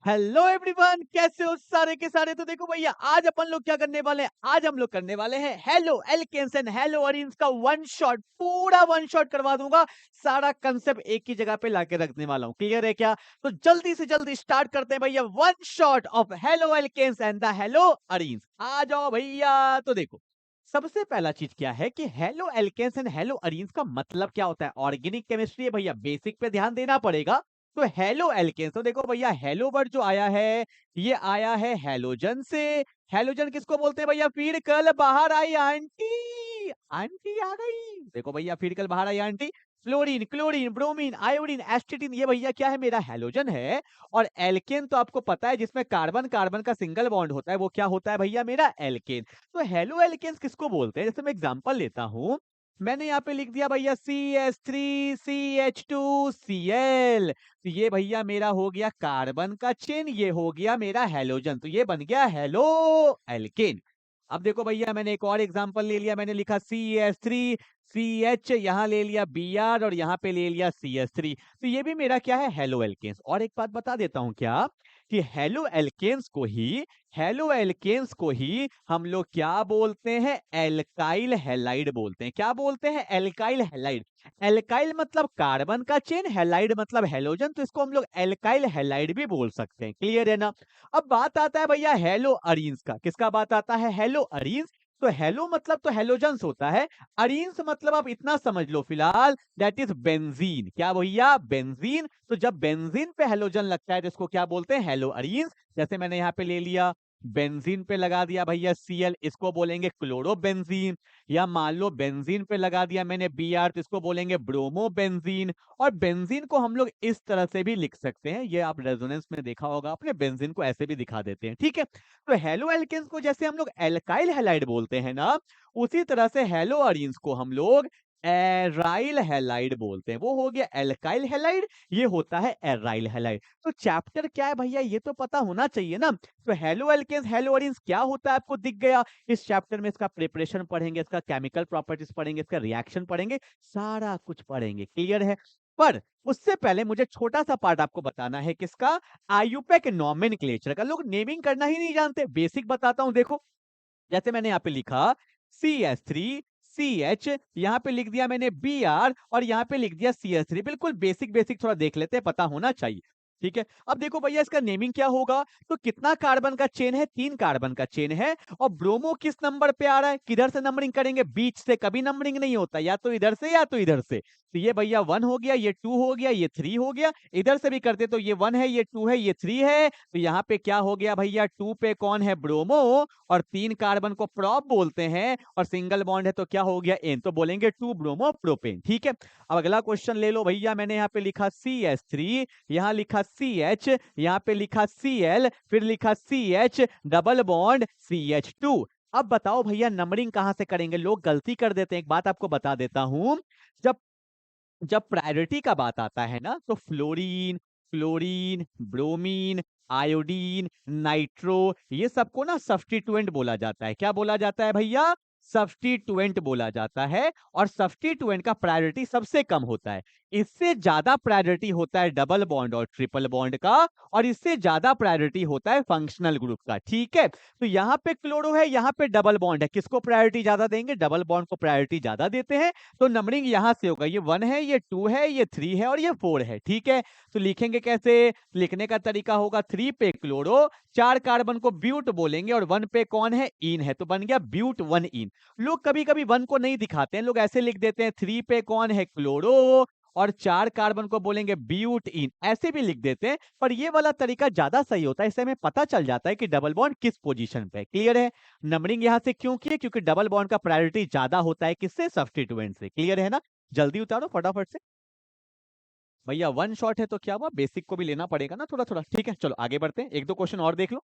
Hello everyone, कैसे हो सारे के सारे। तो देखो भैया, आज अपन लोग क्या करने वाले हैं। आज हम लोग करने वाले हैं haloalkanes and haloarenes का वन शॉट, पूरा वन शॉट करवा दूंगा। सारा कंसेप्ट एक ही जगह पे लाके रखने वाला हूँ। क्लियर है क्या? तो जल्दी से जल्दी स्टार्ट करते हैं भैया। One shot of haloalkanes and the haloarenes. आ जाओ भैया। तो देखो, सबसे पहला चीज क्या है कि haloalkanes and haloarenes का मतलब क्या होता है। ऑर्गेनिक केमिस्ट्री है भैया, बेसिक पे ध्यान देना पड़ेगा। तो हेलो एल्केन्स, तो देखो भैया, हेलो वर्ड जो आया है ये आया है हेलोजन से। हेलोजन किसको बोलते हैं भैया? फिर कल बाहर आई आंटी, आंटी आ गई। देखो भैया, फिर कल बाहर आई aunty. Fluorine, chlorine, bromine, iodine, astatine, ये भैया क्या है? मेरा हेलोजन है। और एल्केन तो आपको पता है, जिसमें कार्बन कार्बन का सिंगल बॉन्ड होता है, वो क्या होता है भैया? मेरा एल्केन। तो हेलो एल्केन्स किसको बोलते हैं? जैसे मैं एग्जांपल लेता हूं, मैंने यहाँ पे लिख दिया भैया CH3CH2Cl। तो ये भैया मेरा हो गया कार्बन का चेन, ये हो गया मेरा हेलोजन, तो ये बन गया हेलो एल्केन। अब देखो भैया, मैंने एक और एग्जांपल ले लिया। मैंने लिखा CH3CH, यहाँ ले लिया Br और यहाँ पे ले लिया CH3। तो ये भी मेरा क्या है? Haloalkanes. और एक बात बता देता हूँ क्या, कि हेलो एल्केन्स को ही हम लोग क्या बोलते हैं? एल्काइल हैलाइड बोलते हैं। क्या बोलते हैं? Alkyl halide. एल्काइल मतलब कार्बन का चेन, हैलाइड मतलब हेलोजन, तो इसको हम लोग एल्काइल हैलाइड भी बोल सकते हैं। क्लियर है ना? अब बात आता है भैया हेलो अरीन्स का। किसका बात आता है? Hello arenes. तो हेलो मतलब तो हेलोजन्स होता है। अरीन्स मतलब आप इतना समझ लो फिलहाल, दैट इज बेंजीन। क्या भैया? बेंजीन। तो जब बेंजीन पे हेलोजन लगता है तो इसको क्या बोलते हैं? Hello arenes. जैसे मैंने यहाँ पे ले लिया, बेंजीन पे लगा दिया भैया Cl, इसको बोलेंगे क्लोरोबेंजीन। या मान लो बेंजीन पे लगा दिया मैंने Br, तो इसको बोलेंगे ब्रोमोबेंजीन। और बेंजीन को हम लोग इस तरह से भी लिख सकते हैं, ये आप रेजोनेंस में देखा होगा आपने, बेंजीन को ऐसे भी दिखा देते हैं। ठीक है? तो हेलो एल्केन्स को जैसे हम लोग एल्काइल हैलाइड बोलते हैं ना, उसी तरह से हेलो अरीन्स को हम लोग एराइल हैलाइड बोलते हैं। वो हो गया एल्काइल हैलाइड, ये होता है एराइल हैलाइड। तो चैप्टर क्या है भैया, ये तो पता होना चाहिए ना। तो हेलो एल्केन्स हेलो अरीन्स क्या होता है आपको दिख गया। इस चैप्टर में इसका प्रिपरेशन पढ़ेंगे, इसका केमिकल प्रॉपर्टीज पढ़ेंगे, इसका रिएक्शन पढ़ेंगे, सारा कुछ पढ़ेंगे। क्लियर है? पर उससे पहले मुझे छोटा सा पार्ट आपको बताना है। किसका? आयुपेक नॉमेनक्लेचर का। लोग नेमिंग करना ही नहीं जानते। बेसिक बताता हूं, देखो। जैसे मैंने यहाँ पे लिखा CH3CH, यहाँ पे लिख दिया मैंने Br और यहाँ पे लिख दिया CH3। बिल्कुल बेसिक बेसिक थोड़ा देख लेते हैं, पता होना चाहिए। ठीक है? अब देखो भैया, इसका नेमिंग क्या होगा। तो कितना कार्बन का चेन है? 3 कार्बन का चेन है। और ब्रोमो किस नंबर पे आ रहा है? किधर से नंबरिंग करेंगे? बीच से कभी नंबरिंग नहीं होता, या तो इधर से या तो इधर से। तो ये भैया 1 हो गया, ये 2 हो गया, ये 3 हो गया। इधर से भी करते तो ये 1 है, ये 2 है, ये 3 है। तो यहाँ पे क्या हो गया भैया? 2 पे कौन है? ब्रोमो। और 3 कार्बन को प्रॉप बोलते हैं, और सिंगल बॉन्ड है तो क्या हो गया? एन, तो बोलेंगे 2 ब्रोमो प्रोपेन। ठीक है? अब अगला क्वेश्चन ले लो भैया। मैंने यहाँ पे लिखा CH3, यहाँ लिखा CH, यहाँ पे लिखा Cl, फिर लिखा CH डबल बॉन्ड CH2। अब बताओ भैया, नंबरिंग कहां से करेंगे? लोग गलती कर देते हैं। एक बात आपको बता देता हूं, जब जब प्रायोरिटी का बात आता है ना, तो fluorine, chlorine, bromine, iodine, nitro, ये सबको ना सब्स्टिट्यूएंट बोला जाता है। क्या बोला जाता है भैया? सब्स्टिट्यूएंट बोला जाता है। और सब्स्टिट्यूएंट का प्रायोरिटी सबसे कम होता है। इससे ज्यादा प्रायोरिटी होता है डबल बॉन्ड और ट्रिपल बॉन्ड का, और इससे ज्यादा प्रायोरिटी होता है फंक्शनल ग्रुप का। ठीक है? तो यहाँ पे क्लोरो है, यहाँ पे डबल बॉन्ड है, किसको प्रायोरिटी ज्यादा देंगे? डबल बॉन्ड को प्रायोरिटी ज्यादा देते हैं। तो नंबरिंग यहां से होगा, ये 1 है, ये 2 है, ये 3 है और ये 4 है। ठीक है? तो लिखेंगे कैसे? लिखने का तरीका होगा, 3 पे क्लोरो, 4 कार्बन को ब्यूट बोलेंगे, और 1 पे कौन है? इन है, तो बन गया ब्यूट 1 इन। लोग कभी कभी 1 को नहीं दिखाते हैं, लोग ऐसे लिख देते हैं, 3 पे कौन है? क्लोरो, और 4 कार्बन को बोलेंगे ब्यूट इन, ऐसे भी लिख देते हैं। पर ये वाला तरीका ज्यादा सही होता है, इससे हमें पता चल जाता है कि डबल बॉन्ड किस पोजीशन पे है। क्लियर है? नंबरिंग यहां से क्यों की है? क्योंकि डबल बॉन्ड का प्रायोरिटी ज्यादा होता है किससे? सब्स्टिट्यूएंट से। क्लियर है ना? जल्दी उतारो फटाफट से भैया। वन शॉट है तो क्या हुआ, बेसिक को भी लेना पड़ेगा ना थोड़ा थोड़ा। ठीक है, चलो आगे बढ़ते हैं। एक दो क्वेश्चन और देख लो,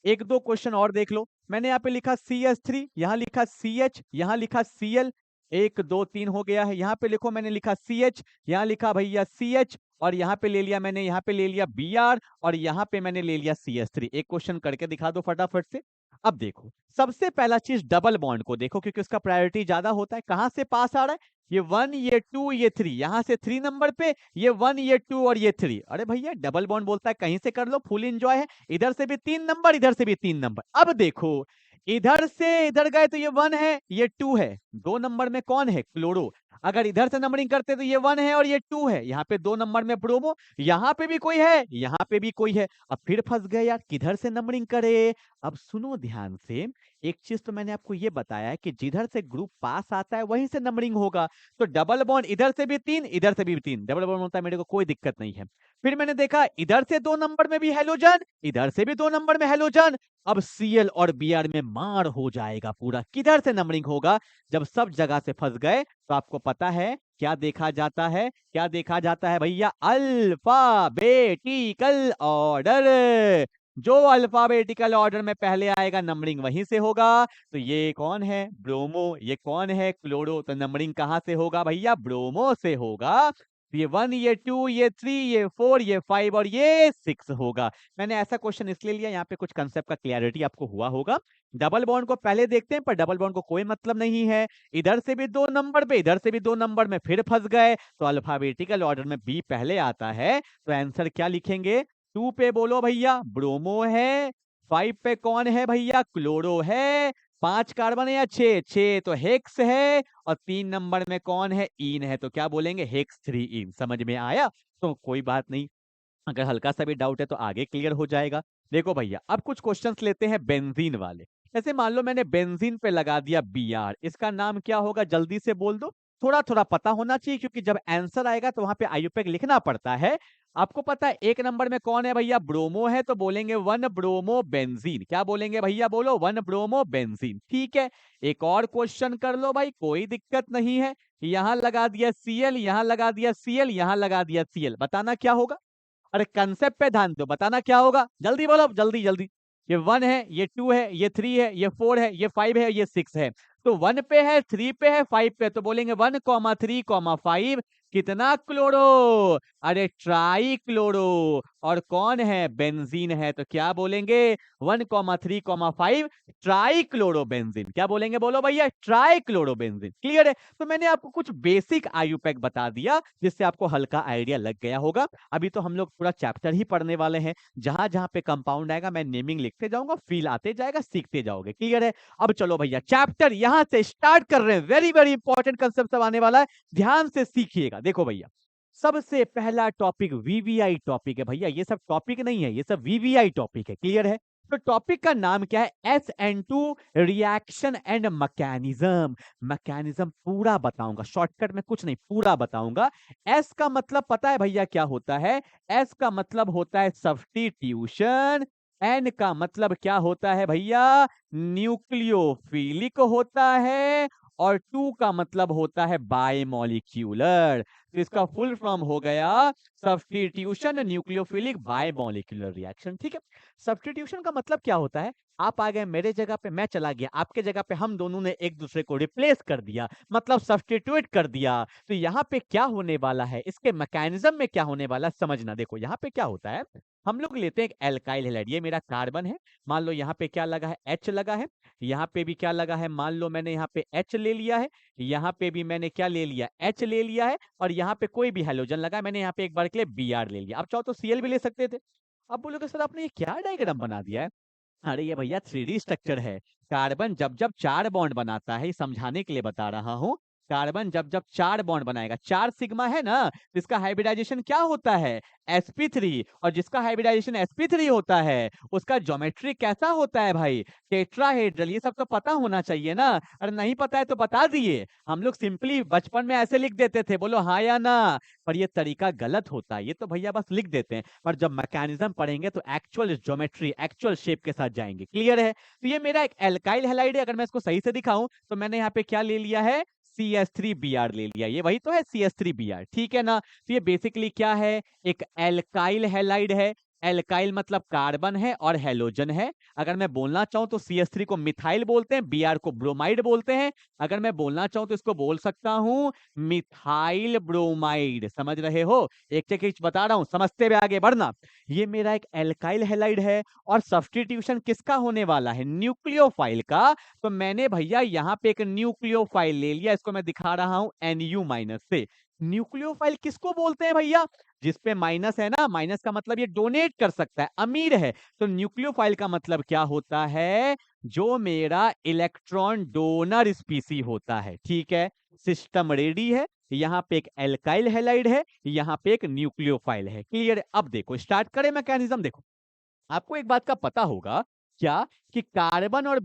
एक दो क्वेश्चन और देख लो। मैंने यहाँ पे लिखा CH3, यहाँ लिखा CH, यहाँ लिखा Cl। 1 2 3 हो गया है। यहाँ पे लिखो, मैंने लिखा CH, यहाँ लिखा भैया CH, और यहाँ पे ले लिया मैंने, यहाँ पे ले लिया Br, और यहाँ पे मैंने ले लिया CH3। एक क्वेश्चन करके दिखा दो फटाफट से। अब देखो, सबसे पहला चीज डबल बॉन्ड को देखो, क्योंकि उसका प्रायोरिटी ज्यादा होता है। कहां से पास आ रहा है? ये 1, ये 2, ये 3, यहां से 3 नंबर पे, ये 1, ये 2 और ये 3। अरे भैया डबल बॉन्ड बोलता है कहीं से कर लो, फुल एंजॉय है। इधर से भी 3 नंबर, इधर से भी 3 नंबर। अब देखो, इधर से इधर गए तो ये 1 है, ये 2 है। 2 नंबर में कौन है? क्लोरो। अगर इधर से नंबरिंग करते तो ये 1 है और ये 2 है। यहाँ पे 2 नंबर में ब्रोमो, यहाँ पे भी कोई है, यहाँ पे भी कोई है। अब फिर फंस गए यार, किधर से नंबरिंग करे? अब सुनो ध्यान से, एक चीज तो मैंने आपको ये बताया है कि जिधर से ग्रुप पास आता है वहीं से नंबरिंग होगा। तो डबल बॉन्ड इधर से भी 3, इधर से भी 3, डबल बॉन्ड होता है, मेरे को कोई दिक्कत नहीं है। फिर मैंने देखा इधर से 2 नंबर में भी हेलोजन, इधर से भी 2 नंबर में हेलोजन। अब Cl और Br में मार हो जाएगा पूरा। किधर से नंबरिंग होगा? जब सब जगह से फंस गए तो आपको पता है क्या देखा जाता है? क्या देखा जाता है भैया? Alphabetical order. जो अल्फाबेटिकल ऑर्डर में पहले आएगा नंबरिंग वहीं से होगा। तो ये कौन है? ब्रोमो। ये कौन है? क्लोरो। तो नंबरिंग कहां से होगा भैया? ब्रोमो से होगा। ये 1, ये 2, ये 3, ये 4, ये 5 और ये 6 होगा। मैंने ऐसा क्वेश्चन इसलिए लिया, यहाँ पे कुछ कंसेप्ट का क्लियरिटी आपको हुआ होगा। डबल बॉन्ड को पहले देखते हैं, पर डबल बॉन्ड को कोई मतलब नहीं है। इधर से भी 2 नंबर पे, इधर से भी 2 नंबर में, फिर फंस गए। तो अल्फाबेटिकल ऑर्डर में बी पहले आता है, तो आंसर क्या लिखेंगे? 2 पे बोलो भैया ब्रोमो है, 5 पे कौन है भैया? क्लोरो है, 5 कार्बन है या 6? 6 तो हेक्स है, और 3 नंबर में कौन है? ईन है। तो क्या बोलेंगे? हेक्स 3 ईन। समझ में आया? तो कोई बात नहीं, अगर हल्का सा भी डाउट है तो आगे क्लियर हो जाएगा। देखो भैया, अब कुछ क्वेश्चंस लेते हैं बेंजीन वाले। जैसे मान लो मैंने बेंजीन पे लगा दिया Br, इसका नाम क्या होगा? जल्दी से बोल दो। थोड़ा थोड़ा पता होना चाहिए, क्योंकि जब आंसर आएगा तो वहां पे आयुपेक लिखना पड़ता है। आपको पता है 1 नंबर में कौन है भैया? ब्रोमो है, तो बोलेंगे 1 ब्रोमो बेंजीन। क्या बोलेंगे भैया? बोलो 1 ब्रोमो बेंजीन। ठीक है, एक और क्वेश्चन कर लो भाई, कोई दिक्कत नहीं है। यहां लगा दिया Cl, यहां लगा दिया Cl, यहां लगा दिया Cl। बताना क्या होगा? अरे कंसेप्ट पे ध्यान दो, बताना क्या होगा? जल्दी बोलो, जल्दी जल्दी। ये 1 है, ये 2 है, ये 3 है, ये 4 है, ये 5 है, ये 6 है। तो 1 पे है, 3 पे है, 5 पे, तो बोलेंगे 1, 3, 5। कितना क्लोरो? अरे ट्राई क्लोरो। और कौन है? बेंजीन है। तो क्या बोलेंगे? 1, 3, 5 ट्राई क्लोरो बेंजीन। क्या बोलेंगे? बोलो भैया, ट्राई क्लोरो बेंजीन। क्लियर है? तो मैंने आपको कुछ बेसिक आयुपैक बता दिया, जिससे आपको हल्का आइडिया लग गया होगा। अभी तो हम लोग पूरा चैप्टर ही पढ़ने वाले हैं। जहां जहां पे कंपाउंड आएगा मैं नेमिंग लिखते जाऊंगा, फील आते जाएगा, सीखते जाओगे। क्लियर है? अब चलो भैया, चैप्टर यहां से स्टार्ट कर रहे हैं। वेरी वेरी इंपॉर्टेंट कंसेप्ट सब आने वाला है, ध्यान से सीखिएगा। देखो भैया, सबसे पहला टॉपिक वीवीआई टॉपिक है भैया। ये सब टॉपिक नहीं है, ये सब वीवीआई टॉपिक है। क्लियर है? तो टॉपिक का नाम क्या है? SN2 reaction and mechanism. Mechanism पूरा बताऊंगा, शॉर्टकट में कुछ नहीं, पूरा बताऊंगा। एस का मतलब पता है भैया क्या होता है? एस का मतलब होता है सब्स्टिट्यूशन। एन का मतलब क्या होता है भैया? न्यूक्लियोफिलिक होता है। और 2 का मतलब होता है बायमॉलिक्यूलर। तो इसका फुल फॉर्म हो गया सब्स्टिट्यूशन न्यूक्लियोफिलिक बायमॉलिक्यूलर रिएक्शन। ठीक है? सब्स्टिट्यूशन का मतलब क्या होता है? आप आ गए मेरे जगह पे, मैं चला गया आपके जगह पे, हम दोनों ने एक दूसरे को रिप्लेस कर दिया, मतलब सब्स्टिट्यूट कर दिया। तो यहाँ पे क्या होने वाला है, इसके मैकेनिज्म में क्या होने वाला है समझना। देखो यहाँ पे क्या होता है, हम लोग लेते हैं एक एल्काइल हैलाइड। ये मेरा कार्बन है, मान लो यहाँ पे क्या लगा है? H लगा है। यहाँ पे भी क्या लगा है? मान लो मैंने यहाँ पे H ले लिया है। यहाँ पे भी मैंने क्या ले लिया? H ले लिया है। और यहाँ पे कोई भी हेलोजन लगा है, मैंने यहाँ पे एक बार के लिए Br ले लिया। अब चाहो तो Cl भी ले सकते थे। अब बोलोगे सर आपने ये क्या डायग्राम बना दिया है? अरे ये भैया 3D स्ट्रक्चर है। कार्बन जब जब 4 बॉन्ड बनाता है, ये समझाने के लिए बता रहा हूं। कार्बन जब जब 4 बॉन्ड बनाएगा, 4 सिग्मा है ना, तो इसका हाइब्रिडाइजेशन क्या होता है? sp3। और जिसका हाइब्रिडाइजेशन sp3 होता है, उसका ज्योमेट्री कैसा होता है भाई? टेट्राहेड्रल। ये सब तो पता होना चाहिए ना। अरे नहीं पता है तो बता दिए। हम लोग सिंपली बचपन में ऐसे लिख देते थे, बोलो हाँ या ना। पर ये तरीका गलत होता है, ये तो भैया बस लिख देते हैं। पर जब मैकेनिज्म पढ़ेंगे तो एक्चुअल ज्योमेट्री, एक्चुअल शेप के साथ जाएंगे। क्लियर है? तो ये मेरा एक एल्काइल हैलाइड है। अगर मैं इसको सही से दिखाऊं तो मैंने यहाँ पे क्या ले लिया है? CH3Br ले लिया। ये वही तो है CH3Br। ठीक है ना? तो ये बेसिकली क्या है? एक एल्काइल हैलाइड है। एल्काइल मतलब कार्बन है और हेलोजन है। अगर मैं बोलना चाहूं तो CH3 को मिथाइल बोलते हैं, Br को ब्रोमाइड बोलते हैं। अगर मैं बोलना चाहूं तो इसको बोल सकता हूं मिथाइल ब्रोमाइड। समझ रहे हो? एक एक एक बता रहा हूं, समझते हुए आगे बढ़ना। ये मेरा एक एल्काइल हैलाइड है और सब्स्टिट्यूशन किसका होने वाला है? न्यूक्लियोफाइल का। तो मैंने भैया यहाँ पे एक न्यूक्लियोफाइल ले लिया, इसको मैं दिखा रहा हूं Nu- से। न्यूक्लियोफाइल किसको बोलते हैं भैया? जिसपे माइनस है ना, माइनस का मतलब ये डोनेट कर सकता है, अमीर है। तो न्यूक्लियोफाइल का मतलब क्या होता है? जो मेरा इलेक्ट्रॉन डोनर स्पीसी होता है। ठीक है, सिस्टम रेडी है। यहाँ पे एक एल्काइल हैलाइड है, यहाँ पे एक न्यूक्लियोफाइल है। क्लियर है? अब देखो स्टार्ट करें मैकेनिज्म। देखो, आपको एक बात का पता होगा क्या, कि कार्बन और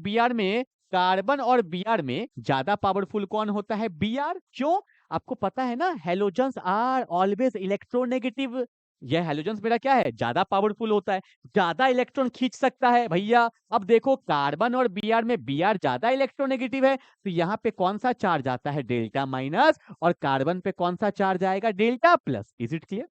Br में ज्यादा पावरफुल कौन होता है? Br। क्यों? आपको पता है ना, हेलोजन्स आर ऑलवेज इलेक्ट्रोनेगेटिव। यह हेलोजन्स मेरा क्या है? ज्यादा पावरफुल होता है, ज्यादा इलेक्ट्रॉन खींच सकता है भैया। अब देखो, कार्बन और Br में Br ज्यादा इलेक्ट्रोनेगेटिव है, तो यहाँ पे कौन सा चार्ज आता है? Delta minus. और कार्बन पे कौन सा चार्ज आएगा? Delta plus. Is it clear?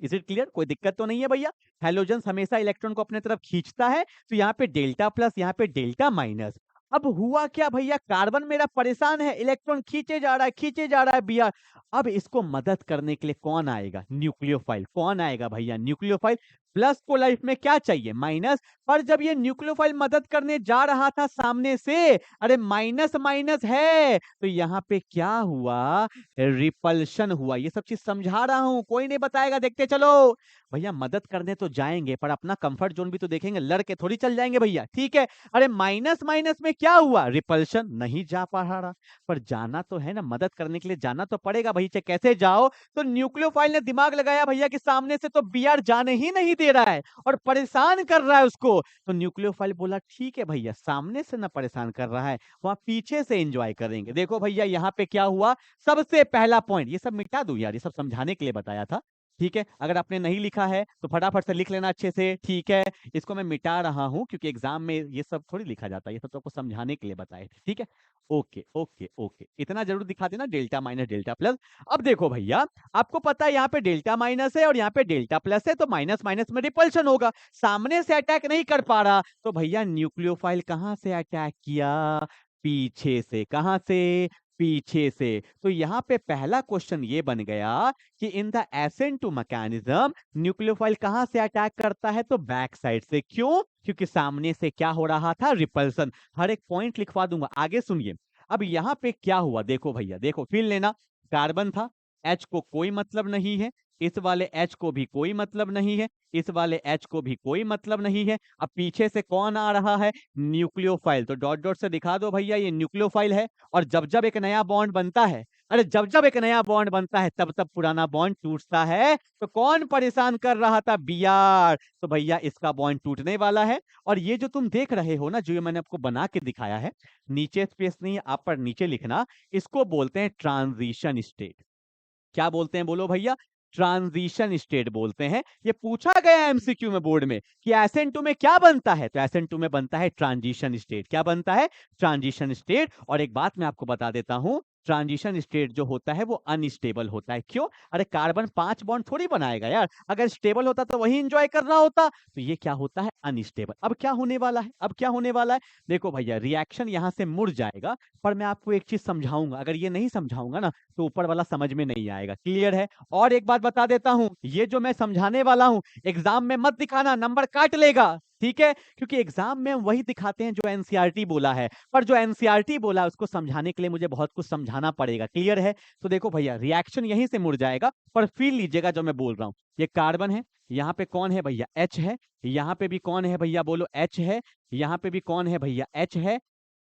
Is it clear? कोई दिक्कत तो नहीं है भैया? हेलोजन्स हमेशा इलेक्ट्रॉन को अपने तरफ खींचता है, तो यहाँ पे डेल्टा प्लस, यहाँ पे डेल्टा माइनस। अब हुआ क्या भैया? कार्बन मेरा परेशान है, इलेक्ट्रॉन खींचे जा रहा है, खींचे जा रहा है Br। अब इसको मदद करने के लिए कौन आएगा? न्यूक्लियोफाइल। कौन आएगा भैया? न्यूक्लियोफाइल। प्लस को लाइफ में क्या चाहिए? माइनस। पर जब ये न्यूक्लियोफाइल मदद करने जा रहा था सामने से, अरे माइनस माइनस है, तो यहाँ पे क्या हुआ? रिपल्शन हुआ। ये सब चीज समझा रहा हूं, कोई नहीं बताएगा, देखते चलो। भैया मदद करने तो जाएंगे, पर अपना कंफर्ट जोन भी तो देखेंगे, लड़के थोड़ी चल जाएंगे भैया। ठीक है, अरे माइनस माइनस में क्या हुआ? रिपल्शन। नहीं जा पा रहा, पर जाना तो है ना, मदद करने के लिए जाना तो पड़ेगा भाई, चाहे कैसे जाओ। तो न्यूक्लियोफाइल ने दिमाग लगाया भैया कि सामने से तो Br जाने ही नहीं दे रहा है और परेशान कर रहा है उसको। तो न्यूक्लियोफाइल बोला ठीक है भैया, सामने से ना परेशान कर रहा है, वहां पीछे से एंजॉय करेंगे। देखो भैया यहाँ पे क्या हुआ? सबसे पहला पॉइंट, ये सब मिटा दूं यार, ये सब समझाने के लिए बताया था। ठीक है, अगर आपने नहीं लिखा है तो फटाफट से लिख लेना अच्छे से। ठीक है, इसको मैं मिटा रहा हूं क्योंकि एग्जाम में ये सब थोड़ी लिखा जाता है, ये सब तो आपको समझाने के लिए बताए थे। ठीक है, ओके ओके ओके, इतना जरूर दिखा देना, डेल्टा माइनस डेल्टा प्लस। अब देखो भैया, आपको पता है यहाँ पे डेल्टा माइनस है और यहाँ पे डेल्टा प्लस है, तो माइनस माइनस में रिपल्शन होगा। सामने से अटैक नहीं कर पा रहा, तो भैया न्यूक्लियोफाइल कहाँ से अटैक किया? पीछे से। कहां से? पीछे से। तो यहाँ पे पहला क्वेश्चन ये बन गया कि in the SN two mechanism nucleophile कहां से अटैक करता है? तो बैक साइड से। क्यों? क्योंकि सामने से क्या हो रहा था? रिपल्सन। हर एक पॉइंट लिखवा दूंगा, आगे सुनिए। अब यहाँ पे क्या हुआ? देखो भैया, देखो फील लेना। कार्बन था, H को कोई मतलब नहीं है, इस वाले H को भी कोई मतलब नहीं है, इस वाले H को भी कोई मतलब नहीं है। अब पीछे से कौन आ रहा है? न्यूक्लियोफाइल। तो डॉट डॉट से दिखा दो भैया, ये न्यूक्लियोफाइल है। और जब जब एक नया बॉन्ड बनता है, अरे जब जब एक नया बॉन्ड बनता है, तब तब पुराना बॉन्ड टूटता है। तो कौन परेशान कर रहा था? Br। तो भैया इसका बॉन्ड टूटने वाला है। और ये जो तुम देख रहे हो ना, जो ये मैंने आपको बना के दिखाया है, नीचे स्पेस नहीं है, आप पर नीचे लिखना, इसको बोलते हैं ट्रांजिशन स्टेट। क्या बोलते हैं बोलो भैया? ट्रांजिशन स्टेट बोलते हैं। ये पूछा गया एमसीक्यू में बोर्ड में कि SN2 में क्या बनता है? तो SN2 में बनता है ट्रांजिशन स्टेट। क्या बनता है? Transition state. और एक बात मैं आपको बता देता हूं, ट्रांजिशन स्टेट जो होता है वो अनस्टेबल होता है। क्यों? अरे कार्बन 5 बॉन्ड थोड़ी बनाएगा यार, अगर स्टेबल होता तो वही एंजॉय कर रहा होता। तो ये क्या होता है? अनस्टेबल। अब क्या होने वाला है? अब क्या होने वाला है? देखो भैया, रिएक्शन यहां से मुड़ जाएगा। पर मैं आपको एक चीज समझाऊंगा, अगर ये नहीं समझाऊंगा ना तो ऊपर वाला समझ में नहीं आएगा। क्लियर है? और एक बात बता देता हूं, ये जो मैं समझाने वाला हूं, एग्जाम में मत दिखाना, नंबर काट लेगा। ठीक है, क्योंकि एग्जाम में हम वही दिखाते हैं जो एनसीईआरटी बोला है, पर जो एनसीईआरटी बोला है उसको समझाने के लिए मुझे बहुत कुछ समझाना पड़ेगा। क्लियर है? तो देखो भैया, रिएक्शन यहीं से मुड़ जाएगा, पर फील लीजिएगा जो मैं बोल रहा हूं। ये कार्बन है, यहाँ पे कौन है भैया? H है। यहाँ पे भी कौन है भैया? बोलो, H है। यहाँ पे भी कौन है भैया? H है।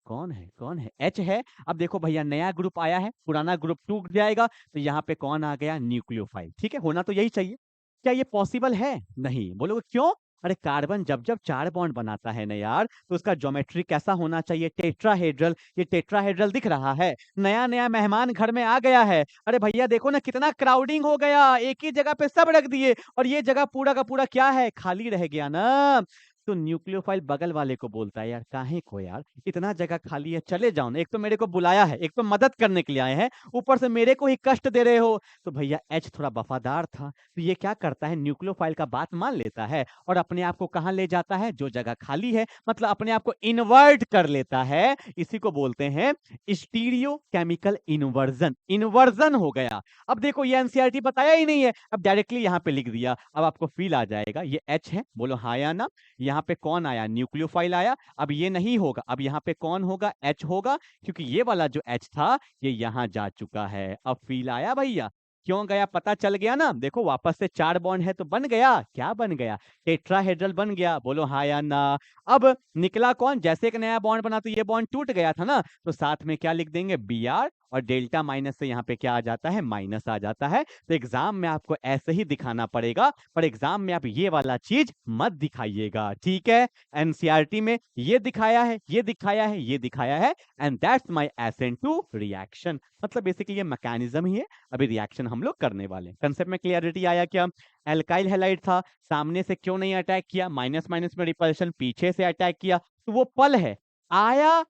कौन है? कौन है? H है। अब देखो भैया, नया ग्रुप आया है, पुराना ग्रुप टूट जाएगा, तो यहाँ पे कौन आ गया? न्यूक्लियोफाइल। ठीक है, होना तो यही चाहिए। क्या ये पॉसिबल है? नहीं। बोलोगे क्यों? अरे कार्बन जब जब 4 बॉन्ड बनाता है ना यार, तो उसका ज्योमेट्री कैसा होना चाहिए? टेट्राहेड्रल। ये टेट्राहेड्रल दिख रहा है। नया नया मेहमान घर में आ गया है। अरे भैया देखो ना, कितना क्राउडिंग हो गया, एक ही जगह पे सब रख दिए और ये जगह पूरा का पूरा क्या है? खाली रह गया ना। तो न्यूक्लियोफाइल बगल वाले को बोलता है यार काहे को यार, इतना जगह खाली है, चले जाओ ना, एक तो मेरे को बुलाया है, एक तो मदद करने के लिए आए हैं, ऊपर से मेरे को ही कष्ट दे रहे हो। तो भैया एच थोड़ा वफादार था, तो ये क्या करता है, न्यूक्लियोफाइल का बात मान लेता है और अपने आप को कहाँ ले जाता है, जो जगह खाली है, मतलब अपने आप को इन्वर्ट कर लेता है। इसी को बोलते हैं स्टीरियो केमिकल इन्वर्जन। इन्वर्जन हो गया। अब देखो ये एनसीईआरटी बताया ही नहीं है, अब डायरेक्टली यहाँ पे लिख दिया। अब आपको फील आ जाएगा, ये एच है, बोलो हाँ या ना। यहाँ पे कौन आया, न्यूक्लियोफाइल आया। अब ये नहीं होगा, अब यहाँ पे कौन होगा, एच होगा, क्योंकि ये वाला जो एच था ये यहाँ जा चुका है। अब फील आया भैया, क्यों गया पता चल गया ना। देखो वापस से 4 बॉन्ड है तो बन गया, क्या बन गया, टेट्राहेड्रल बन गया, बोलो हाँ या ना। अब निकला कौन, जैसे एक नया बॉन्ड बना तो ये बॉन्ड टूट गया था ना, तो साथ में क्या लिख देंगे, Br, और डेल्टा माइनस से यहाँ पे क्या आ जाता है, माइनस आ जाता है। तो एग्जाम में आपको ऐसे ही दिखाना पड़ेगा, पर एग्जाम में आप ये वाला चीज मत दिखाइएगा, ठीक है। एनसीईआरटी में ये दिखाया है, ये दिखाया है, ये दिखाया है, and that's my SN two reaction. मतलब बेसिकली ये मैकेनिज्म ही है, अभी रिएक्शन हम लोग करने वाले हैं। कंसेप्ट में क्लियरिटी आया क्या। एल्काइल हैलाइड था, सामने से क्यों नहीं अटैक किया, माइनस माइनस में रिपल्शन, पीछे से अटैक किया, तो वो पल है, आया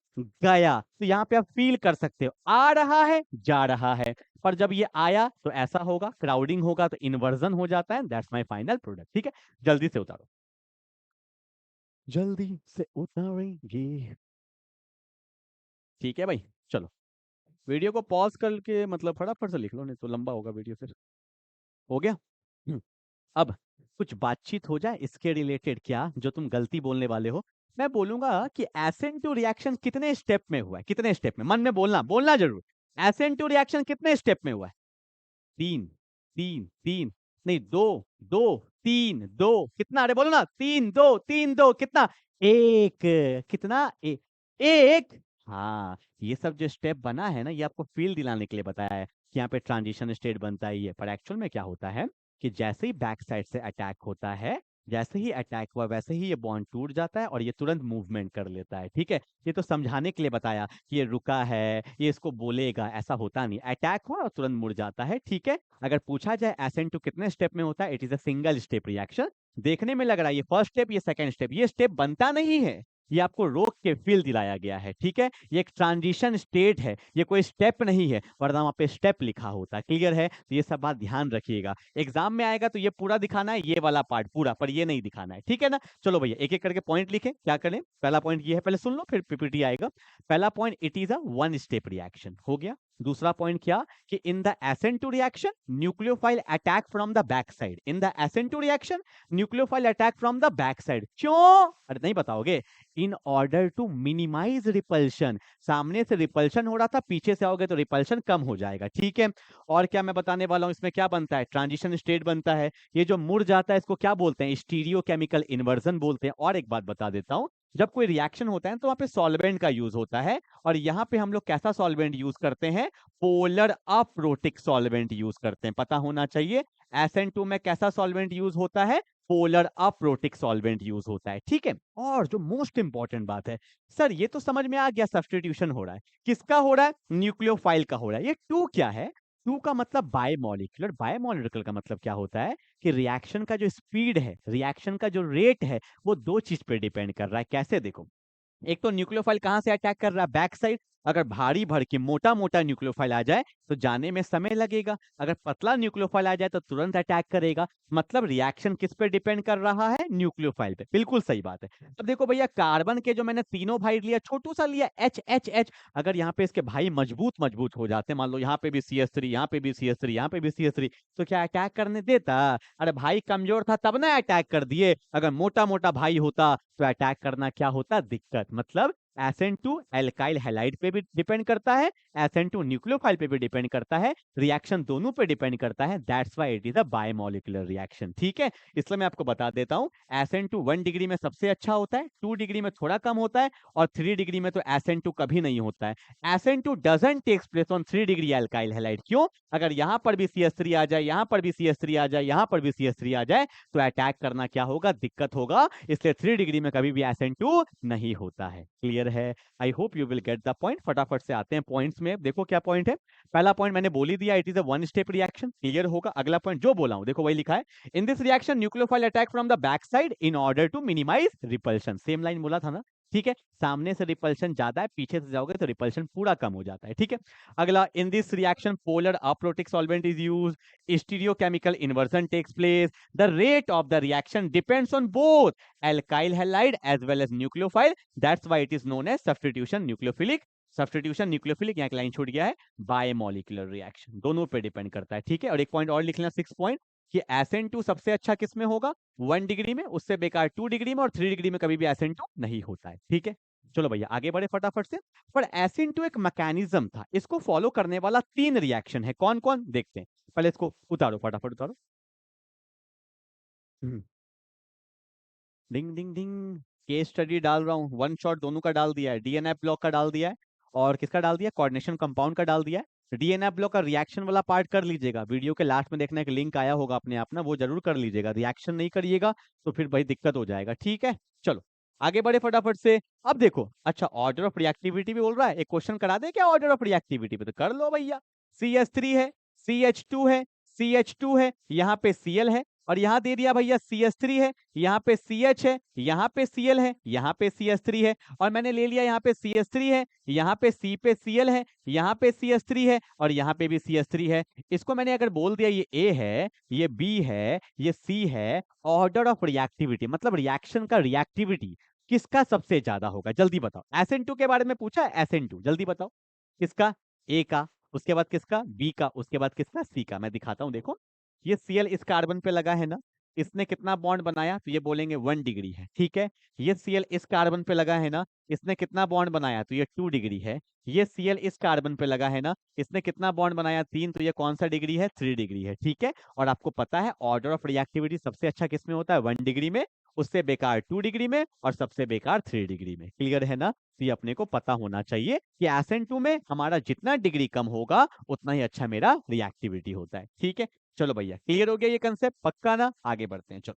गया। तो यहाँ पे आप फील कर सकते हो, आ रहा है जा रहा है, पर जब ये आया तो ऐसा होगा, क्राउडिंग होगा तो इन्वर्जन हो जाता है। दैट्स माय फाइनल प्रोडक्ट, ठीक है। जल्दी से उतारो, जल्दी से उतारेंगे, ठीक है भाई। चलो वीडियो को पॉज करके मतलब फटाफट से लिख लो, नहीं तो लंबा होगा वीडियो फिर। हो गया। अब कुछ बातचीत हो जाए इसके रिलेटेड, क्या जो तुम गलती बोलने वाले हो। मैं बोलूंगा कि एसेंट टू रिएक्शन कितने स्टेप में हुआ है, कितने स्टेप में, मन में बोलना, बोलना जरूर। एसेंट टू रिएक्शन कितने स्टेप में हुआ है, तीन, तीन, तीन, नहीं दो, दो, तीन, दो, कितना, अरे बोलो ना, तीन दो, तीन दो, कितना, एक, कितना, एक। हाँ, ये सब जो स्टेप बना है ना, ये आपको फील दिलाने के लिए बताया है कि यहाँ पे ट्रांजिशन स्टेट बनता है ये, पर एक्चुअल में क्या होता है कि जैसे ही बैक साइड से अटैक होता है, जैसे ही अटैक हुआ वैसे ही ये बॉन्ड टूट जाता है और ये तुरंत मूवमेंट कर लेता है, ठीक है। ये तो समझाने के लिए बताया कि ये रुका है, ये इसको बोलेगा, ऐसा होता नहीं, अटैक हुआ और तुरंत मुड़ जाता है, ठीक है। अगर पूछा जाए एसेंट टू कितने स्टेप में होता है, it is a single step reaction. देखने में लग रहा है ये फर्स्ट स्टेप, ये सेकंड स्टेप, ये स्टेप बनता नहीं है, ये आपको रोक के फील दिलाया गया है, ठीक है। ये एक ट्रांजिशन स्टेट है, ये कोई स्टेप नहीं है, वरना वहां पे स्टेप लिखा होता है, क्लियर है। तो ये सब बात ध्यान रखिएगा, एग्जाम में आएगा तो ये पूरा दिखाना है, ये वाला पार्ट पूरा, पर ये नहीं दिखाना है, ठीक है ना। चलो भैया एक एक करके पॉइंट लिखे, क्या करें। पहला पॉइंट ये है, पहले सुन लो फिर पीपीटी आएगा। पहला point, it is a one step reaction, हो गया। दूसरा पॉइंट क्या, कि in the SN two reaction nucleophile attack from the back side, in the SN two reaction nucleophile attack from the back side, क्यों, अरे नहीं बताओगे, in order to minimise repulsion. सामने से रिपल्शन हो रहा था, पीछे से आओगे तो रिपल्शन कम हो जाएगा, ठीक है। और क्या मैं बताने वाला हूं, इसमें क्या बनता है, ट्रांजिशन स्टेट बनता है। ये जो मुड़ जाता है इसको क्या बोलते हैं, स्टीरियो केमिकल इन्वर्जन बोलते हैं। और एक बात बता देता हूं, जब कोई रिएक्शन होता है तो वहां पे सॉल्वेंट का यूज होता है, और यहाँ पे हम लोग कैसा सॉल्वेंट यूज करते हैं, पोलर अप्रोटिक सॉल्वेंट यूज करते हैं, पता होना चाहिए। SN2 में कैसा सॉल्वेंट यूज होता है, पोलर अप्रोटिक सॉल्वेंट यूज होता है, ठीक है। और जो मोस्ट इंपॉर्टेंट बात है, सर ये तो समझ में आ गया, सब्स्टिट्यूशन हो रहा है, किसका हो रहा है, न्यूक्लियोफाइल का हो रहा है। ये टू क्या है, टू का मतलब बायमॉलिक्यूलर, बायमॉलिक्यूलर का मतलब क्या होता है कि रिएक्शन का जो स्पीड है, रिएक्शन का जो रेट है, वो दो चीज पे डिपेंड कर रहा है। कैसे, देखो, एक तो न्यूक्लियोफाइल कहां से अटैक कर रहा है, बैक साइड। अगर भारी भर के मोटा मोटा न्यूक्लियोफाइल आ जाए तो जाने में समय लगेगा, अगर पतला न्यूक्लियोफाइल आ जाए तो तुरंत अटैक करेगा। मतलब रिएक्शन किस पे डिपेंड कर रहा है, न्यूक्लियोफाइल पे, बिल्कुल सही बात है। अब देखो भैया, कार्बन के जो मैंने तीनों भाई लिया, छोटू सा लिया एच एच एच, अगर यहाँ पे इसके भाई मजबूत मजबूत हो जाते, मान लो यहाँ पे भी CH3, यहाँ पे भी CH3, यहाँ पे भी CH3, तो क्या अटैक करने देता, अरे भाई कमजोर था तब ना अटैक कर दिए, अगर मोटा मोटा भाई होता तो अटैक करना क्या होता, दिक्कत। मतलब SN2 एल्काइल हैलाइड पे भी डिपेंड करता है, SN2 न्यूक्लियोफाइल पे भी डिपेंड करता है, रिएक्शन दोनों पे डिपेंड करता है। That's why it is a bimolecular reaction, ठीक है। इसलिए मैं आपको बता देता हूं, SN2 1 डिग्री में सबसे अच्छा होता है, 2 डिग्री में थोड़ा कम होता है, और 3 डिग्री में तो SN2 कभी नहीं होता है। SN2 doesn't takes place on 3 degree alkyl halide, क्यों, अगर यहां पर भी CH3 आ जाए, यहां पर भी CH3 आ जाए, यहां पर भी CH3 आ जाए, तो अटैक करना क्या होगा, दिक्कत होगा। इसलिए 3 डिग्री में कभी भी SN2 नहीं होता है, क्लियर क्लियर है? I hope you will get the point. फटाफट से आते हैं पॉइंट्स में। देखो क्या पॉइंट है। पहला पॉइंट मैंने बोल ही दिया, it is a one step reaction, clear होगा। अगला पॉइंट जो बोला हूं देखो वही लिखा है, in this reaction nucleophile attack from the back side in order to minimise repulsion. Same line बोला था ना, ठीक है। सामने से रिपल्शन ज्यादा है, पीछे से जाओगे तो रिपल्शन पूरा कम हो जाता है, ठीक है। अगला, in this reaction polar aprotic solvent is use, stereochemical inversion takes place, the rate of the reaction depends on both alkyl halide as well as nucleophile, that's why it is known as substitution nucleophilic। Substitution nucleophilic, यहाँ line छूट गया है, biomolecular reaction, दोनों पे depend करता है, ठीक है। और एक पॉइंट और लिख लेना, 6 पॉइंट, कि SN2 सबसे अच्छा किस में होगा? 1 डिग्री में, उससे बेकार 2 डिग्री में, और 3 डिग्री में कभी भी SN2 नहीं होता है, ठीक है। चलो भैया आगे बढ़े फटाफट से। पर SN2 एक मैकेनिज्म था, इसको फॉलो करने वाला 3 रिएक्शन है, कौन कौन देखते हैं। पहले इसको उतारो, फटाफट उतारो। डिंग डिंग डिंग, केस स्टडी डाल रहा हूँ, वन शॉट दोनों का डाल दिया है, डीएनएफ ब्लॉक का डाल दिया है, और किसका डाल दिया? कोऑर्डिनेशन कंपाउंड का डाल दिया है। डीएनएफ ब्लॉक का रिएक्शन वाला पार्ट कर लीजिएगा, वीडियो के लास्ट में देखना एक लिंक आया होगा अपने आप ना, वो जरूर कर लीजिएगा। रिएक्शन नहीं करिएगा तो फिर भाई दिक्कत हो जाएगा, ठीक है। चलो आगे बढ़े फटाफट से। अब देखो, अच्छा ऑर्डर ऑफ रिएक्टिविटी भी बोल रहा है, एक क्वेश्चन करा दे क्या ऑर्डर ऑफ रिएक्टिविटी पे? तो कर लो भैया। CH3 है, CH2 है, CH2 है, यहाँ पे Cl है, और यहाँ दे दिया भैया CH3 है, यहाँ पे CH है, यहाँ पे Cl है, यहाँ पे CH3 है, और मैंने ले लिया यहाँ पे CH3 है, यहाँ पे C पे Cl है, यहाँ पे CH3 है, और यहाँ पे भी CH3 है। इसको मैंने अगर बोल दिया ये A है, ये B है, ये C है, ऑर्डर ऑफ रिएक्टिविटी मतलब रिएक्शन का रिएक्टिविटी किसका सबसे ज्यादा होगा? जल्दी बताओ। SN2 के बारे में पूछा है, SN2 जल्दी बताओ किसका? A का, उसके बाद किसका? B का, उसके बाद किसका? C का। मैं दिखाता हूँ, देखो ये Cl इस कार्बन पे लगा है ना, इसने कितना बॉन्ड बनाया? तो ये बोलेंगे 1 डिग्री है, ठीक है। ये Cl इस कार्बन पे लगा है ना, इसने कितना बॉन्ड बनाया? तो ये 2 डिग्री है। ये Cl इस कार्बन पे लगा है ना, इसने कितना बॉन्ड बनाया? 3, तो ये कौन सा डिग्री है? 3 डिग्री है, ठीक है। और आपको पता है ऑर्डर ऑफ रिएक्टिविटी सबसे अच्छा किस में होता है? 1 डिग्री में, उससे बेकार 2 डिग्री में, और सबसे बेकार 3 डिग्री में, क्लियर है ना। तो ये अपने को पता होना चाहिए कि SN2 में हमारा जितना डिग्री कम होगा उतना ही अच्छा मेरा रिएक्टिविटी होता है, ठीक है। चलो भैया क्लियर हो गया ये कंसेप्ट, पक्का ना? आगे बढ़ते हैं, चलो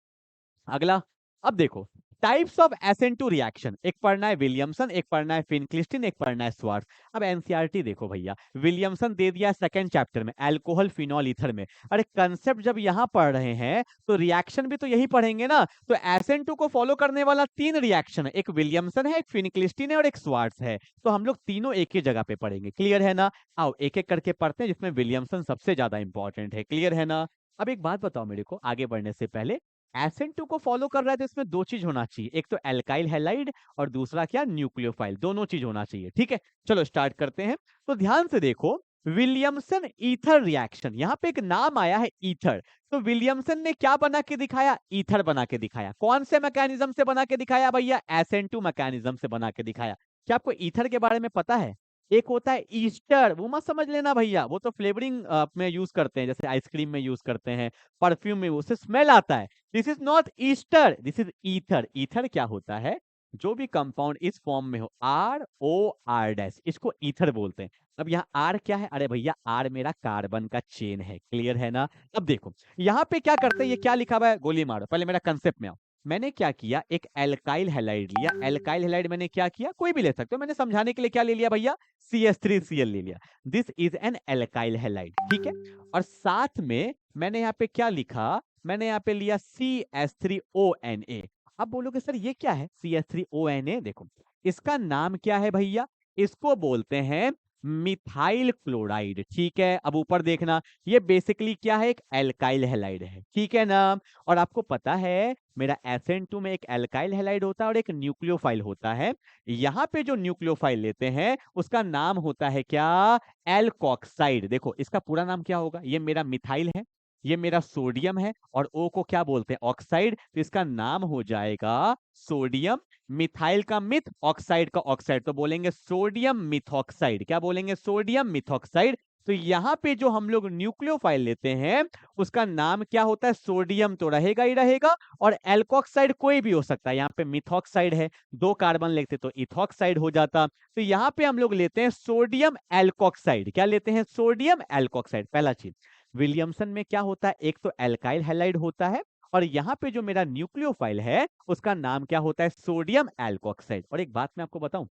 अगला। अब देखो टाइप्स ऑफ SN2 रिएक्शन, एक पढ़ना है विलियमसन, एक पढ़ना है फिनक्लिस्टिन, एक पढ़ना है स्वार्ट्ज। अब एनसीईआरटी देखो भैया, विलियमसन दे दिया सेकंड चैप्टर में, अल्कोहल फिनॉल ईथर में। अरे कंसेप्ट जब यहाँ पढ़ रहे हैं तो रिएक्शन भी तो यही पढ़ेंगे ना। तो SN2 को फॉलो करने वाला 3 रिएक्शन है, एक विलियमसन है, एक फिनक्लिस्टिन है, और एक स्वार्ट्ज है। तो हम लोग तीनों एक ही जगह पे पढ़ेंगे, क्लियर है ना। आओ एक एक करके पढ़ते हैं, जिसमें विलियमसन सबसे ज्यादा इंपॉर्टेंट है, क्लियर है ना। अब एक बात बताओ मेरे को आगे बढ़ने से पहले, SN2 को फॉलो कर रहा है तो इसमें 2 चीज होना चाहिए, एक तो एल्काइल हैलाइड और दूसरा क्या? न्यूक्लियोफाइल, दोनों चीज होना चाहिए, ठीक है। चलो स्टार्ट करते हैं। तो ध्यान से देखो, विलियमसन ईथर रिएक्शन, यहाँ पे एक नाम आया है ईथर। तो विलियमसन ने क्या बना के दिखाया? ईथर बना के दिखाया। कौन से मैकेनिज्म से बना के दिखाया भैया? SN2 मैकेनिज्म से बना के दिखाया। क्या आपको ईथर के बारे में पता है? एक होता है ईस्टर, वो मत समझ लेना भैया, वो तो फ्लेवरिंग में यूज करते हैं, जैसे आइसक्रीम में यूज करते हैं, परफ्यूम में, उससे स्मेल आता है। This is not Easter, this is ether. Ether क्या होता है? जो भी कंपाउंड इस फॉर्म में हो, ROR डैश, इसको ईथर बोलते हैं। अब यहाँ R क्या है? अरे भैया R मेरा कार्बन का चेन है, क्लियर है ना। अब देखो यहाँ पे क्या करते हैं, ये क्या लिखा हुआ है? गोली मारो, पहले मेरा कंसेप्ट में आओ। मैंने क्या किया, एक एल्काइल हैलाइड लिया। एल्काइल हैलाइड मैंने क्या किया, कोई भी ले सकते हो, मैंने समझाने के लिए क्या ले लिया भैया? CH3Cl ले लिया। This is an alkyl halide, ठीक है। और साथ में मैंने यहाँ पे क्या लिखा? मैंने यहाँ पे लिया CH3ONA। अब बोलोगे सर ये क्या है CH3ONA? देखो इसका नाम क्या है भैया? इसको बोलते हैं मिथाइल क्लोराइड, ठीक है। अब ऊपर देखना, ये बेसिकली क्या है? एक एल्काइल हैलाइड है, ठीक है ना। और आपको पता है मेरा SN2 में एक एल्काइल हैलाइड होता है और एक न्यूक्लियोफाइल होता है। यहाँ पे जो न्यूक्लियोफाइल लेते हैं उसका नाम होता है क्या? एल्कोक्साइड। देखो इसका पूरा नाम क्या होगा? ये मेरा मिथाइल है, ये मेरा सोडियम है, और O को क्या बोलते हैं? ऑक्साइड। तो इसका नाम हो जाएगा सोडियम। मिथाइल का मिथ, ऑक्साइड का ऑक्साइड, तो बोलेंगे सोडियम मिथॉक्साइड। क्या बोलेंगे? Sodium methoxide. तो यहाँ पे जो हम लोग न्यूक्लियोफाइल लेते हैं उसका नाम क्या होता है? सोडियम तो रहेगा ही रहेगा, और एल्कोक्साइड कोई भी हो सकता है। यहाँ पे मिथॉक्साइड है, 2 कार्बन लेते तो इथॉक्साइड हो जाता। तो यहाँ पे हम लोग लेते हैं सोडियम एल्कोक्साइड। क्या लेते हैं? Sodium alkoxide. पहला चीज, विलियमसन में क्या होता है? एक तो एल्काइल हैलाइड होता है, और यहाँ पे जो मेरा न्यूक्लियोफाइल है उसका नाम क्या होता है? Sodium alkoxide. और एक बात मैं आपको बताऊं,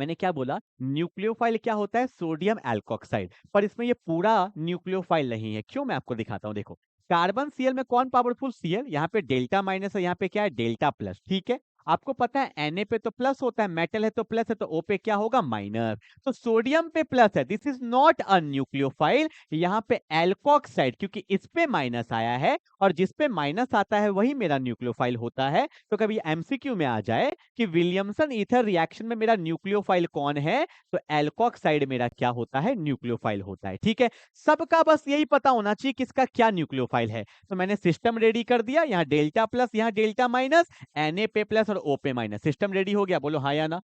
मैंने क्या बोला, न्यूक्लियोफाइल क्या होता है, सोडियम एल्कोक्साइड, पर इसमें ये पूरा न्यूक्लियोफाइल नहीं है। क्यों, मैं आपको दिखाता हूँ। देखो कार्बन सीएल में कौन पावरफुल, सीएल, यहाँ पे डेल्टा माइनस है, यहाँ पे क्या है, डेल्टा प्लस। ठीक है, आपको पता है Na पे तो प्लस होता है, मेटल है तो प्लस है, तो O पे क्या होगा, माइनस। तो सोडियम पे प्लस है, this is not a nucleophile. यहाँ पे एल्कोक्साइड, क्योंकि इस पे माइनस आया है और जिस पे माइनस आता है वही मेरा न्यूक्लियोफाइल होता है। तो कभी एमसीक्यू में आ जाए कि विलियमसन ईथर रिएक्शन में मेरा न्यूक्लियोफाइल कौन है, तो एल्कोक्साइड मेरा क्या होता है, न्यूक्लियोफाइल होता है। ठीक है, सबका बस यही पता होना चाहिए किसका क्या न्यूक्लियोफाइल है। तो मैंने सिस्टम रेडी कर दिया, यहाँ डेल्टा प्लस, यहाँ डेल्टा माइनस, Na पे प्लस और O पे माइनस। सिस्टम रेडी हो गया, बोलो हाँ या ना।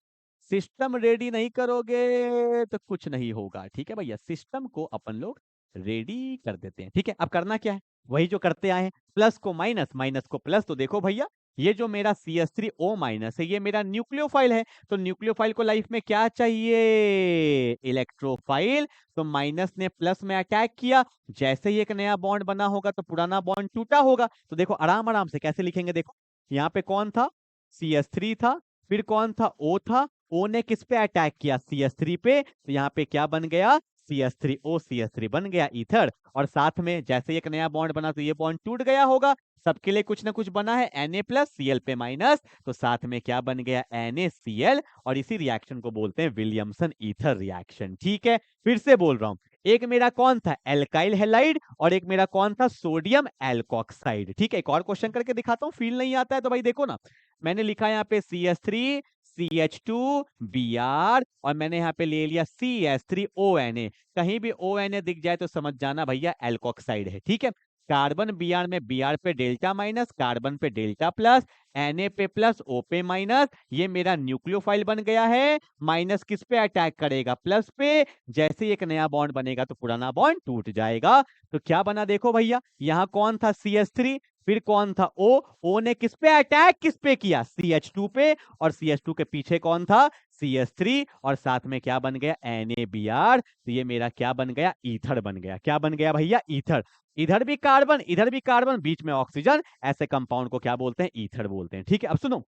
सिस्टम रेडी नहीं करोगे तो कुछ नहीं होगा। ठीक है भैया, सिस्टम को अपन लोग रेडी कर देते हैं। ठीक है, अब करना क्या है, वही जो करते आए हैं, प्लस को माइनस, माइनस को प्लस। तो देखो भैया, ये जो मेरा CH3O माइनस है, ये मेरा न्यूक्लियोफाइल है। तो न्यूक्लियोफाइल को लाइफ में क्या चाहिए, इलेक्ट्रोफाइल। तो माइनस ने प्लस में अटैक किया, जैसे ही एक नया बॉन्ड बना होगा तो पुराना बॉन्ड टूटा होगा। तो देखो आराम आराम से कैसे लिखेंगे, देखो यहाँ पे कौन था, CH3 था, फिर कौन था, O था। O ने किस पे अटैक किया, CH3 पे। तो यहाँ पे क्या बन गया, CH3O, CH3 बन गया ईथर। और साथ में जैसे एक नया बॉन्ड बना तो ये बॉन्ड टूट गया होगा। सबके लिए कुछ ना कुछ बना है, Na प्लस, Cl पे माइनस, तो साथ में क्या बन गया, NaCl। और इसी रिएक्शन को बोलते हैं विलियमसन ईथर रिएक्शन। ठीक है, फिर से बोल रहा हूं, एक मेरा कौन था, एल्काइल हैलाइड, और एक मेरा कौन था, सोडियम एल्कोक्साइड। ठीक है, एक और क्वेश्चन करके दिखाता हूँ, फील नहीं आता है तो भाई देखो ना, मैंने लिखा यहाँ पे CH3 CH2 Br, और मैंने यहाँ पे ले लिया CH3ONa। कहीं भी ONa दिख जाए तो समझ जाना भैया एल्कोक्साइड है। ठीक है, कार्बन Br में Br पे डेल्टा माइनस, कार्बन पे डेल्टा प्लस, Na पे प्लस, O पे माइनस, ये मेरा न्यूक्लियोफाइल बन गया है। माइनस किस पे अटैक करेगा, प्लस पे। जैसे ही एक नया बॉन्ड बनेगा तो पुराना बॉन्ड टूट जाएगा। तो क्या बना, देखो भैया, यहाँ कौन था, CH3, फिर कौन था, O ने किस पे अटैक, किस पे किया, CH2 पे, और CH2 के पीछे कौन था, CH3, और साथ में क्या बन गया, NaBr। तो ये मेरा क्या बन गया, ईथर बन गया। क्या बन गया भैया, ईथर। इधर भी कार्बन, इधर भी कार्बन, बीच में ऑक्सीजन, ऐसे कंपाउंड को क्या बोलते हैं, ईथर बोलते हैं। ठीक है, अब सुनो,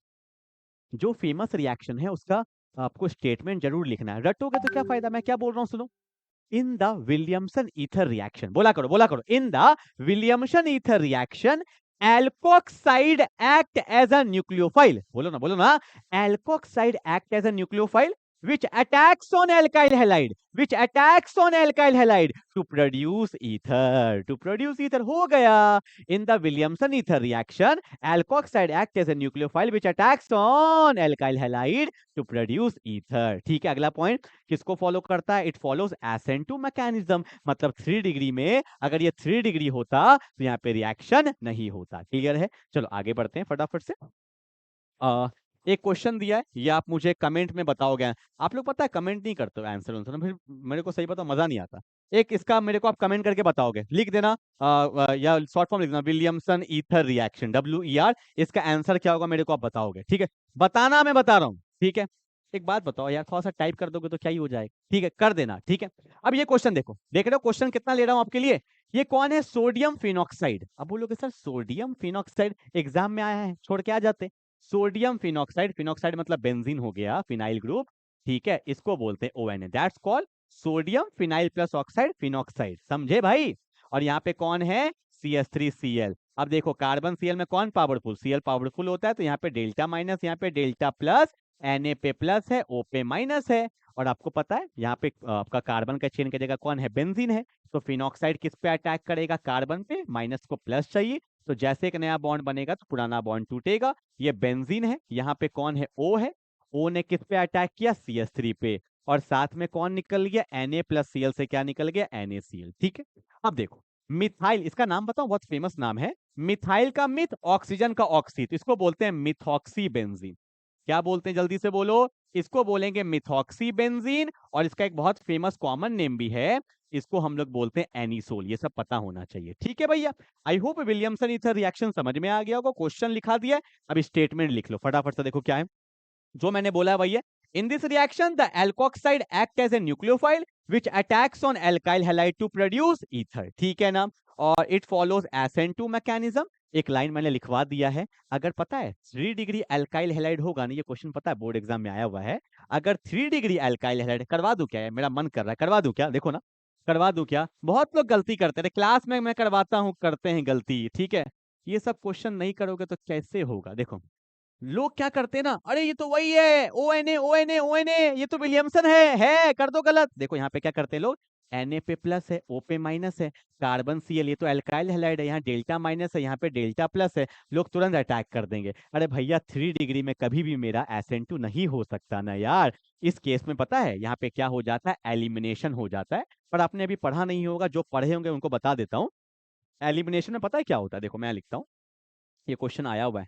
जो फेमस रिएक्शन है उसका आपको स्टेटमेंट जरूर लिखना है। रटोगे तो क्या फायदा, मैं क्या बोल रहा हूँ, सुनो। In the Williamson ether reaction, बोला करो, बोला करो, in the Williamson ether reaction alkoxide act as a nucleophile, बोलो ना, बोलो ना, alkoxide act as a nucleophile which attacks on alkyl halide, which attacks on alkyl halide to produce ether, to produce ether। हो गया, in the Williamson ether reaction alkoxide act as a nucleophile which attacks on alkyl halide to produce ether। ठीक है, अगला point किसको follow करता है, it follows SN two mechanism, मतलब 3 degree में अगर ये 3 डिग्री होता तो यहाँ पे रिएक्शन नहीं होता। क्लियर है, चलो आगे बढ़ते हैं फटाफट से। एक क्वेश्चन दिया है, ये आप मुझे कमेंट में बताओगे। आप लोग पता है कमेंट नहीं करते हो आंसर आंसर, फिर मेरे को सही बताओ मजा नहीं आता। एक इसका मेरे को आप कमेंट करके बताओगे, लिख देना या शॉर्ट फॉर्म लिख देना, विलियमसन ईथर रिएक्शन, WER। इसका आंसर क्या होगा मेरे को आप बताओगे, ठीक है, बताना, मैं बता रहा हूँ। ठीक है, एक बात बताओ यार, थोड़ा सा टाइप कर दोगे तो क्या ही हो जाएगा। ठीक है, कर देना। ठीक है, अब ये क्वेश्चन देखो, देख रहे हो क्वेश्चन कितना ले रहा हूं आपके लिए। ये कौन है, सोडियम फिनॉक्साइड। अब बोलोगे सर सोडियम फिनॉक्साइड एग्जाम में आया है, छोड़ के आ जाते। सोडियम फिनॉक्साइड, फिनॉक्साइड मतलब बेंजीन हो गया, फिनाइल ग्रुप। ठीक है, इसको बोलते हैं ONA, that's called sodium phenyl plus oxide phenoxide, समझे भाई। और यहाँ पे कौन है, CH3Cl। अब देखो कार्बन Cl में कौन पावरफुल, Cl पावरफुल होता है, तो यहाँ पे डेल्टा माइनस, यहाँ पे डेल्टा प्लस, Na पे प्लस है, O पे माइनस है। और आपको पता है यहाँ पे आपका कार्बन का चेन की जगह कौन है, बेंजीन है। तो फिनॉक्साइड किस पे अटैक करेगा, कार्बन पे, माइनस को प्लस चाहिए। तो जैसे एक नया बॉन्ड बनेगा तो पुराना बॉन्ड टूटेगा। ये बेंजीन है, यहाँ पे कौन है, O है। O ने किस पे अटैक किया, CH3 पे, और साथ में कौन निकल गया, Na प्लस Cl से क्या निकल गया, NaCl। ठीक है, अब देखो मिथाइल, इसका नाम बताओ, बहुत फेमस नाम है। मिथाइल का मिथ, ऑक्सीजन का ऑक्सी, तो इसको बोलते हैं मिथॉक्सी बेंजीन। क्या बोलते हैं, जल्दी से बोलो, इसको बोलेंगे मिथॉक्सी बेंजीन। और इसका एक बहुत फेमस कॉमन नेम भी है, इसको हम लोग बोलते हैं एनिसोल। ये सब पता होना चाहिए। ठीक है भैया, I hope Williamson ether reaction समझ में आ गया होगा। क्वेश्चन लिखा दिया है, अब स्टेटमेंट लिख लो फटाफट से। देखो क्या है जो मैंने बोला है भैया, in this reaction the alkoxide act as a nucleophile which attacks on alkyl halide to produce ether. ठीक है ना, और it follows SN two mechanism, एक लाइन मैंने लिखवा दिया है। अगर पता है 3 डिग्री एल्काइल हैलाइड होगा ना, ये क्वेश्चन पता है बोर्ड एग्जाम में आया हुआ है। अगर 3 डिग्री एल्काइल हैलाइड, करवा दूं क्या, है मेरा मन कर रहा है, करवा दूं क्या, देखो ना, करवा दूं क्या। बहुत लोग गलती करते हैं क्लास में, मैं करवाता हूँ, करते हैं गलती, ठीक है। ये सब क्वेश्चन नहीं करोगे तो कैसे होगा। देखो लोग क्या करते हैं ना, अरे ये तो वही है, O N A O N A O N A, ये तो विलियमसन है, कर दो गलत। देखो यहाँ पे क्या करते हैं लोग, Na पे प्लस है, O पे माइनस है, कार्बन Cl, ये तो एल्काइल हैलाइड है, यहाँ डेल्टा माइनस है, यहाँ पे डेल्टा प्लस है। लोग तुरंत अटैक कर देंगे, अरे भैया 3 डिग्री में कभी भी मेरा SN2 नहीं हो सकता ना यार। इस केस में पता है यहाँ पे क्या हो जाता है, एलिमिनेशन हो जाता है। पर आपने अभी पढ़ा नहीं होगा, जो पढ़े होंगे उनको बता देता हूँ। एलिमिनेशन में पता है क्या होता है, देखो मैं लिखता हूँ, ये क्वेश्चन आया हुआ है,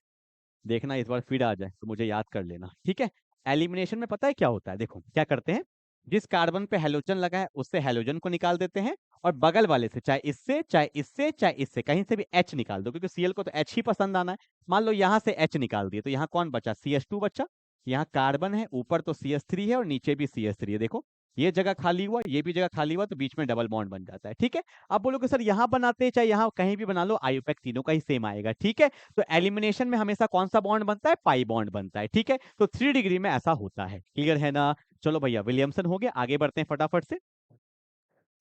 देखना इस बार फिर आ जाए तो मुझे याद कर लेना, ठीक है। एलिमिनेशन में पता है क्या होता है, देखो क्या करते हैं, जिस कार्बन पे हेलोजन लगा है उससे हेलोजन को निकाल देते हैं, और बगल वाले से, चाहे इससे चाहे इससे चाहे इससे, कहीं से भी H निकाल दो, क्योंकि Cl को तो H ही पसंद आना है। मान लो यहाँ से H निकाल दिए तो यहाँ कौन बचा, CH2 बचा। यहाँ कार्बन है, ऊपर तो CH3 है और नीचे भी CH3 है। देखो ये जगह खाली हुआ, ये भी जगह खाली हुआ, तो बीच में डबल बॉन्ड बन जाता है, ठीक है। अब बोलोगे सर यहाँ बनाते हैं चाहे यहाँ कहीं भी बना लो, आयुपैक तीनों का ही सेम आएगा, ठीक है। तो एलिमिनेशन में हमेशा कौन सा बॉन्ड बनता है, पाई बॉन्ड बनता है, ठीक है। तो 3 डिग्री में ऐसा होता है, क्लियर है ना। चलो भैया विलियमसन हो गया, आगे बढ़ते हैं फटाफट से।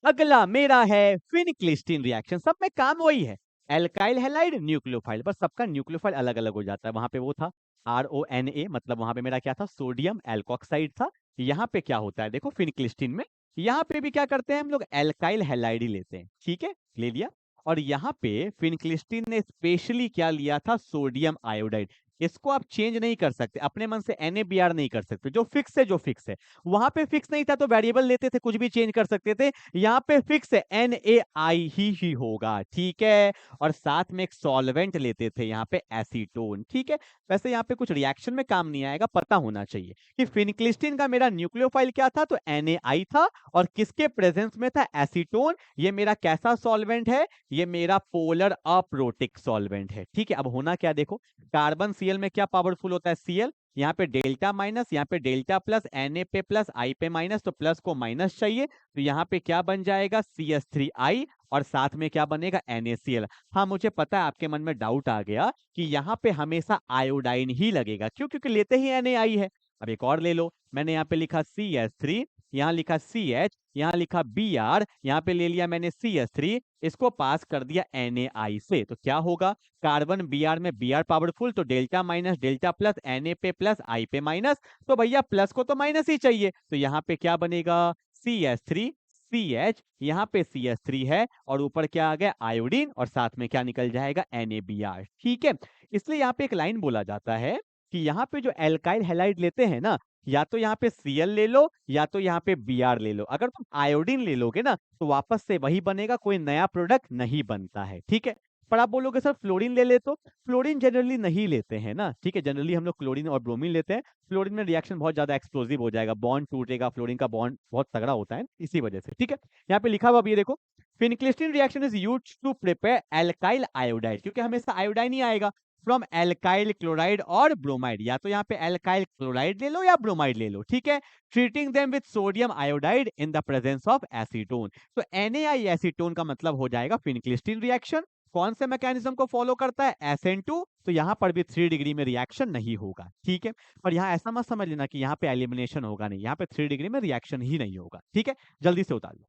अगला मेरा है फिनक्लिस्टीन रिएक्शन, सब में काम वही है, एल्काइल हैलाइड न्यूक्लियोफाइल, बस सबका न्यूक्लियोफाइल अलग अलग हो जाता है। वहां पे वो था RONA, मतलब वहां पे मेरा क्या था, सोडियम एल्कोक्साइड था। यहाँ पे क्या होता है, देखो फिनक्लिस्टीन में, यहाँ पे भी क्या करते हैं हम लोग, एल्काइल हैलाइड ही लेते हैं, ठीक है, ले लिया। और यहाँ पे फिनक्लिस्टीन ने स्पेशली क्या लिया था, सोडियम आयोडाइड। इसको आप चेंज नहीं कर सकते, अपने मन से NaBr नहीं कर सकते, जो फिक्स है जो फिक्स है। वहां पे फिक्स नहीं था तो वेरिएबल लेते थे, कुछ भी चेंज कर सकते थे। यहाँ पे फिक्स है, NaI ही होगा, ठीक है। और साथ में एक सॉल्वेंट लेते थे, यहाँ पे एसीटोन, ठीक है। वैसे यहाँ पे कुछ रिएक्शन में काम नहीं आएगा, पता होना चाहिए कि फिनक्लिस्टीन का मेरा न्यूक्लियोफाइल क्या था, तो NaI था, और किसके प्रेजेंस में था, एसीटोन। ये मेरा कैसा सॉल्वेंट है, ये मेरा पोलर अप्रोटिक सॉल्वेंट है, ठीक है। अब होना क्या, देखो कार्बन Cl में क्या पावरफुल होता है, Cl, यहाँ पे डेल्टा माइनस, यहाँ पे डेल्टा प्लस, Na पे प्लस, I पे माइनस, तो प्लस को माइनस चाहिए, तो यहाँ पे क्या बन जाएगा, CH3I, और साथ में क्या बनेगा, NaCl। हाँ मुझे पता है आपके मन में डाउट आ गया कि यहाँ पे हमेशा आयोडाइन ही लगेगा, क्यों, क्योंकि लेते ही NaI है। अब एक और ले लो, मैंने यहाँ पे लिखा CH3, यहाँ लिखा CH, यहाँ लिखा Br, यहाँ पे ले लिया मैंने CH3, इसको पास कर दिया NaI से, तो क्या होगा, कार्बन Br में Br पावरफुल, तो delta minus delta plus, Na पे प्लस, I पे माइनस, तो भैया प्लस को तो माइनस ही चाहिए, तो यहाँ पे क्या बनेगा, CH3 CH, यहाँ पे CH3 है, और ऊपर क्या आ गया, आयोडीन, और साथ में क्या निकल जाएगा, NaBr, ठीक है। इसलिए यहाँ पे एक लाइन बोला जाता है कि यहाँ पे जो एल्काइल हैलाइड लेते हैं ना, या तो यहाँ पे Cl ले लो, या तो यहाँ पे Br ले लो। अगर तुम आयोडीन ले लोगे ना तो वापस से वही बनेगा, कोई नया प्रोडक्ट नहीं बनता है, ठीक है। पर आप बोलोगे सर फ्लोरीन ले ले, तो फ्लोरीन जनरली नहीं लेते हैं ना, ठीक है। जनरली हम लोग क्लोरीन और ब्रोमीन लेते हैं। फ्लोरीन में रिएक्शन बहुत ज्यादा एक्सप्लोसिव हो जाएगा, बॉन्ड टूटेगा, फ्लोरीन का बॉन्ड बहुत तगड़ा होता है, इसी वजह से, ठीक है। यहाँ पे लिखा हुआ भी है, देखो Finkelstein reaction is used to prepare alkyl iodide, क्योंकि हमेशा आयोडाइन ही आएगा, फ्रॉम एल्काइल क्लोराइड और ब्रोमाइड, या तो यहाँ पे एल्काइल क्लोराइड ले लो या ब्रोमाइड ले लो, ठीक है। Treating them with sodium iodide in the presence of acetone, तो NaI एसीटोन का मतलब हो जाएगा फिनक्लिस्टीन रिएक्शन। कौन से मैकेनिज्म को फॉलो करता है, SN2, तो यहाँ पर भी 3 डिग्री में रिएक्शन नहीं होगा, ठीक है। पर यहाँ ऐसा मत समझ लेना कि यहाँ पे एलिमिनेशन होगा, नहीं, यहाँ पे 3 डिग्री में रिएक्शन ही नहीं होगा, ठीक है। जल्दी से उतार लो।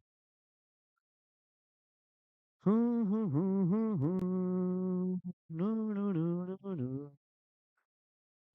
No no no no no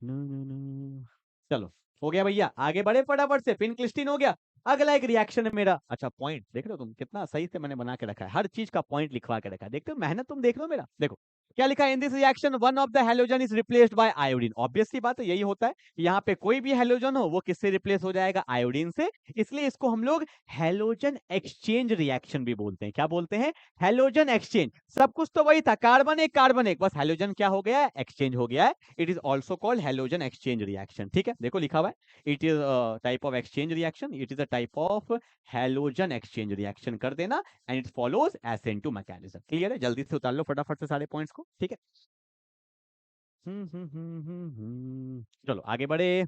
no no no. चलो हो गया भैया, आगे बढ़े फटाफट से, फिनक्लिस्टीन हो गया। अगला एक रिएक्शन है मेरा, अच्छा पॉइंट देख रहे हो तुम, कितना सही से मैंने बना के रखा है, हर चीज का पॉइंट लिखवा के रखा है, देखते हो मेहनत, तुम देख लो मेरा, देखो क्या लिखा है, in this reaction one of the halogen is replaced by iodine. Obvious सी बात है, यही होता है, यहाँ पे कोई भी हैलोजन हो वो किससे रिप्लेस हो जाएगा, आयोडीन से। इसलिए इसको हम लोग हैलोजन एक्सचेंज रिएक्शन भी बोलते हैं, क्या बोलते हैं, हैलोजन एक्सचेंज। सब कुछ तो वही था, कार्बन एक, बस हैलोजन क्या हो गया है, एक्सचेंज हो गया है। It is also called halogen exchange reaction, ठीक है। देखो लिखा हुआ है, it is type of exchange reaction, it is a type of halogen exchange reaction कर देना, and it follows SN2 mechanism. Clear है, जल्दी से उतार लो फटाफट से सारे पॉइंट्स को, ठीक है। चलो आगे बढ़े।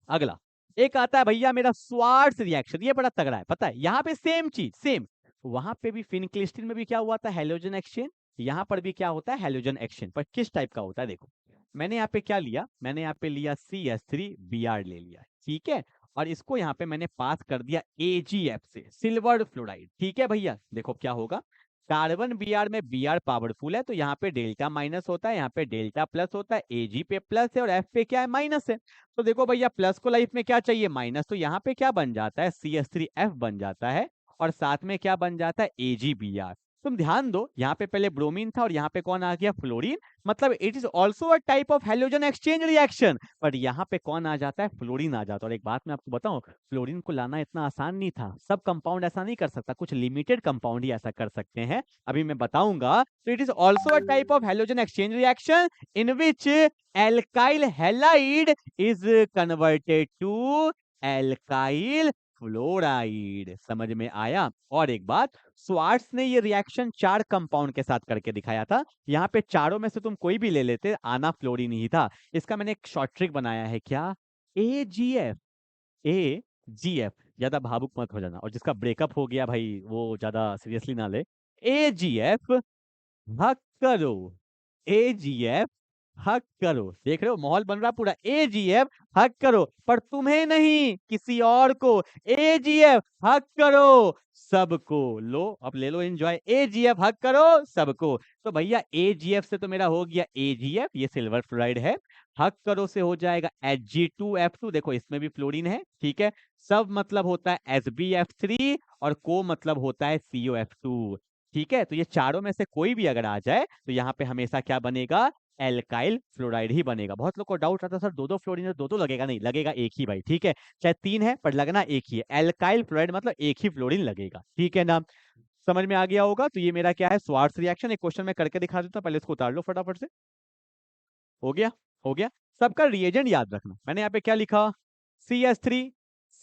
अगला एक आता है भैया मेरा स्वार्ट्ज रिएक्शन, ये बड़ा तगड़ा है, पता है यहाँ पे सेम चीज सेम, वहां पे भी फिनक्लिस्टीन में भी क्या हुआ था, हैलोजन एक्सचेंज, यहाँ पर भी क्या होता है, हेलोजन एक्सचेंज, पर किस टाइप का होता है देखो। मैंने यहाँ पे क्या लिया, मैंने यहाँ पे लिया CH3Br ले लिया, ठीक है। और इसको यहाँ पे मैंने पास कर दिया AgF से, सिल्वर फ्लोराइड, ठीक है भैया। देखो क्या होगा, कार्बन Br में Br पावरफुल है तो यहाँ पे डेल्टा माइनस होता है, यहाँ पे डेल्टा प्लस होता है, Ag पे प्लस है और F पे क्या है, माइनस है। तो देखो भैया प्लस को लाइफ में क्या चाहिए, माइनस, तो यहाँ पे क्या बन जाता है, CH3F बन जाता है और साथ में क्या बन जाता है, AgBr। तुम ध्यान दो, यहाँ पे पहले ब्रोमीन था और यहाँ पे कौन आ गया, फ्लोरीन। मतलब it is also a type of halogen exchange reaction, but यहाँ पे कौन आ जाता है, फ्लोरीन आ जाता है। और एक बात मैं आपको बताऊं, फ्लोरीन को लाना इतना आसान नहीं था, सब कंपाउंड ऐसा नहीं कर सकता, कुछ लिमिटेड कंपाउंड ही ऐसा कर सकते हैं, अभी मैं बताऊंगा। तो it is also a type of halogen exchange reaction in which alkyl halide is converted to alkyl fluoride. समझ में आया। और एक बात, स्वार्ट्स ने ये रिएक्शन 4 कंपाउंड के साथ करके दिखाया था। यहाँ पे चारों में से तुम कोई भी ले लेते, आना फ्लोरीन ही था। इसका मैंने एक शॉर्ट ट्रिक बनाया है, क्या, AgF, AgF, ज्यादा भावुक मत हो जाना, और जिसका ब्रेकअप हो गया भाई वो ज्यादा सीरियसली ना ले। AgF हक करो, AgF हक करो, देख रहे हो माहौल बन रहा पूरा, AgF हक करो, पर तुम्हें नहीं, किसी और को, AgF हक करो सबको, लो अब ले लो एंजॉय, AgF हक करो सबको। तो भैया AgF से तो मेरा हो गया AgF, ये सिल्वर फ्लोराइड है। हक करो से हो जाएगा Hg2F2, देखो इसमें भी फ्लोरीन है, ठीक है। सब मतलब होता है SbF3 और को मतलब होता है COF2, ठीक है। तो ये चारों में से कोई भी अगर आ जाए तो यहाँ पे हमेशा क्या बनेगा, एल्काइल फ्लोराइड ही बनेगा। बहुत लोग को डाउट रहता है सर दो दो फ्लोरीन है, दो दो लगेगा, नहीं लगेगा एक ही भाई, ठीक है। चाहे 3 है पर लगना एक ही है, एल्काइल फ्लोराइड मतलब एक ही फ्लोरीन लगेगा, ठीक है ना। समझ में आ गया होगा। तो ये मेरा क्या है, स्वार्ट्स रिएक्शन। एक क्वेश्चन मैं करके दिखा देता हूँ, पहले इसको उतार लो फटाफट से। हो गया, हो गया। सबका रिएजेंट याद रखना, मैंने यहाँ पे क्या लिखा, CH3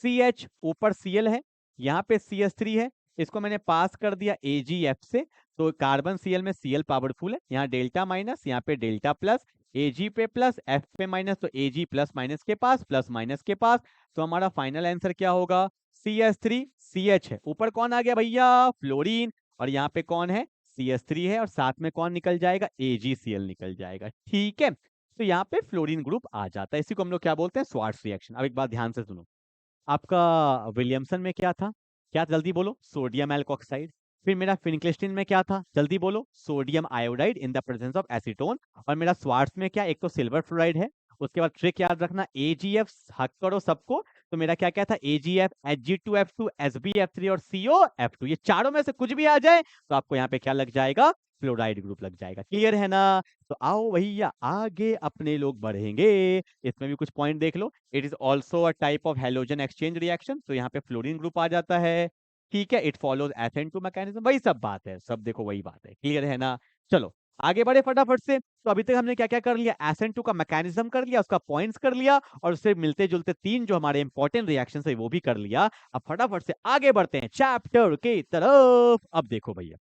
CH, ऊपर Cl है, यहाँ पे CH3 है, इसको मैंने पास कर दिया AgF से। तो कार्बन Cl में Cl पावरफुल है, यहाँ डेल्टा माइनस, यहाँ पे डेल्टा प्लस, Ag पे प्लस, F पे माइनस, तो Ag प्लस माइनस के पास, प्लस माइनस के पास। तो हमारा फाइनल आंसर क्या होगा, CH3 CH है, ऊपर कौन आ गया भैया, फ्लोरीन, और यहाँ पे कौन है, CH3 है, और साथ में कौन निकल जाएगा, AgCl निकल जाएगा, ठीक है। तो यहाँ पे फ्लोरीन ग्रुप आ जाता है, इसी को हम लोग क्या बोलते हैं, स्वार्ट्स रिएक्शन। अब एक बात ध्यान से सुनो, आपका विलियमसन में क्या था, क्या, जल्दी बोलो, सोडियम एल्कोक्साइड। फिर मेरा फिनक्लिस्टीन में क्या था, जल्दी बोलो, sodium iodide in the presence of acetone. और मेरा स्वार्ट्स में क्या, एक तो सिल्वर फ्लोराइड है। उसके बाद ट्रिक याद रखना, AgF हक करो सबको। तो मेरा क्या क्या था, AgF, Hg2F2, SbF3 और COF2, ये चारों में से कुछ भी आ जाए तो आपको यहाँ पे क्या लग जाएगा, फ्लोराइड ग्रुप लग जाएगा। क्लियर है ना। तो आओ भैया आगे अपने लोग बढ़ेंगे, इसमें भी कुछ पॉइंट देख लो। It is also a type of halogen exchange reaction, तो यहाँ पे फ्लोरीन ग्रुप आ जाता है, ठीक है। इट फॉलोज SN2 मैकेनिज्म, वही सब बात है, सब देखो वही बात है, क्लियर है ना। चलो आगे बढ़े फटाफट से। तो अभी तक हमने क्या क्या कर लिया, SN2 का मैकेनिज्म कर लिया, उसका पॉइंट्स कर लिया, और उससे मिलते जुलते 3 जो हमारे इंपॉर्टेंट रिएक्शन है वो भी कर लिया। अब फटाफट से आगे बढ़ते हैं चैप्टर की तरफ। अब देखो भैया,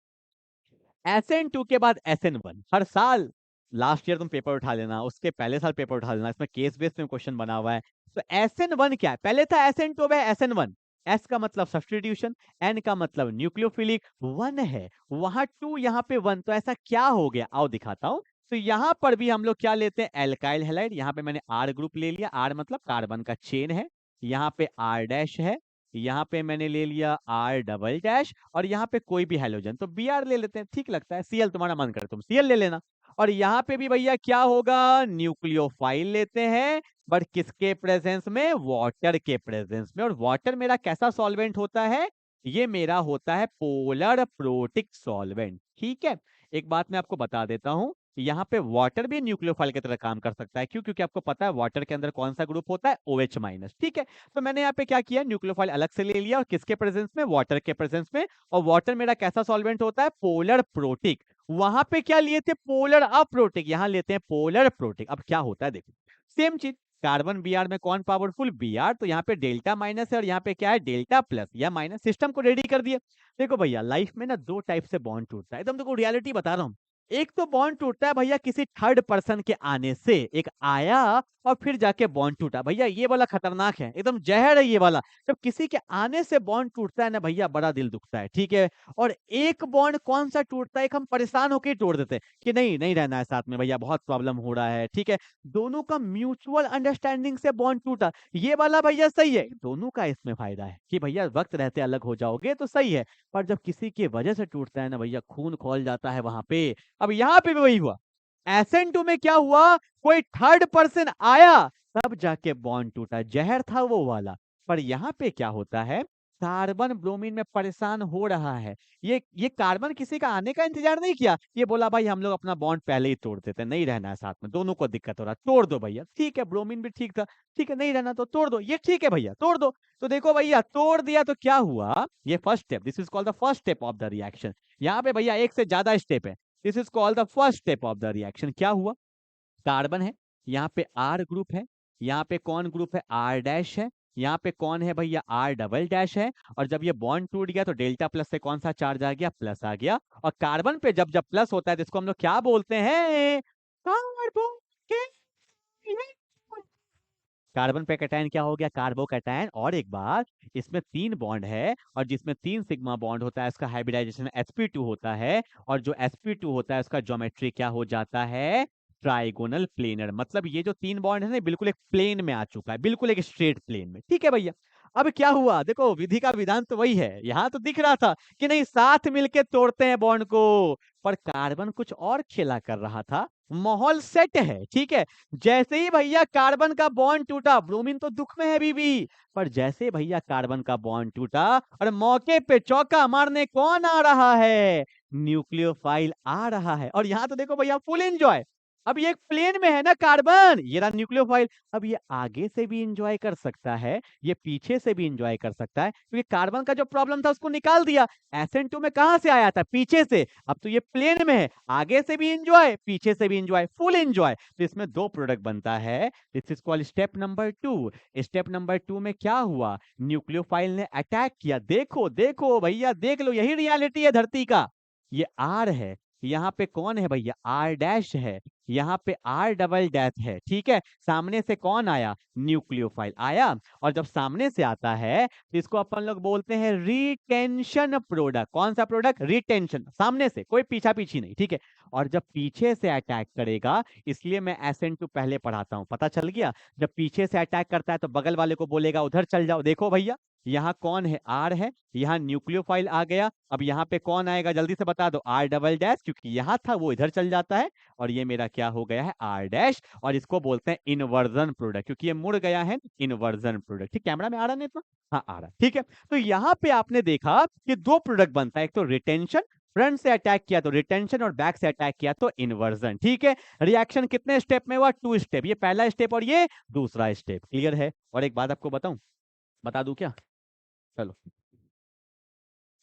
SN2 के बाद SN1, हर साल लास्ट ईयर तुम पेपर उठा लेना, उसके पहले साल पेपर उठा लेना, इसमें केस बेस में क्वेश्चन बना हुआ है। तो SN1 क्या है, पहले था SN2, अब है SN1। S का मतलब सब्स्टिट्यूशन, N का मतलब न्यूक्लियोफिलिक, 1 है वहां 2, यहाँ पे 1, तो ऐसा क्या हो गया, आओ दिखाता हूं। तो यहाँ पर भी हम लोग क्या लेते हैं, एल्काइल हैलाइड। यहाँ पे मैंने R ग्रुप ले लिया, R मतलब कार्बन का चेन है। यहाँ पे R डैश है, यहाँ पे मैंने ले लिया R डबल डैश, और यहाँ पे कोई भी हेलोजन, तो Br ले लेते हैं, ठीक लगता है। Cl तुम्हारा मन करे तुम Cl ले लेना। और यहाँ पे भी भैया क्या होगा, न्यूक्लियोफाइल लेते हैं, बट किसके प्रेजेंस में, वाटर के प्रेजेंस में। और वाटर मेरा कैसा सॉल्वेंट होता है, ये मेरा होता है पोलर प्रोटिक सॉल्वेंट, ठीक है। एक बात मैं आपको बता देता हूं, यहाँ पे वाटर भी न्यूक्लियोफाइल की तरह काम कर सकता है, क्यों, क्योंकि आपको पता है वाटर के अंदर कौन सा ग्रुप होता है, OH माइनस, ठीक है। तो मैंने यहाँ पे क्या किया, न्यूक्लियोफाइल अलग से ले लिया, और किसके प्रेजेंस में, वाटर के प्रेजेंस में। और वाटर मेरा कैसा सॉल्वेंट होता है, पोलर प्रोटिक। वहां पे क्या लिए थे, पोलर अप्रोटिक, यहाँ लेते हैं पोलर प्रोटिक। अब क्या होता है देखो, सेम चीज, कार्बन Br में कौन पावरफुल, Br, तो यहाँ पे डेल्टा माइनस है, और यहाँ पे क्या है, डेल्टा प्लस या माइनस। सिस्टम को रेडी कर दिए। देखो भैया लाइफ में ना 2 टाइप से बॉन्ड टूटता है, एकदम देखो रियलिटी बता रहा हूँ। एक तो बॉन्ड टूटता है भैया किसी थर्ड पर्सन के आने से, एक आया और फिर जाके बॉन्ड टूटा, भैया ये वाला खतरनाक है, एकदम जहर है ये वाला। जब किसी के आने से बॉन्ड टूटता है ना भैया, बड़ा दिल दुखता है, ठीक है। और एक बॉन्ड कौन सा टूटता है, एक हम परेशान होकर तोड़ देते हैं कि नहीं नहीं रहना है साथ में भैया, बहुत प्रॉब्लम हो रहा है, ठीक है। दोनों का म्यूचुअल अंडरस्टैंडिंग से बॉन्ड टूटा, ये वाला भैया सही है, दोनों का इसमें फायदा है कि भैया वक्त रहते अलग हो जाओगे तो सही है। पर जब किसी की वजह से टूटता है ना भैया, खून खौल जाता है वहां पे। अब यहाँ पे भी वही हुआ, SN2 में क्या हुआ, कोई थर्ड पर्सन आया तब जाके बॉन्ड टूटा, जहर था वो वाला। पर यहाँ पे क्या होता है, कार्बन ब्रोमीन में परेशान हो रहा है। ये कार्बन किसी का आने का इंतजार नहीं किया, ये बोला भाई हम लोग अपना बॉन्ड पहले ही तोड़ देते हैं, नहीं रहना है साथ में, दोनों को दिक्कत हो रहा है, तोड़ दो भैया, ठीक है, ब्रोमीन भी ठीक था, ठीक है, नहीं रहना तो तोड़ दो, ये ठीक है भैया, तोड़ दो। तो देखो भैया तोड़ दिया तो क्या हुआ, ये first step, this is called the first step of the reaction. यहाँ पे भैया एक से ज्यादा स्टेप है, this is called the first step of the reaction. क्या हुआ, कार्बन है, यहाँ पे आर ग्रुप है, यहाँ पे कौन ग्रुप है, आर डैश है, यहाँ पे कौन है भैया, आर डबल डैश है। और जब ये बॉन्ड टूट गया तो डेल्टा प्लस से कौन सा चार्ज आ गया, प्लस आ गया। और कार्बन पे जब जब प्लस होता है तो इसको हम लोग क्या बोलते हैं, कार्बोकेटायन। कार्बन पे कैटायन क्या हो गया, कार्बोकैटायन। और एक बात, इसमें 3 बॉन्ड है और जिसमें 3 सिग्मा बॉन्ड होता है उसका हाइब्रिडाइजेशन sp2 होता है। और जो sp2 होता है उसका ज्योमेट्री क्या हो जाता है, ट्राइगोनल प्लेनर। मतलब ये जो 3 बॉन्ड है ना बिल्कुल एक प्लेन में आ चुका है, बिल्कुल एक स्ट्रेट प्लेन में, ठीक है भैया। अब क्या हुआ, देखो विधि का विधान तो वही है, यहाँ तो दिख रहा था कि नहीं साथ मिलके तोड़ते हैं बॉन्ड को। पर कार्बन कुछ और खेला कर रहा था, माहौल सेट है, ठीक है। जैसे ही भैया कार्बन का बॉन्ड टूटा, ब्रोमीन तो दुख में है अभी भी, पर जैसे भैया कार्बन का बॉन्ड टूटा और मौके पे चौका मारने कौन आ रहा है, न्यूक्लियोफाइल आ रहा है। और यहाँ तो देखो भैया फुल एंजॉय, अब ये एक प्लेन में है ना कार्बन, ये रहा न्यूक्लियोफाइल। अब ये आगे से भी एंजॉय कर सकता है, ये पीछे से भी एंजॉय कर सकता है, क्योंकि कार्बन का जो प्रॉब्लम था उसको निकाल दिया। SN2 में कहां से आया था, पीछे से, अब तो ये प्लेन में है, आगे से भी एंजॉय पीछे से भी एंजॉय, फुल एंजॉय। तो इसमें 2 प्रोडक्ट बनता है, this is called step number 2। Step number 2 में क्या हुआ, न्यूक्लियोफाइल ने अटैक किया, देखो देखो भैया देख लो, यही रियलिटी है धरती का। ये आर है, यहाँ पे कौन है भैया, आर डैश है, यहाँ पे आर डबल डैश है, ठीक है। सामने से कौन आया, न्यूक्लियोफाइल आया। और जब सामने से आता है तो इसको अपन लोग बोलते हैं रिटेंशन प्रोडक्ट। कौन सा प्रोडक्ट, रिटेंशन, सामने से, कोई पीछा पीछी नहीं, ठीक है। और जब पीछे से अटैक करेगा, इसलिए मैं SN2 पहले पढ़ाता हूं, पता चल गया। जब पीछे से अटैक करता है तो बगल वाले को बोलेगा उधर चल जाओ, देखो भैया यहाँ कौन है, आर है, यहाँ न्यूक्लियोफाइल आ गया। अब यहाँ पे कौन आएगा जल्दी से बता दो, आर डबल डैश, क्योंकि यहाँ था वो इधर चल जाता है। और ये मेरा क्या हो गया है, आर डैश। और इसको बोलते हैं इनवर्जन प्रोडक्ट, क्योंकि ये मुड़ गया है, इनवर्जन प्रोडक्ट। ठीक, कैमरा में आ रहा नहीं इतना, हाँ आ रहा, ठीक है। तो यहाँ पे आपने देखा कि 2 प्रोडक्ट बनता है, एक तो रिटेंशन, फ्रंट से अटैक किया तो रिटेंशन, और बैक से अटैक किया तो इन्वर्जन, ठीक है। रिएक्शन कितने स्टेप में हुआ, 2 स्टेप, ये पहला स्टेप और ये दूसरा स्टेप, क्लियर है। और एक बात आपको बताऊं, बता दूं क्या, चलो,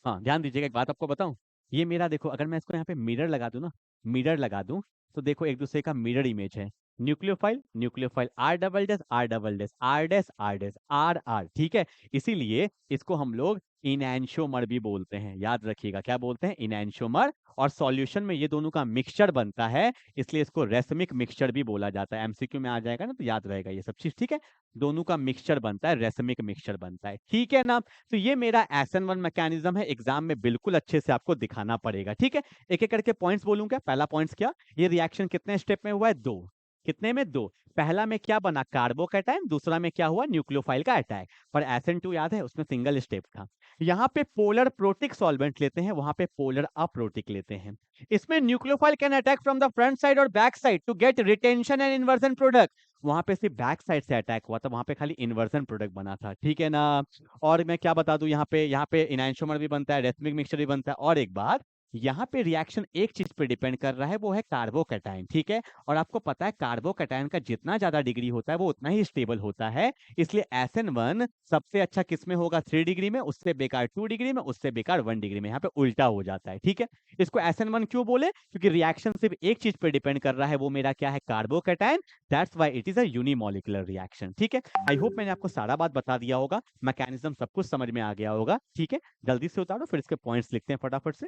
हाँ ध्यान दीजिएगा, एक बात आपको बताऊं, ये मेरा देखो, अगर मैं इसको यहाँ पे मिरर लगा दूं ना, मिरर लगा दूं, तो देखो एक दूसरे का मिरर इमेज है, nucleophile nucleophile, R double dash R double dash, R dash R dash, R R, ठीक है। इसीलिए इसको हम लोग इनैंशोमर भी बोलते हैं, याद रखिएगा क्या बोलते हैं, इनैंशोमर। और सॉल्यूशन में ये दोनों का मिक्सचर बनता है, इसलिए इसको रेसमिक मिक्सचर भी बोला जाता है। MCQ में आ जाएगा ना तो याद रहेगा ये सब चीज, ठीक है। दोनों का मिक्सचर बनता है, रेसमिक मिक्सचर बनता है, ठीक है ना। तो ये मेरा SN1 मैकेनिज्म है, एग्जाम में बिल्कुल अच्छे से आपको दिखाना पड़ेगा, ठीक है। एक एक करके पॉइंट्स बोलूं क्या, पहला पॉइंट्स क्या, ये रिएक्शन कितने स्टेप में हुआ है, 2, कितने में, 2। पहला में क्या बना, कार्बोकैटायन, दूसरा में क्या हुआ, न्यूक्लियोफाइल का अटैक। पर SN2 याद है, उसमें सिंगल स्टेप था। यहाँ पे पोलर प्रोटिक सॉल्वेंट लेते हैं, वहां पे पोलर अप्रोटिक लेते हैं। इसमें nucleophile can attack from the front side और back side to get retention and inversion product. वहां पे सिर्फ बैक साइड से अटैक हुआ था, वहां पे खाली इन्वर्जन प्रोडक्ट बना था, ठीक है ना। और मैं क्या बता दूं, यहाँ पे इनैंशोमर भी बनता है, रेथमिक मिक्सचर भी बनता है। और एक बात, यहाँ पे रिएक्शन एक चीज पे डिपेंड कर रहा है, वो है कार्बोकैटायन, ठीक है। और आपको पता है कार्बोकैटायन का जितना ज्यादा डिग्री होता है वो उतना ही स्टेबल होता है। इसलिए SN1 सबसे अच्छा किस में होगा, 3 डिग्री में, उससे बेकार 2 डिग्री में, उससे बेकार 1 डिग्री में, यहाँ पे उल्टा हो जाता है, ठीक है। इसको SN1 क्यों बोले, क्योंकि रिएक्शन सिर्फ एक चीज पे डिपेंड कर रहा है, वो मेरा क्या है, carbocation. That's why it is a unimolecular reaction, ठीक है। आई होप मैंने आपको सारा बात बता दिया होगा, मैकेनिज्म सब कुछ समझ में आ गया होगा, ठीक है। जल्दी से उतारो, फिर इसके पॉइंट्स लिखते हैं फटाफट से।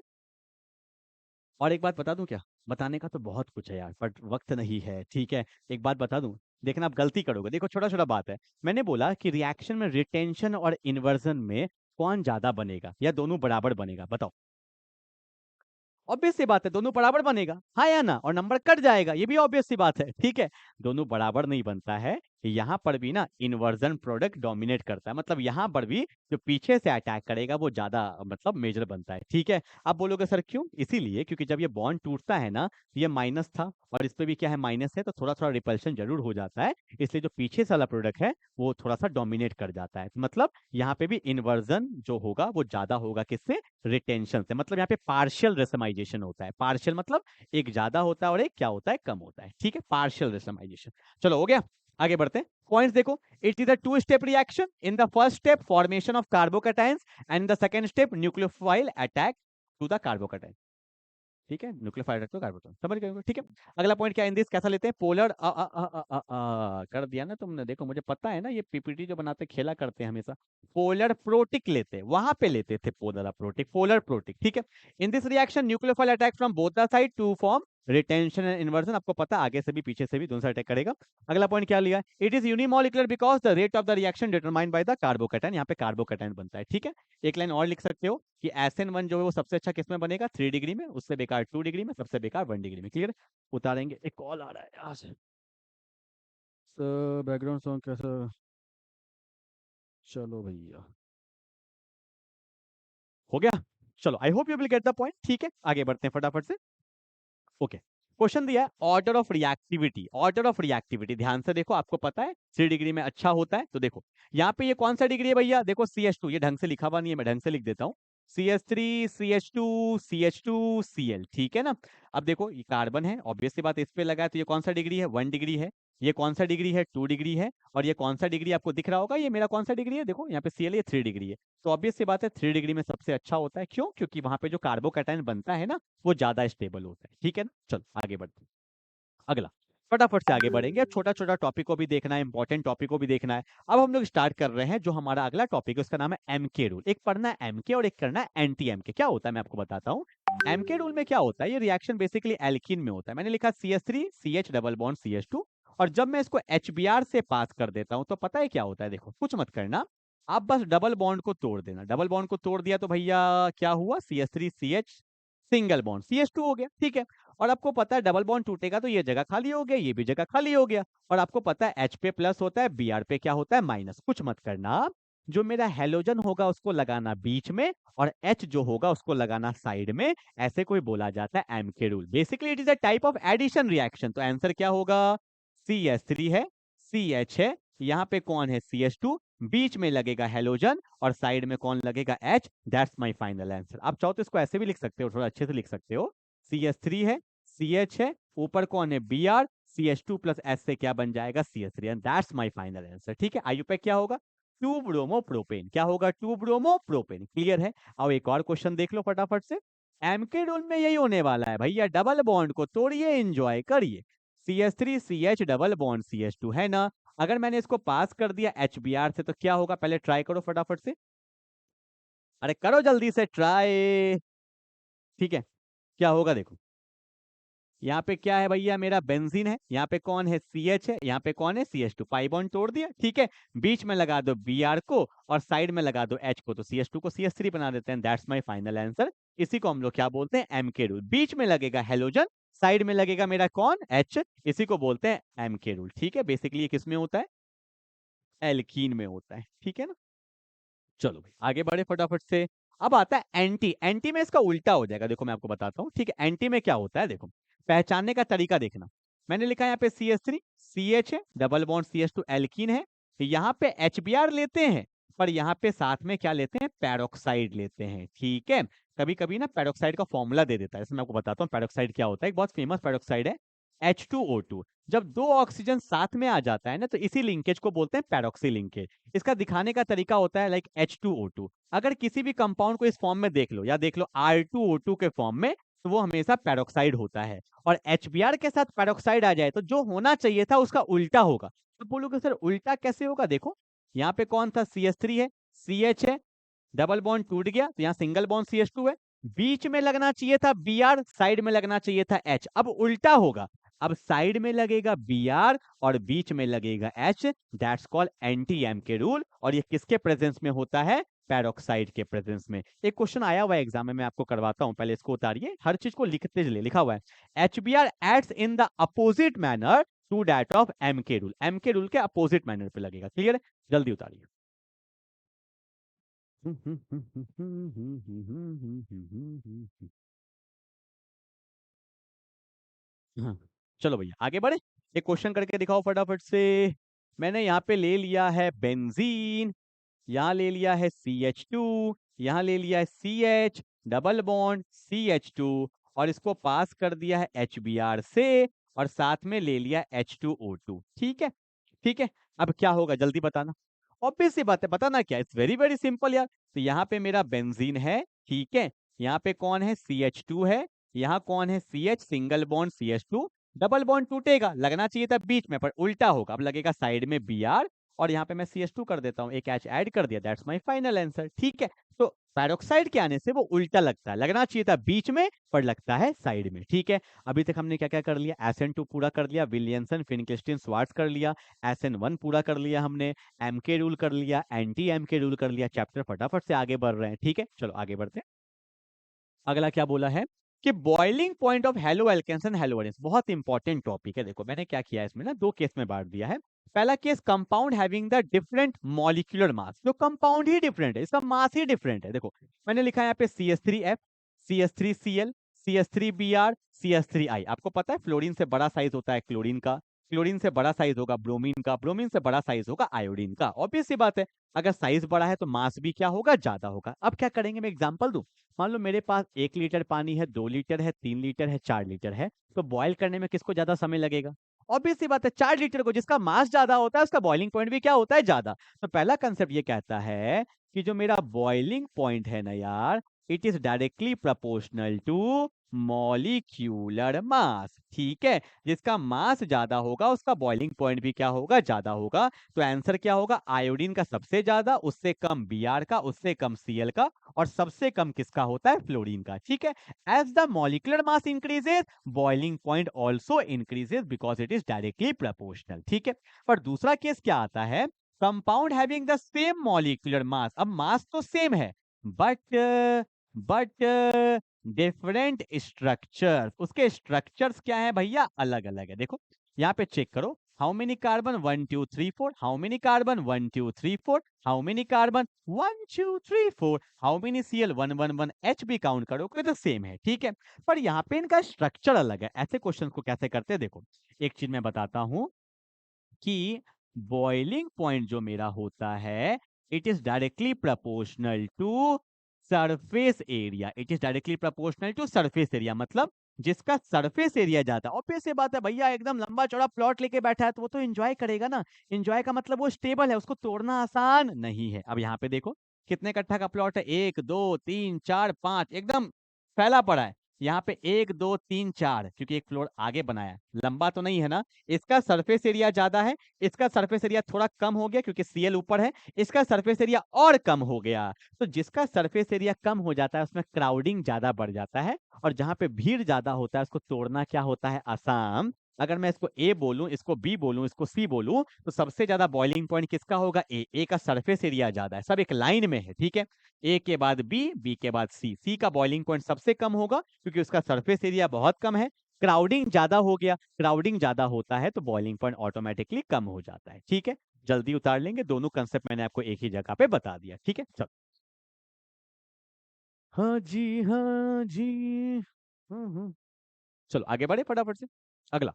और एक बात बता दूं क्या, बताने का तो बहुत कुछ है यार, बट वक्त नहीं है, ठीक है। एक बात बता दूं, देखना आप गलती करोगे, देखो छोटा छोटा बात है। मैंने बोला कि रिएक्शन में रिटेंशन और इन्वर्जन में कौन ज्यादा बनेगा या दोनों बराबर बनेगा, बताओ। ऑब्वियस सी बात है, दोनों बराबर बनेगा, हाँ या ना, और नंबर कट जाएगा, ये भी ऑब्वियस सी बात है, ठीक है। दोनों बराबर नहीं बनता है, यहाँ पर भी ना इन्वर्जन प्रोडक्ट डोमिनेट करता है, मतलब यहाँ पर भी जो पीछे से अटैक करेगा वो ज्यादा मतलब मेजर बनता है, ठीक है। आप बोलोगे सर क्यों, इसीलिए क्योंकि जब ये बॉन्ड टूटता है ना, ये माइनस था और इस पे भी क्या है, माइनस है, तो थोड़ा थोड़ा रिपल्शन जरूर हो जाता है, इसलिए जो पीछे से वाला प्रोडक्ट है वो थोड़ा सा डोमिनेट कर जाता है, मतलब यहाँ पे भी इन्वर्जन जो होगा वो ज्यादा होगा, किससे, रिटेंशन से। मतलब यहाँ पे पार्शियल रेसमाइजेशन होता है, पार्शियल मतलब एक ज्यादा होता है और एक क्या होता है, कम होता है, ठीक है, पार्शियल रेसमाइजेशन। चलो हो गया, आगे बढ़ते हैं। पॉइंट्स देखो, it is a two step reaction. In the first step formation of carbocations and the second step nucleophile attack to the carbocation, ठीक है, न्यूक्लियोफाइल तो कार्बोन, समझ गए होंगे, ठीक है। अगला पॉइंट क्या है, इन दिस कैसा लेते हैं, पोलर कर दिया ना तुमने, देखो मुझे पता है ना, ये पीपीटी जो बनाते खेला करते हैं हमेशा। पोलर प्रोटिक लेते हैं, वहां पे लेते थे पोलर प्रोटिक, पोलर प्रोटिक, ठीक है। In this reaction nucleophile attack from both the side to form retention and inversion, आपको पता है आगे से भी पीछे से भी दोनों से अटैक करेगा। अगला पॉइंट क्या लिया, it is unimolecular because the rate of the reaction determined by the carbocation, यहाँ पे कार्बोकैटायन बनता है, ठीक है। एक लाइन और लिख सकते हो कि SN1 जो है वो सबसे अच्छा किसमें बनेगा, 3 डिग्री में, उससे बेकार 2 डिग्री में, सबसे बेकार 1 डिग्री में, क्लियर। उतारेंगे, एक कॉल आ रहा है यहाँ से, बैकग्राउंड सॉन्ग कैसा, चलो भैया हो गया। चलो आई hope you will get the point, ठीक है, आगे बढ़ते हैं फटाफट से। ओके, क्वेश्चन दिया है order of reactivity, order of reactivity ध्यान से देखो, आपको पता है 3 डिग्री में अच्छा होता है, तो देखो यहाँ पे ये कौन सा डिग्री है भैया, देखो CH2, ये ढंग से लिखा हुआ नहीं है, मैं ढंग से लिख देता हूँ, CH3 CH2 CH2 Cl, ठीक है ना। अब देखो ये कार्बन है, ऑब्वियस सी बात, इस पे लगा है, तो ये कौन सा डिग्री है, 1 डिग्री है। ये कौन सा डिग्री है, 2 डिग्री है। और ये कौन सा डिग्री आपको दिख रहा होगा, ये मेरा कौन सा डिग्री है, देखो यहाँ पे Cl, ये 3 डिग्री है। तो ऑब्वियस सी बात है 3 डिग्री में सबसे अच्छा होता है, क्यों, क्योंकि वहां पे जो कार्बोकैटायन बनता है ना, वो ज्यादा स्टेबल होता है, ठीक है ना। चलो आगे बढ़ते हैं, अगला, फटाफट से आगे बढ़ेंगे, छोटा छोटा टॉपिक को भी देखना है, इंपॉर्टेंट टॉपिक को भी देखना है। अब हम लोग स्टार्ट कर रहे हैं, जो हमारा अगला टॉपिक है उसका नाम है एमके रूल। एक पढ़ना है एमके और एक करना है एंटी एमके। क्या होता है मैं आपको बताता हूँ। एमके रूल में क्या होता है, ये रिएक्शन बेसिकली एल्कीन में होता है, मैंने लिखा CH3 CH double bond CH2, और जब मैं इसको HBr से पास कर देता हूं तो पता है क्या होता है, देखो कुछ मत करना, आप बस डबल बॉन्ड को तोड़ देना, डबल बॉन्ड को तोड़ दिया तो भैया क्या हुआ, CH3 CH single bond CH2 हो गया, ठीक है। और आपको पता है डबल बॉन्ड टूटेगा तो ये जगह खाली हो गया, ये भी जगह खाली हो गया। और आपको पता है H पे प्लस होता है, Br पे क्या होता है, माइनस। कुछ मत करना, जो मेरा हेलोजन होगा उसको लगाना बीच में, और H जो होगा उसको लगाना साइड में, ऐसे कोई बोला जाता है MK rule. Basically it is a type of addition reaction, तो आंसर क्या होगा, CH3 है, CH है, यहाँ पे कौन है, CH2, बीच में लगेगा हेलोजन और साइड में कौन लगेगा, H। That's my final answer. आप चाहो तो इसको ऐसे भी लिख सकते हो, थोड़ा अच्छे से लिख सकते हो, CH3 है, CH है, ऊपर कौन है, Br, CH2 प्लस S से क्या बन जाएगा, CH3, and that's my final answer, ठीक है। आयु पे क्या होगा, 2 ब्रोमो प्रोपेन, क्या होगा, 2 ब्रोमो प्रोपेन, क्लियर है। अब एक और क्वेश्चन देख लो फटाफट से, एमके रूल में यही होने वाला है भैया, डबल बॉन्ड को तोड़िए, एंजॉय करिए। CH3 CH double bond CH2 है ना, अगर मैंने इसको पास कर दिया HBr से तो क्या होगा, पहले ट्राई करो फटाफट से, अरे करो जल्दी से ट्राई, ठीक है। क्या होगा देखो, यहाँ पे क्या है भैया, मेरा बेंजीन है, यहाँ पे कौन है, CH है, यहाँ पे कौन है, CH2, पाई बॉन्ड तोड़ दिया, ठीक है। बीच में लगा दो Br को और साइड में लगा दो H को, तो CH2 को CH3 बना देते हैं, दैट्स माय फाइनल आंसर। इसी को हम लोग क्या बोलते हैं, एमके रूल। बीच में लगेगा हेलोजन, साइड में लगेगा मेरा कौन, H, इसी को बोलते हैं एमके रूल, ठीक है। बेसिकली ये किस में होता है, एल्कीन में होता है, ठीक है ना। चलो भाई आगे बढ़े फटाफट से। अब आता है एंटी, एंटी में इसका उल्टा हो जाएगा, देखो मैं आपको बताता हूँ, ठीक है। एंटी में क्या होता है, देखो पहचानने का तरीका देखना, मैंने लिखा है यहाँ पे CH3 CH है, डबल बॉन्ड CH2 एल्कीन है, यहाँ पे HBr लेते हैं, पर यहाँ पे साथ में क्या लेते हैं, पैरोक्साइड लेते हैं, ठीक है। कभी कभी ना पैरोक्साइड का फॉर्मूला दे देता है, इसमें आपको बताता हूँ पैरोक्साइड क्या होता है, एक बहुत फेमस पैरोक्साइड है H2O2। जब दो ऑक्सीजन साथ में आ जाता है ना, तो इसी लिंकेज को बोलते हैं पैरोक्सी लिंकेज। इसका दिखाने का तरीका होता है लाइक H2O2, अगर किसी भी कंपाउंड को इस फॉर्म में देख लो, या देख लो R2O2 के फॉर्म में, तो वो हमेशा पैरोक्साइड होता है। और HBr के साथ पैरोक्साइड आ जाए तो जो होना चाहिए था उसका उल्टा होगा। तो बोलोगे सर उल्टा कैसे होगा, देखो यहाँ पे कौन था, CH3 है, CH है, डबल बॉन्ड टूट गया तो यहाँ सिंगल बॉन्ड CH2 है, बीच में लगना चाहिए था Br, साइड में लगना चाहिए था H। अब उल्टा होगा, अब साइड में लगेगा Br और बीच में लगेगा H। That's called anti MK rule. और ये किसके प्रेजेंस में होता है? पैरोक्साइड के प्रेजेंस में। एक क्वेश्चन आया हुआ है एग्जाम में, मैं आपको करवाता हूं, पहले इसको उतारिए, हर चीज को लिखते चलिए। लिखा हुआ है HBr acts in the opposite manner to that of MK rule. MK rule के अपोजिट मैनर पे लगेगा। क्लियर है? जल्दी उतारिए। हाँ, चलो भैया आगे बढ़े। एक क्वेश्चन करके दिखाओ फटाफट से। मैंने यहाँ पे ले लिया है बेंजीन, यहाँ ले लिया है CH2, यहाँ ले लिया है CH डबल बॉन्ड CH2, और इसको पास कर दिया है HBr से, और साथ में ले लिया H2O2। ठीक है, ठीक है। अब क्या होगा जल्दी बताना। ऑब्वियस सी बात है, बताना क्या, इट्स वेरी वेरी सिंपल यार। तो यहाँ पे मेरा बेंजीन है, ठीक है, यहाँ पे कौन है? CH2 है, यहाँ कौन है? CH single bond CH2, double bond टूटेगा, लगना चाहिए था बीच में पर उल्टा होगा, अब लगेगा साइड में Br, और यहाँ पे मैं CH2 कर देता हूँ, एक H ऐड कर दिया। That's my final answer. ठीक है, तो पैरोक्साइड के आने से वो उल्टा लगता है, लगना चाहिए था बीच में पर लगता है साइड में। ठीक है, अभी तक हमने क्या क्या कर लिया? SN2 पूरा कर लिया, विलियमसन फिनकेल्स्टीन स्वार्ट्ज कर लिया, SN1 पूरा कर लिया हमने, एमके रूल कर लिया, एंटी एमके रूल कर लिया। चैप्टर फटाफट से आगे बढ़ रहे हैं। ठीक है, चलो आगे बढ़ते हैं। अगला क्या बोला है कि boiling point of haloalkanes and halogens. बहुत इंपॉर्टेंट टॉपिक है। देखो मैंने क्या किया है इसमें ना, दो केस में बांट दिया है। पहला case compound having the different molecular mass, जो कंपाउंड ही डिफरेंट है, इसका मास ही डिफरेंट है। देखो मैंने लिखा है यहाँ पे CH3F, CH3Cl, CH3Br, CH3I। आपको पता है फ्लोरीन से बड़ा साइज होता है क्लोरीन का, क्लोरीन से बड़ा साइज होगा ब्रोमीन का, ब्रोमीन से बड़ा साइज होगा आयोडीन का। ऑब्वियस सी बात है, अगर साइज बड़ा है तो मास भी क्या होगा? ज्यादा होगा। अब क्या करेंगे, मैं एग्जांपल दूं। मान लो मेरे पास 1 लीटर पानी है, 2 लीटर है, 3 लीटर है, 4 लीटर है, तो बॉयल करने में किसको ज्यादा समय लगेगा? ऑब्वियस सी बात है 4 लीटर को, जिसका मास ज्यादा होता है उसका बॉइलिंग पॉइंट भी क्या होता है? ज्यादा। तो पहला कंसेप्ट ये कहता है कि जो मेरा बॉइलिंग पॉइंट है ना यार, it is directly proportional to molecular mass. ठीक है, जिसका मास ज्यादा होगा उसका बॉइलिंग पॉइंट भी क्या होगा? ज्यादा होगा। तो आंसर क्या होगा? आयोडीन का सबसे ज्यादा, उससे कम Br का, उससे कम Cl का, और सबसे कम किसका होता है? फ्लोरीन का। ठीक है, as the molecular mass increases boiling point also increases because it is directly proportional. ठीक है, पर दूसरा केस क्या आता है? Compound having the same molecular mass. अब मास तो सेम है, बट डिफरेंट स्ट्रक्चर, उसके स्ट्रक्चर्स क्या है भैया? अलग अलग है। देखो यहाँ पे चेक करो, how many carbon? 1 2 3 4। How many carbon? 1 2 3 4। How many carbon? 1 2 3 4। How many Cl? 1 1 1। H भी काउंट करोगे तो सेम है। ठीक है, पर यहाँ पे इनका स्ट्रक्चर अलग है। ऐसे क्वेश्चन को कैसे करते हैं? देखो एक चीज मैं बताता हूं कि बॉइलिंग पॉइंट जो मेरा होता है, it is directly proportional to surface area. It is directly proportional to surface area, मतलब जिसका सरफेस एरिया ज्यादा। ऑब्वियस सी बात है भैया, एकदम लंबा चौड़ा प्लॉट लेके बैठा है तो वो तो एंजॉय करेगा ना। एंजॉय का मतलब वो स्टेबल है, उसको तोड़ना आसान नहीं है। अब यहाँ पे देखो कितने कट्ठा का प्लॉट है? 1 2 3 4 5, एकदम फैला पड़ा है। यहाँ पे 1 2 3 4, क्योंकि एक फ्लोर आगे बनाया है, लंबा तो नहीं है ना। इसका सरफेस एरिया ज्यादा है, इसका सरफेस एरिया थोड़ा कम हो गया क्योंकि Cl ऊपर है, इसका सरफेस एरिया और कम हो गया। तो जिसका सरफेस एरिया कम हो जाता है उसमें क्राउडिंग ज्यादा बढ़ जाता है, और जहां पे भीड़ ज्यादा होता है उसको तोड़ना क्या होता है? आसान। अगर मैं इसको A बोलूं, इसको B बोलूं, इसको C बोलूं, तो सबसे ज्यादा बॉइलिंग पॉइंट किसका होगा? A का सरफेस एरिया ज्यादा है, सब एक लाइन में है। ठीक है, A के बाद B, B के बाद C का बॉइलिंग पॉइंट सबसे कम होगा क्योंकि उसका सरफेस एरिया बहुत कम है। क्राउडिंग ज्यादा हो गया, क्राउडिंग ज्यादा होता है तो बॉइलिंग पॉइंट ऑटोमेटिकली कम हो जाता है। ठीक है, जल्दी उतार लेंगे, दोनों कंसेप्ट मैंने आपको एक ही जगह पे बता दिया। ठीक है, चलो। हाँ जी, हाँ जी। चलो आगे बढ़े फटाफट से। अगला,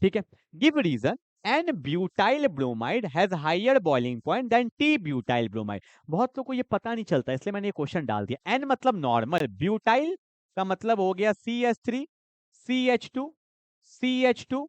ठीक है, give reason n butyl bromide has higher boiling point than t butyl bromide. बहुत लोगों को ये पता नहीं चलता, इसलिए मैंने ये क्वेश्चन डाल दिया। एन मतलब नॉर्मल, ब्यूटाइल का मतलब हो गया CH3 CH2 CH2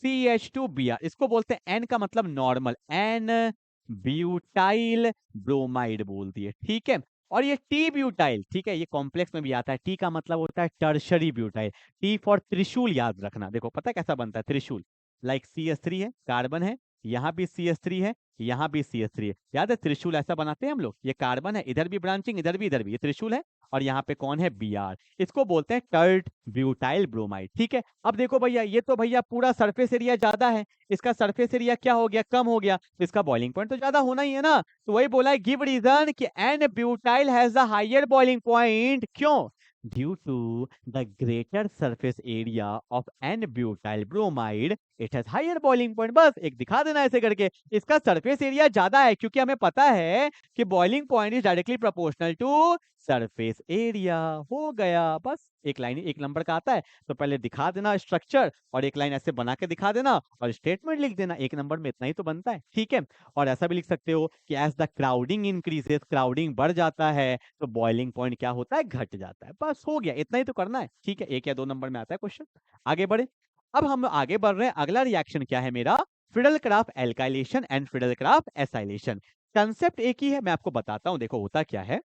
CH2Br, इसको बोलते हैं एन का मतलब नॉर्मल, एन ब्यूटाइल ब्रोमाइड बोल दिए। ठीक है, और ये टी ब्यूटाइल, ठीक है, ये कॉम्प्लेक्स में भी आता है। टी का मतलब होता है टर्शरी ब्यूटाइल, टी फॉर त्रिशूल, याद रखना। देखो पता है कैसा बनता है त्रिशूल? लाइक CH3 है, कार्बन है, यहाँ भी CH3 है, यहाँ भी CH3 है। याद है त्रिशूल ऐसा बनाते हैं हम लोग, ये कार्बन है, इधर भी ब्रांचिंग, इधर भी, ये त्रिशूल है, और यहाँ पे कौन है, Br। इसको बोलते हैं टर्ट ब्यूटाइल ब्रोमाइड। ठीक है, अब देखो भैया, ये तो भैया पूरा सरफेस एरिया ज्यादा है, इसका सरफेस एरिया क्या हो गया, कम हो गया, तो इसका बॉइलिंग पॉइंट तो ज्यादा होना ही है ना। तो वही बोला है, गिव रीजन कि n butyl has the higher boiling point. क्यों? Due to the greater surface area of n butyl bromide it has higher boiling point. बस एक दिखा देना ऐसे करके, इसका सरफेस एरिया ज्यादा है, क्योंकि हमें पता है कि boiling point is directly proportional to surface area. हो गया, बस एक लाइन, एक नंबर का आता है, तो पहले दिखा देना स्ट्रक्चर और एक लाइन ऐसे बना के दिखा देना और स्टेटमेंट लिख देना, एक नंबर में इतना ही तो बनता है। ठीक है, और ऐसा भी लिख सकते हो कि as the crowding increases, crowding बढ़ जाता है तो बॉइलिंग पॉइंट क्या होता है, घट जाता है। बस हो गया, इतना ही तो करना है। ठीक है, 1 या 2 नंबर में आता है क्वेश्चन। आगे बढ़े, अब हम आगे बढ़ रहे हैं। अगला रिएक्शन क्या है मेरा, फिडेलक्राफ्ट एल्काइलेशन एंड फिडेलक्राफ्ट एसाइलेशन। कंसेप्ट एक ही है, मैं आपको बताता हूं। देखो होता क्या है,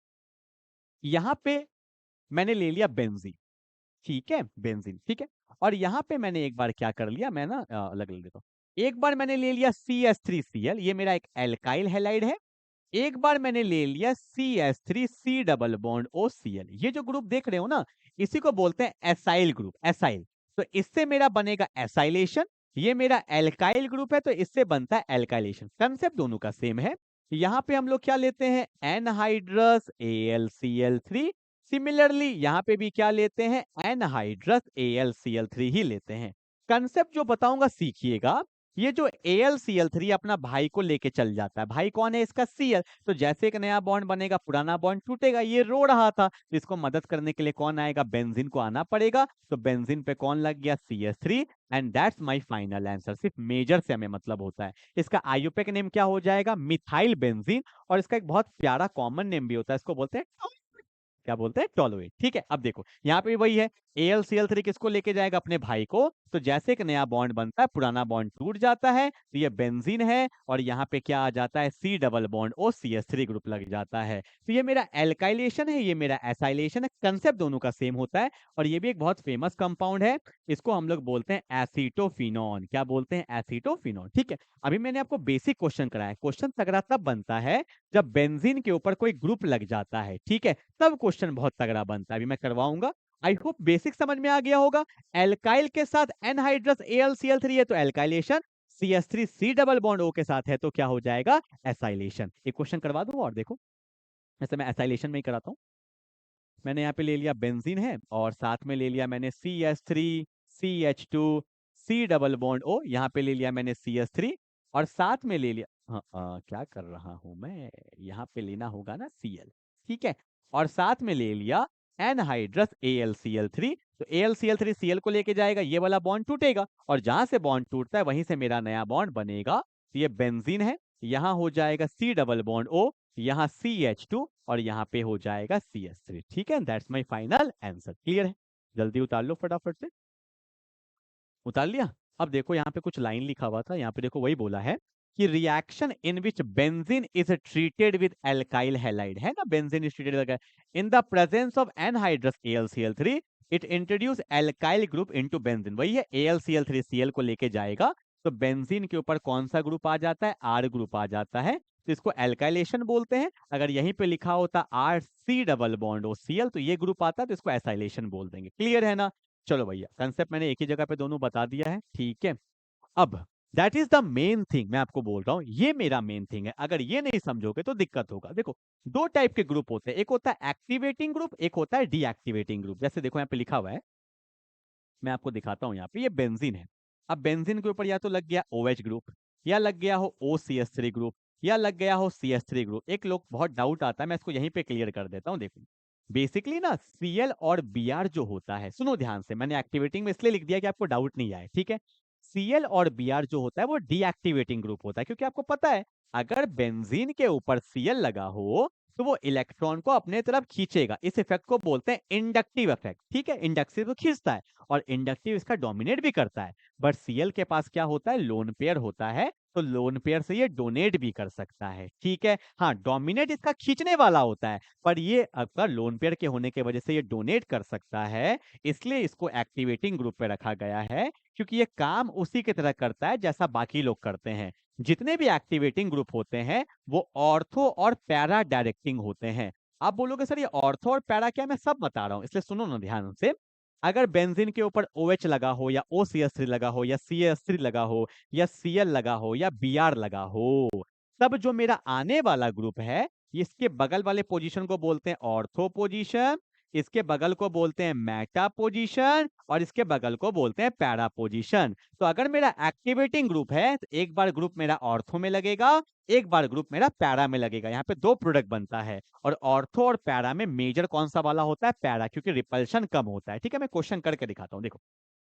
यहाँ पे मैंने ले लिया बेंजीन, ठीक है, बेंजीन, ठीक है, और यहाँ पे मैंने एक बार क्या कर लिया, मैं ना अलग ले लेता हूँ। एक बार मैंने ले लिया CH3Cl, ये मेरा एक एल्काइल हैलाइड है। एक बार मैंने ले लिया CH3C डबल बॉन्ड OCl, ये जो ग्रुप देख रहे हो ना, इसी को बोलते हैं एसाइल ग्रुप, एसाइल। तो इससे मेरा बनेगा एसाइलेशन, ये मेरा एल्काइल ग्रुप है तो इससे बनता है एल्काइलेशन। कंसेप्ट दोनों का सेम है। यहाँ पे हम लोग क्या लेते हैं, एनहाइड्रस AlCl3। सिमिलरली यहाँ पे भी क्या लेते हैं, एनहाइड्रस AlCl3 ही लेते हैं। कंसेप्ट जो बताऊंगा सीखिएगा। ये जो AlCl3 अपना भाई को लेके चल जाता है, भाई कौन है इसका, Cl। तो जैसे एक नया बॉन्ड बनेगा पुराना बॉन्ड टूटेगा, ये रो रहा था तो इसको मदद करने के लिए कौन आएगा, बेंजीन को आना पड़ेगा। तो बेंजीन पे कौन लग गया, CH3, and that's my final answer. सिर्फ मेजर से हमें मतलब होता है। इसका आईयूपीएक नेम क्या हो जाएगा, मिथाइल बेंजीन। और इसका एक बहुत प्यारा कॉमन नेम भी होता है, इसको बोलते हैं, क्या बोलते हैं, टोलोएट। ठीक है, अब देखो यहाँ पे भी वही है, AlCl3 किसको लेके जाएगा, अपने भाई को। तो जैसे एक नया बॉन्ड बनता है पुराना बॉन्ड टूट जाता है, तो ये बेंजीन है, और यहाँ पे क्या आ जाता है, C double bond OCH3 group लग जाता है। तो ये मेरा एल्काइलेशन है, ये मेरा एसाइलेशन है। कंसेप्ट दोनों का सेम होता है, और ये भी एक बहुत फेमस कंपाउंड है। इसको हम लोग बोलते हैं एसीटोफिनॉन। क्या बोलते हैं, एसीटोफिनॉन। ठीक है, अभी मैंने आपको बेसिक क्वेश्चन कराया। क्वेश्चन तगड़ा तब बनता है जब बेंजीन के ऊपर कोई ग्रुप लग जाता है, ठीक है, तब क्वेश्चन बहुत तगड़ा बनता है। अभी मैं करवाऊंगा, आई होप बेसिक समझ में आ गया होगा। एल्काइल के साथ एनहाइड्रस AlCl3 है तो alkylation, CH3C double bond O के साथ है तो क्या हो जाएगा, एसाइलेशन। एक क्वेश्चन करवा दूं और देखो, ऐसे मैं एसाइलेशन में ही कराता हूं। मैंने यहाँ पे ले लिया बेंजीन है, और साथ में ले लिया मैंने CH3CH2 C double bond O, यहाँ पे ले लिया मैंने CH3, और साथ में ले लिया, हाँ, क्या कर रहा हूं मैं, यहाँ पे लेना होगा ना Cl। ठीक है, और साथ में ले लिया एनहाइड्रस AlCl3। तो AlCl3 Cl को लेके जाएगा, ये वाला बॉन्ड टूटेगा, और जहां से बॉन्ड टूटता है वहीं से मेरा नया बॉन्ड बनेगा। तो ये बेंजीन है, यहाँ हो जाएगा C डबल बॉन्ड O, यहाँ CH2, और यहाँ पे हो जाएगा CH3। ठीक है, that's my final answer. Clear है, जल्दी उतार लो फटाफट से, उतार लिया। अब देखो यहाँ पे कुछ लाइन लिखा हुआ था, यहाँ पे देखो वही बोला है कि reaction in which benzene is treated with alkyl halide, है ना, benzene is treated in the presence of anhydrous AlCl3 it introduce alkyl group into benzene. वही है, AlCl3 Cl को लेके जाएगा तो बेंजीन के ऊपर कौन सा ग्रुप आ जाता है, R ग्रुप आ जाता है, तो इसको एल्काइलेशन बोलते हैं। अगर यहीं पे लिखा होता RC डबल बॉन्ड OCl तो ये ग्रुप आता तो इसको एसाइलेशन बोल देंगे। क्लियर है ना। चलो भैया, कंसेप्ट मैंने एक ही जगह पे दोनों बता दिया है। ठीक है, अब that is the main thing, मैं आपको बोल रहा हूं ये मेरा मेन थिंग है। अगर ये नहीं समझोगे तो दिक्कत होगा। देखो, दो टाइप के ग्रुप होते हैं, एक होता है एक्टिवेटिंग ग्रुप, एक होता है डीएक्टिवेटिंग ग्रुप। जैसे देखो यहाँ पे लिखा हुआ है, मैं आपको दिखाता हूँ, यहाँ पे ये बेंजीन है। अब बेंजीन के ऊपर या तो लग गया OH ग्रुप, या लग गया हो OCH3 ग्रुप, या लग गया हो CH3 ग्रुप। एक लोग बहुत डाउट आता है, मैं इसको यहीं पे क्लियर कर देता हूँ। देखो बेसिकली ना Cl और Br जो होता है, सुनो ध्यान से, मैंने एक्टिवेटिंग में इसलिए लिख दिया कि आपको डाउट नहीं आए। ठीक है, Cl और Br जो होता है वो डीएक्टिवेटिंग ग्रुप होता है, क्योंकि आपको पता है अगर बेंजीन के ऊपर Cl लगा हो तो वो इलेक्ट्रॉन को अपने तरफ खींचेगा। इस इफेक्ट को बोलते हैं इंडक्टिव इफेक्ट। ठीक है, इंडक्टिव तो खींचता है और इंडक्टिव इसका डोमिनेट भी करता है। बट Cl के पास क्या होता है, लोन पेयर होता है, तो लोन पेयर से ये डोनेट भी कर सकता है। ठीक है, हाँ, डोमिनेट इसका खींचने वाला होता है, पर ये आपका लोन पेयर के होने की वजह से ये डोनेट कर सकता है, इसलिए इसको एक्टिवेटिंग ग्रुप पे रखा गया है। क्योंकि ये काम उसी की तरह करता है जैसा बाकी लोग करते हैं। जितने भी एक्टिवेटिंग ग्रुप होते हैं वो ऑर्थो और पैरा डायरेक्टिंग होते हैं। आप बोलोगे सर ये ऑर्थो और पैरा क्या, मैं सब बता रहा हूँ, इसलिए सुनो ना ध्यान से। अगर बेंजीन के ऊपर OH लगा हो या OCH3 लगा हो या CH3 लगा हो या Cl लगा हो या Br लगा हो, तब जो मेरा आने वाला ग्रुप है इसके बगल वाले पोजीशन को बोलते हैं ऑर्थो पोजीशन, इसके बगल को बोलते हैं मेटा पोजीशन और इसके बगल को बोलते हैं पैरा पोजीशन। तो अगर मेरा एक्टिवेटिंग ग्रुप है तो एक बार ग्रुप मेरा ऑर्थो में लगेगा, एक बार ग्रुप मेरा पैरा में लगेगा। यहाँ पे दो प्रोडक्ट बनता है और ऑर्थो और पैरा में मेजर कौन सा वाला होता है, पैरा, क्योंकि रिपल्शन कम होता है। ठीक है, मैं क्वेश्चन करके दिखाता हूँ। देखो,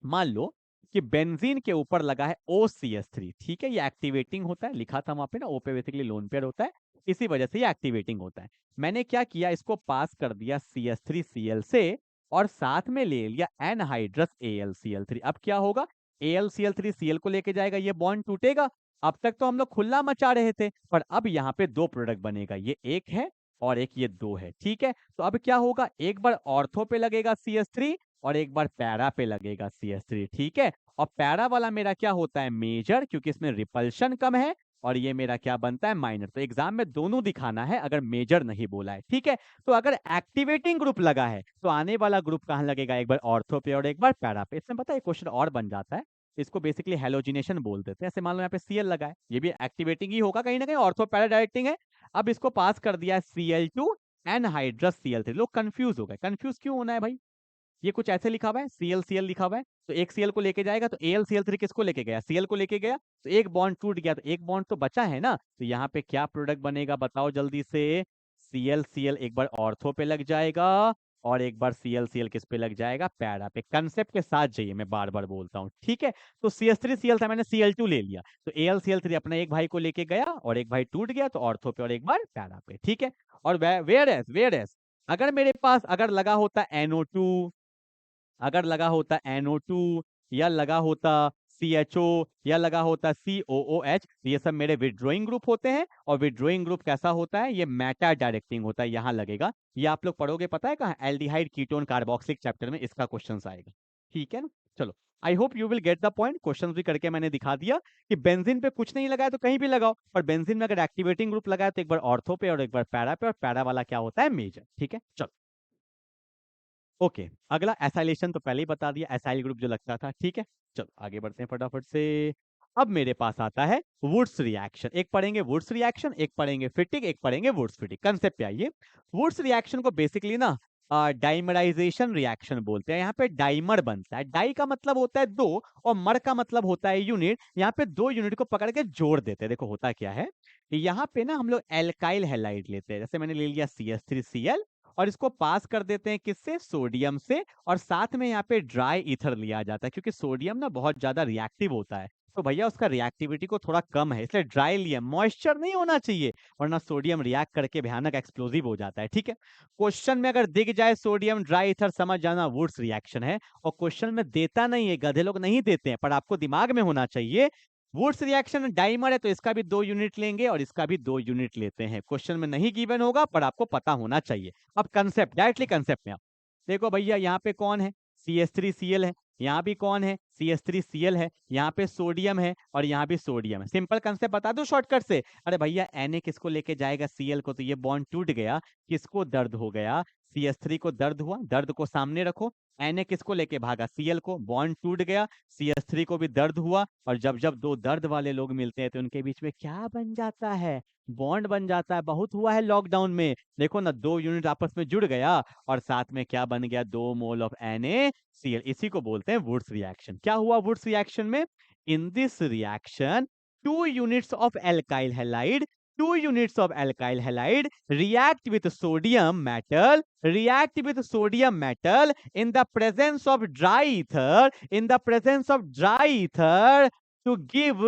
मान लो कि बेंजीन के ऊपर लगा है OCH3, ठीक है, ये एक्टिवेटिंग होता है, लिखा था वहां पे ना, O पे बेसिकली लोन पेयर होता है, इसी वजह से ये एक्टिवेटिंग होता है। मैंने क्या किया, इसको पास कर दिया CH3Cl से और साथ में ले लिया एनहाइड्रस AlCl3। अब क्या होगा, AlCl3 Cl को लेके जाएगा, ये बॉन्ड टूटेगा। अब तक तो हम लोग खुला मचा रहे थे, पर अब यहाँ पे दो प्रोडक्ट बनेगा, ये एक है और एक ये दो है। ठीक है, तो अब क्या होगा, एक बार ऑर्थो पे लगेगा CH3 और एक बार पैरा पे लगेगा CH3। ठीक है, और पैरा वाला मेरा क्या होता है, मेजर, क्योंकि इसमें रिपल्शन कम है, और ये मेरा क्या बनता है, माइनर। तो एग्जाम में दोनों दिखाना है अगर मेजर नहीं बोला है। ठीक है, तो अगर एक्टिवेटिंग ग्रुप लगा है तो आने वाला ग्रुप कहाँ लगेगा, एक बार ऑर्थो पे और एक बार पैरा पे। इसमें पता है क्वेश्चन और बन जाता है, इसको बेसिकली हेलोजिनेशन बोल देते हैं। ऐसे मान लो यहाँ पे Cl लगा है, ये भी एक्टिवेटिंग ही होगा कहीं ना कहीं, ऑर्थो पैरा डायरेक्टिंग है। अब इसको पास कर दिया है Cl2 एनहाइड्रस Cl3। लोग कंफ्यूज हो गए, कंफ्यूज क्यों होना है भाई, ये कुछ ऐसे लिखा हुआ है, Cl लिखा हुआ है, तो एक Cl को लेके जाएगा, तो AlCl3 किसको लेके गया, Cl को लेके गया, तो एक बॉन्ड टूट गया, तो एक बॉन्ड तो बचा है ना। तो यहाँ पे क्या प्रोडक्ट बनेगा बताओ जल्दी से, Cl एक बार ऑर्थो पे लग जाएगा और एक बार Cl किस पे लग जाएगा, पैरा पे। कंसेप्ट के साथ जाइए, मैं बार बार बोलता हूँ। ठीक है, तो CH3Cl था, मैंने Cl2 ले लिया, तो AlCl3 अपना एक भाई को लेके गया और एक भाई टूट गया, तो ऑर्थो पे और एक बार पैरा पे। ठीक है, और वेयर एस अगर मेरे पास अगर लगा होता NO2, अगर लगा होता NO2 या लगा होता CHO या लगा होता COOH, ये सब मेरे विड्रोइंग ग्रुप होते हैं। और विड्रोइंग ग्रुप कैसा होता है, ये मेटा डायरेक्टिंग होता है, यहाँ लगेगा। ये आप लोग पढ़ोगे पता है कहाँ, एल्डिहाइड कीटोन कार्बोक्सिलिक चैप्टर में इसका क्वेश्चन आएगा। ठीक है ना, चलो, आई hope you will get the point. Question भी करके मैंने दिखा दिया कि बेंजीन पे कुछ नहीं लगाया तो कहीं भी लगाओ, पर बेंजीन में अगर एक्टिवेटिंग ग्रुप लगाया तो एक बार ऑर्थो पे और एक बार पैरा पे, और पैरा वाला क्या होता है, मेजर। ठीक है, चलो, ओके, अगला एसाइलेशन तो पहले ही बता दिया, एसाइल ग्रुप जो लगता था। ठीक है, चलो आगे बढ़ते हैं फटाफट से। अब मेरे पास आता है वुड्स रिएक्शन, एक पढ़ेंगे वुड्स रिएक्शन, एक पढ़ेंगे फिटिक, एक पढ़ेंगे वुड्स फिटिक। कंसेप्ट पे आइए। वुड्स रिएक्शन को बेसिकली ना डाइमराइजेशन रिएक्शन बोलते हैं। यहाँ पे डाइमर बनता है, डाई का मतलब होता है दो और मर का मतलब होता है यूनिट। यहाँ पे दो यूनिट को पकड़ के जोड़ देते हैं। देखो होता क्या है, यहाँ पे ना हम लोग एल्काइल हैलाइड लेते हैं, जैसे मैंने ले लिया CH3Cl और इसको पास कर देते हैं किससे, सोडियम से, और साथ में यहाँ पे ड्राई ईथर लिया जाता है, क्योंकि सोडियम ना बहुत ज्यादा रिएक्टिव होता है, तो भैया उसका रिएक्टिविटी को थोड़ा कम है, इसलिए ड्राई लिया, मॉइस्चर नहीं होना चाहिए, वरना सोडियम रिएक्ट करके भयानक एक्सप्लोजिव हो जाता है। ठीक है, क्वेश्चन में अगर दिख जाए सोडियम ड्राई ईथर, समझ जाना वुड्स रिएक्शन है। और क्वेश्चन में देता नहीं है, गधे लोग नहीं देते हैं, पर आपको दिमाग में होना चाहिए। वुड्स रिएक्शन डाइमर है तो इसका भी 2 यूनिट लेंगे और इसका भी 2 यूनिट लेते हैं। क्वेश्चन में नहीं गिवन होगा, पर आपको पता होना चाहिए। अब कंसेप्ट, डायरेक्टली कंसेप्ट में आप देखो भैया, यहाँ पे कौन है, CH3Cl है, यहाँ भी कौन है, CH3Cl है, यहाँ पे सोडियम है और यहाँ भी सोडियम है। सिंपल कंसेप्ट बता दो शॉर्टकट से। अरे भैया Na किसको लेके जाएगा, Cl को, तो ये बॉन्ड टूट गया, किसको दर्द हो गया, CH3 को दर्द हुआ, दर्द को सामने रखो। Na किसको लेके भागा, Cl को, बॉन्ड टूट गया, CH3 को भी दर्द हुआ, और जब जब दो दर्द वाले लोग मिलते हैं तो उनके बीच में क्या बन जाता है, बॉन्ड बन जाता है। बहुत हुआ है लॉकडाउन में, देखो ना, 2 यूनिट आपस में जुड़ गया और साथ में क्या बन गया, 2 मोल ऑफ NaCl। इसी को बोलते हैं वुड्स रिएक्शन। क्या हुआ वुड्स रिएक्शन में, इन this reaction 2 units of alkyl halide, 2 units of alkyl halide react with sodium metal in the presence of dry ether, to give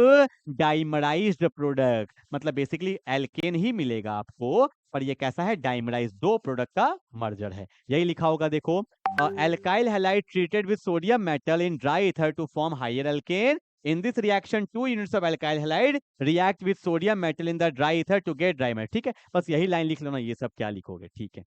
dimerized product। मतलब basically alkene ही मिलेगा आपको, पर ये कैसा है, डाइमराइज, दो प्रोडक्ट का मर्जर है। यही लिखा होगा देखो, alkyl halide treated with sodium metal in dry ether to form higher alkane। In this reaction 2 units of alkyl halide react with sodium metal in the dry ether to get dimer। ठीक है, बस यही line लिख लो ना, ये सब क्या लिखोगे। ठीक है,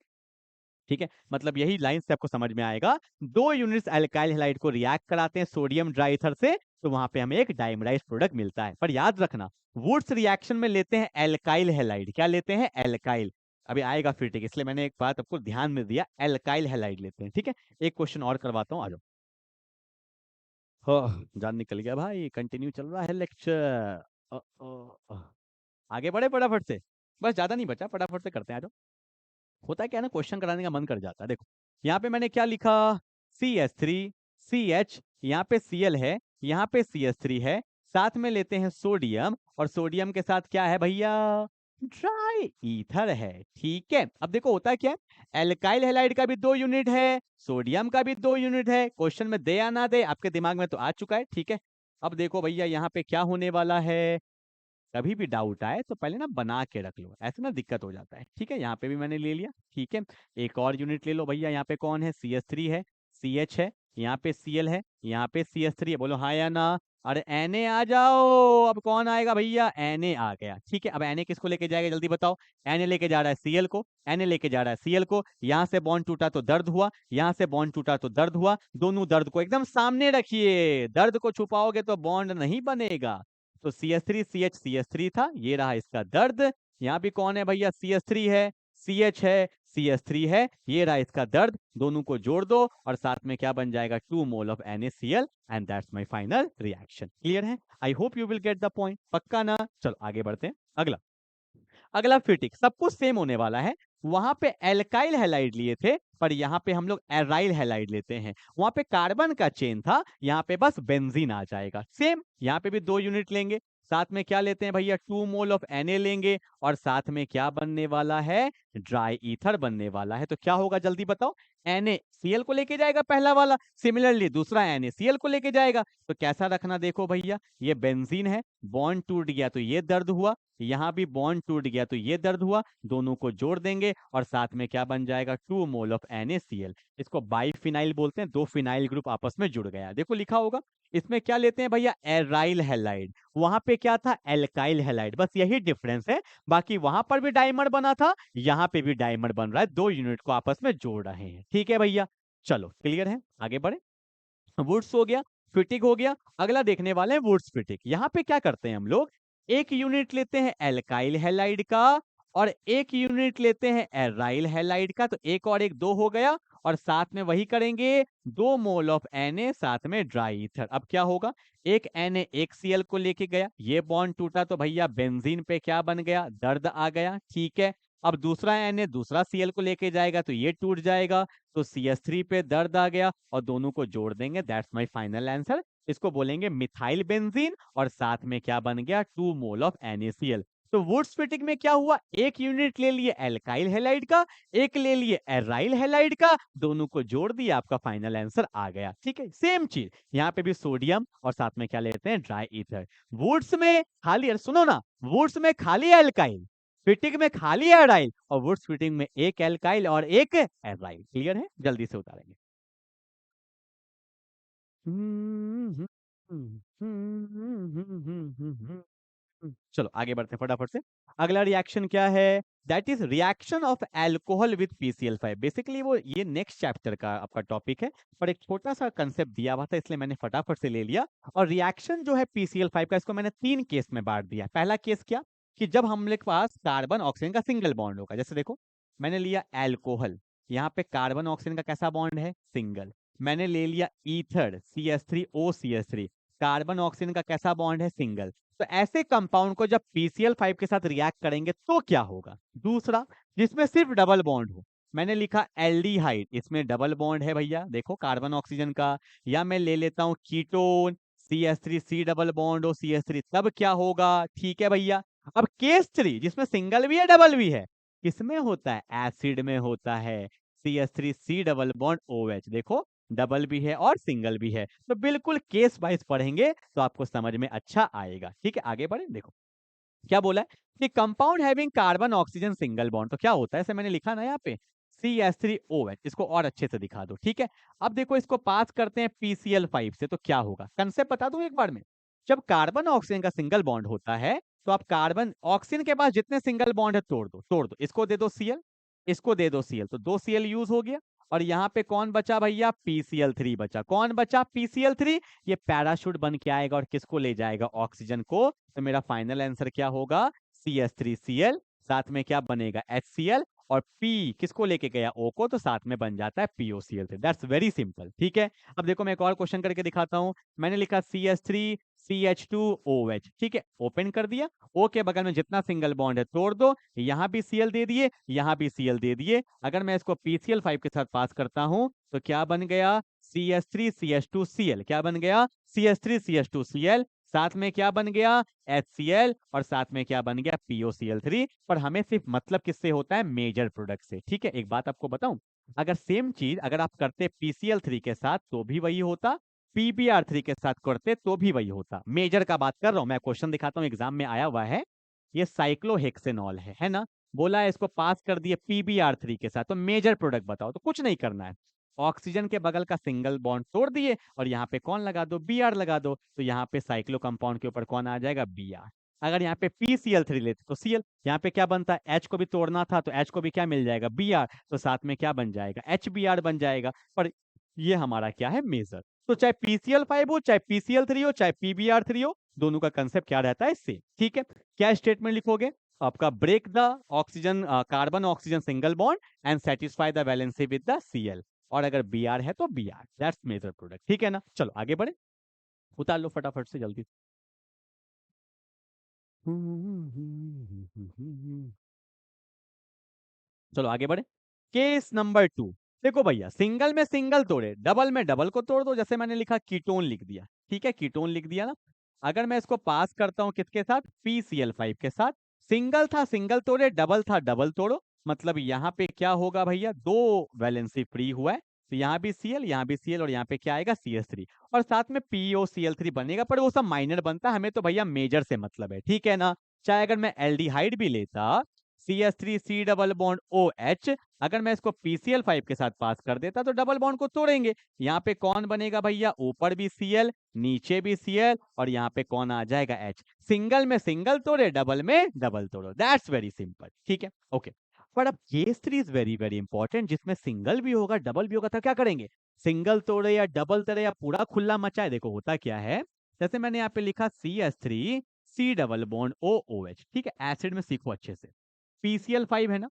ठीक है, मतलब यही लाइन से आपको समझ में आएगा। 2 यूनिट्स अल्काइल हैलाइड को रिएक्ट कराते हैं सोडियम ड्राईथर से, तो वहां पे हमें एक डाइमराइज प्रोडक्ट मिलता है। पर याद रखना, वुड्स रिएक्शन में लेते हैं एल्काइल हैलाइड। क्या लेते हैं? एल्काइल। अभी आएगा फिर, ठीक है, इसलिए मैंने एक बात आपको ध्यान में दिया, एल्काइल हैलाइड लेते हैं। ठीक है, एक क्वेश्चन और करवाता हूँ, आ जाओ। जान निकल गया भाई, कंटिन्यू चल रहा है लेक्चर। आगे बढ़े फटाफट से, बस ज्यादा नहीं बचा, फटाफट से करते हैं, आ जाओ। होता है क्या है ना, क्वेश्चन कराने का मन कर जाता है। देखो यहाँ पे मैंने क्या लिखा, CH3 CH, यहाँ पे Cl है, यहाँ पे CH3 है, साथ में लेते हैं सोडियम, और सोडियम के साथ क्या है भैया? ड्राई ईथर है। ठीक है, अब देखो होता है क्या है, एल्काइल हैलाइड का भी 2 यूनिट है, सोडियम का भी 2 यूनिट है। क्वेश्चन में दे या ना दे, आपके दिमाग में तो आ चुका है। ठीक है, अब देखो भैया यहाँ पे क्या होने वाला है, कभी भी डाउट आए तो पहले ना बना के रख लो, ऐसे ना दिक्कत हो जाता है। ठीक है, यहाँ पे भी मैंने ले लिया। ठीक है, एक और यूनिट ले लो भैया, यहाँ पे कौन है? CH3 है, CH है, यहाँ पे Cl है, यहाँ पे CH3 है। बोलो हाँ या ना? अरे Na आ जाओ, अब कौन आएगा भैया? Na आ गया। ठीक है, अब Na किसको लेके जाएगा जल्दी बताओ? Na लेके जा रहा है Cl को, Na लेके जा रहा है Cl को। यहाँ से बॉन्ड टूटा तो दर्द हुआ, यहाँ से बॉन्ड टूटा तो दर्द हुआ। दोनों दर्द को एकदम सामने रखिए, दर्द को छुपाओगे तो बॉन्ड नहीं बनेगा। तो CH3 CH CH3 था, ये रहा इसका दर्द। यहाँ भी कौन है भैया? CH3 है, CH है, CH3 है, ये रहा इसका दर्द। दोनों को जोड़ दो और साथ में क्या बन जाएगा? 2 mole of NaCl, and that's my final reaction. Clear है? I hope you will get the point. पक्का ना? चलो आगे बढ़ते हैं। अगला, अगला फिटिक सब कुछ सेम होने वाला है। वहां पे एल्काइल हैलाइड लिए थे, पर यहाँ पे हम लोग एराइल हैलाइड लेते हैं। वहां पे कार्बन का चेन था, यहाँ पे बस बेंजीन आ जाएगा। सेम यहाँ पे भी 2 यूनिट लेंगे, साथ में क्या लेते हैं भैया? 2 मोल ऑफ Na लेंगे, और साथ में क्या बनने वाला है? ड्राई ईथर बनने वाला है। तो क्या होगा जल्दी बताओ? NaCl को लेके जाएगा पहला वाला, सिमिलरली दूसरा NaCl को लेके जाएगा। तो कैसा रखना, देखो भैया, ये बेंजीन है, बॉन्ड टूट गया तो ये दर्द हुआ, यहाँ भी बॉन्ड टूट गया तो ये दर्द हुआ। दोनों को जोड़ देंगे और साथ में क्या बन जाएगा? 2 मोल ऑफ NaCl। इसको बाइफिनाइल बोलते हैं, 2 फिनाइल ग्रुप आपस में जुड़ गया। देखो लिखा होगा, इसमें क्या लेते हैं भैया? Aryl halide. वहां पे क्या था? Alkyl halide. बस यही डिफरेंस है, बाकी वहां पर भी डायमंड बना था, यहाँ पे भी डायमंड बन रहा है। 2 यूनिट को आपस में जोड़ रहे हैं। ठीक है भैया, चलो क्लियर है, आगे बढ़े। वुड्स हो गया, फिटिक हो गया। अगला देखने वाले हैं वुड्स फिटिक। यहाँ पे क्या करते हैं हम लोग, एक यूनिट लेते हैं एल्काइल हैलाइड का, और एक यूनिट लेते हैं एराइल हैलाइड का। तो एक और एक 2 हो गया, और साथ में वही करेंगे, 2 मोल ऑफ Na, साथ में ड्राई ईथर। अब क्या होगा? एक Na एक Cl को लेके गया, ये बॉन्ड टूटा तो भैया बेंजीन पे क्या बन गया? दर्द आ गया। ठीक है, अब दूसरा Na दूसरा Cl को लेके जाएगा तो ये टूट जाएगा, तो CH3 पे दर्द आ गया, और दोनों को जोड़ देंगे। That's my final answer. इसको बोलेंगे मिथाइल बेंजीन, और साथ में क्या बन गया? 2 मोल ऑफ NaCl। तो वुड्स फिटिक में क्या हुआ? एक यूनिट ले लिए एल्काइल हैलाइड का, एक ले लिए एराइल हैलाइड का, दोनों को जोड़ दिया, आपका फाइनल आंसर आ गया। ठीक है, सेम चीज यहाँ पे भी सोडियम, और साथ में क्या लेते हैं? Dry ether. वुड्स में खाली, अरे सुनो ना, वुड्स में खाली एल्काइल, फिटिंग में खाली एराइल, और वुड्स फिटिंग में एक एल्काइल और एक एराइल। क्लियर है? जल्दी से उतारेंगे। चलो आगे बढ़ते हैं फटाफट से। अगला रिएक्शन क्या है? That is reaction of alcohol with PCl5। Basically वो ये नेक्स्ट चैप्टर का आपका टॉपिक है, पर एक छोटा सा कंसेप्ट दिया हुआ था, इसलिए मैंने फटाफट से ले लिया। और रिएक्शन जो है PCl5 का, इसको मैंने 3 केस में बांट दिया। पहला केस क्या, कि जब हम लोग के पास कार्बन ऑक्सीजन का सिंगल बॉन्ड होगा। जैसे देखो, मैंने लिया एल्कोहल, यहाँ पे कार्बन ऑक्सीजन का कैसा बॉन्ड है? सिंगल। मैंने ले लिया ईथर, CH3OCH3, कार्बन ऑक्सीजन का कैसा बॉन्ड है? सिंगल। तो ऐसे कंपाउंड को जब PCl5 के साथ रिएक्ट करेंगे तो क्या होगा? दूसरा, जिसमें सिर्फ डबल बॉन्ड हो, मैंने लिखा एल्डिहाइड, इसमें डबल बॉन्ड है भैया, देखो कार्बन ऑक्सीजन का। या मैं ले लेता हूं कीटोन, CH3C डबल बॉन्ड हो CH3, तब क्या होगा? ठीक है भैया। अब केस 3, जिसमें सिंगल भी है डबल भी है, किसमें होता है? एसिड में होता है, CH3C डबल बॉन्ड OH। देखो, डबल भी है और सिंगल भी है। तो बिल्कुल केस वाइज पढ़ेंगे तो आपको समझ में अच्छा आएगा। ठीक है, आगे बढ़े। देखो क्या बोला है, कि compound having carbon oxygen single bond, तो क्या होता है? ऐसे मैंने लिखा ना यहाँ पे, CH3OH। इसको और अच्छे से दिखा दो। ठीक है, अब देखो इसको पास करते हैं PCl5 से, तो क्या होगा? कंसेप्ट बता दूं एक बार में। जब कार्बन ऑक्सीजन का सिंगल बॉन्ड होता है, तो आप कार्बन ऑक्सीजन के पास जितने सिंगल बॉन्ड है तोड़ दो, तोड़ दो, इसको दे दो Cl, इसको दे दो Cl, तो 2 Cl यूज हो गया। और यहाँ पे कौन बचा भैया, PCl3 बचा। कौन बचा, PCl3। ये पैराशूट बन के आएगा और किसको ले जाएगा, ऑक्सीजन को। तो मेरा फाइनल आंसर क्या होगा, CH3Cl। साथ में क्या बनेगा, HCl। और P किसको लेके गया, O को, तो साथ में बन जाता है POCl3। दैट्स वेरी सिंपल, ठीक है। अब देखो मैं एक और क्वेश्चन करके दिखाता हूँ। मैंने लिखा CH3 CH2OH, ठीक है, ओपन कर दिया। O के बगल में जितना सिंगल बॉन्ड है तोड़ दो, यहाँ भी Cl दे दिए, यहाँ भी Cl दे दिए। अगर मैं इसको PCl5 के साथ पास करता हूं तो क्या बन गया, CH3CH2Cl। क्या बन गया, CH3CH2Cl। साथ में क्या बन गया, HCl। और साथ में क्या बन गया, POCl3। पर हमें सिर्फ मतलब किससे होता है, मेजर प्रोडक्ट से, ठीक है। एक बात आपको बताऊं, अगर सेम चीज अगर आप करते PCl3 के साथ तो भी वही होता, PBr3 के साथ करते तो भी वही होता। मेजर का बात कर रहा हूं मैं, क्वेश्चन दिखाता हूं, एग्जाम में आया हुआ है। ये साइक्लोहेक्सेनॉल है ना। बोला है इसको पास कर दिए PBr3 के साथ, तो मेजर प्रोडक्ट बताओ। तो कुछ नहीं करना है, ऑक्सीजन के बगल का सिंगल बॉन्ड तोड़ दिए और यहाँ पे कौन लगा दो, Br लगा दो। तो यहाँ पे साइक्लो कंपाउंड के ऊपर कौन आ जाएगा, Br। अगर यहाँ पे PCl3 लेते तो Cl। यहाँ पे क्या बनता है, H को भी तोड़ना था तो H को भी क्या मिल जाएगा, Br। तो साथ में क्या बन जाएगा, HBr बन जाएगा। पर ये हमारा क्या है, मेजर। तो चाहे PCl5 हो, चाहे PCl3 हो, चाहे PBr3 हो, दोनों का कंसेप्ट क्या रहता है, सेम, ठीक है। क्या स्टेटमेंट लिखोगे आपका, break the oxygen carbon oxygen single bond and satisfy the valency with the Cl। और अगर Br है तो Br, दैट्स मेजर प्रोडक्ट, ठीक है ना। चलो आगे बढ़े, उतार लो फटाफट से जल्दी। चलो आगे बढ़े। Case number 2। देखो भैया, सिंगल में सिंगल तोड़े, डबल में डबल को तोड़ दो। जैसे मैंने लिखा कीटोन लिख दिया, ठीक है, कीटोन लिख दिया ना। अगर मैं इसको पास करता हूं किसके साथ, PCl5 के साथ। सिंगल था सिंगल तोड़े, डबल था डबल तोड़ो। मतलब यहाँ पे क्या होगा भैया, दो वैलेंसी फ्री हुआ है। तो यहाँ भी Cl, यहाँ भी Cl, और यहाँ पे क्या आएगा, CH3। और साथ में POCl3 बनेगा, पर वो सब माइनर बनता है, हमें तो भैया मेजर से मतलब है, ठीक है ना। चाहे अगर मैं एल्डिहाइड भी लेता, CH3C डबल बॉन्ड OH, अगर मैं इसको PCl5 के साथ पास कर देता तो डबल बॉन्ड को तोड़ेंगे। यहाँ पे कौन बनेगा भैया, ऊपर भी Cl, नीचे भी Cl, और यहाँ पे कौन आ जाएगा, H। सिंगल में सिंगल तोड़े, डबल में डबल तोड़ो, दैट्स वेरी सिंपल, ठीक है, ओके। पर अब case 3 is very very important, जिसमें सिंगल भी होगा डबल भी होगा, तो क्या करेंगे, सिंगल तोड़े या डबल तोड़े या पूरा खुला मचाए। देखो होता क्या है, जैसे मैंने यहाँ पे लिखा CH3C डबल बॉन्ड OOH, ठीक है, एसिड में सीखो अच्छे से। PCl5 है ना,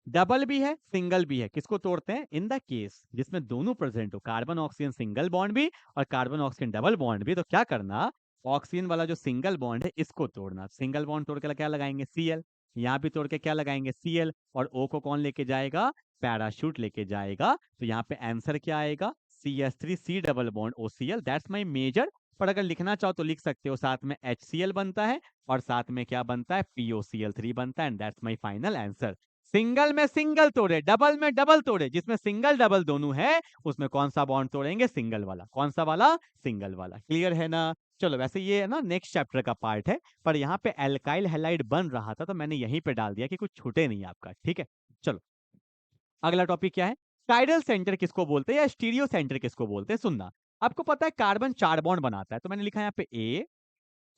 डबल भी है सिंगल भी है, किसको तोड़ते हैं, इन द केस जिसमें दोनों प्रेजेंट हो, कार्बन ऑक्सीजन सिंगल बॉन्ड भी और कार्बन ऑक्सीजन डबल बॉन्ड भी। तो क्या करना, ऑक्सीजन वाला जो सिंगल बॉन्ड है इसको तोड़ना। सिंगल बॉन्ड तोड़ के क्या लगाएंगे, Cl। यहाँ भी तोड़ के क्या लगाएंगे, Cl। और O को कौन लेके जाएगा, पैराशूट लेके जाएगा। तो यहाँ पे आंसर क्या आएगा, CH3C double bond OCl, that's my major. पर अगर लिखना चाहो तो लिख सकते हो, साथ में HCl बनता है और साथ में क्या बनता है, POCl3 बनता है, and that's my final answer. Single में सिंगल तोड़े, डबल में डबल तोड़े, जिसमें सिंगल डबल दोनों है, उसमें कौन सा बॉन्ड तोड़ेंगे, सिंगल वाला। कौन सा वाला, सिंगल वाला। क्लियर है ना। चलो वैसे ये है ना नेक्स्ट चैप्टर का पार्ट है, पर यहाँ पे एल्काइल हैलाइड बन रहा था तो मैंने यहीं पे डाल दिया कि कुछ छूटे नहीं आपका, ठीक है। चलो अगला टॉपिक क्या है, काइरल सेंटर किसको बोलते हैं या स्टीरियो सेंटर किसको बोलते हैं, सुनना। आपको पता है कार्बन 4 बॉन्ड बनाता है, तो मैंने लिखा यहाँ पे A,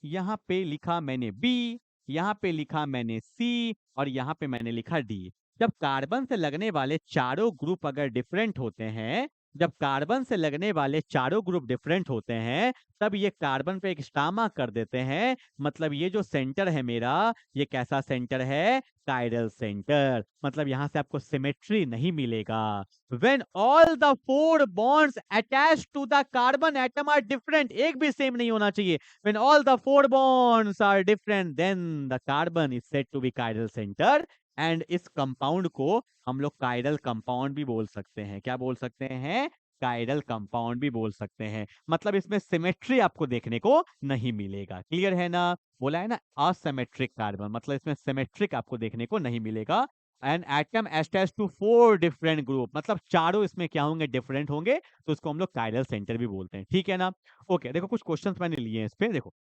यहाँ पे लिखा मैंने B, यहाँ पे लिखा मैंने C, और यहाँ पे मैंने लिखा D। जब कार्बन से लगने वाले चारों ग्रुप अगर डिफरेंट होते हैं, जब कार्बन से लगने वाले चारों ग्रुप डिफरेंट होते हैं, तब ये कार्बन पे एक स्टामा कर देते हैं। मतलब ये जो सेंटर है मेरा, ये कैसा सेंटर है, काइरल सेंटर। मतलब यहां से आपको सिमेट्री नहीं मिलेगा। When all the four bonds attached to the carbon atom are different, एक भी सेम नहीं होना चाहिए। When all the four bonds are different, then the carbon is said to be chiral center. And इस compound को हम लोग chiral compound भी बोल सकते हैं। क्या बोल सकते हैं, काइरल कंपाउंड भी बोल सकते हैं। मतलब इसमें सिमेट्री आपको देखने को नहीं मिलेगा। क्लियर है ना, बोला है ना असिमेट्रिक कार्बन, मतलब इसमें सिमेट्रिक आपको देखने को नहीं मिलेगा। An atom attached to 4 different group, मतलब चारों इसमें क्या होंगे, डिफरेंट होंगे, तो उसको हम लोग काइरल सेंटर भी बोलते हैं, ठीक है ना। ओके देखो कुछ क्वेश्चंस मैंने लिए हैं इस पे, देखो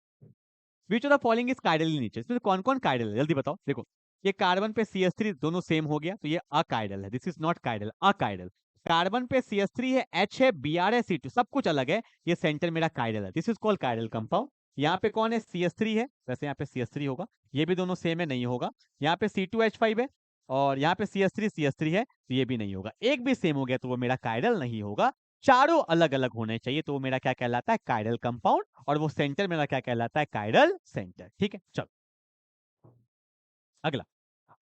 which of the following is chiral in nature, इसमें कौन कौन काइरल है जल्दी बताओ। देखो ये कार्बन पे CH3 दोनों सेम हो गया तो ये अकाइरल है, this is not chiral, achiral. Carbon पे CH3 है, H है, Br है, C2 सब कुछ अलग है, ये सेंटर मेरा काइरल है, this is called chiral compound. यहाँ पे कौन है, CH3 है, वैसे यहाँ पे CH3 होगा, ये भी दोनों सेम है, नहीं होगा। यहाँ पे C2H5 है, और यहाँ पे CH3 है तो ये भी नहीं होगा। एक भी सेम हो गया तो वो मेरा कायरल नहीं होगा। चारों अलग अलग होने चाहिए तो वो मेरा क्या कहलाता है, कायरल कंपाउंड, और वो सेंटर मेरा क्या कहलाता है, कायरल सेंटर। ठीक है, चलो अगला।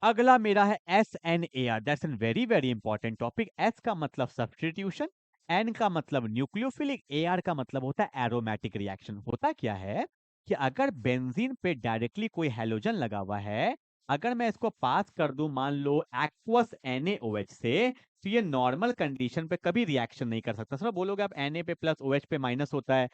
अगला मेरा है SNAR। That's an very very important topic. S का मतलब सब्स्टिट्यूशन, N का मतलब न्यूक्लियोफिलिक, AR का मतलब होता है एरोमेटिक रिएक्शन। होता क्या है कि अगर बेंजीन पे डायरेक्टली कोई हेलोजन लगा हुआ है, अगर मैं इसको पास कर दूं मान लो एक्वस NaOH से, तो ये नॉर्मल कंडीशन पे कभी रिएक्शन नहीं कर सकता। सब बोलोगे आप Na पे प्लस OH पे माइनस होता है,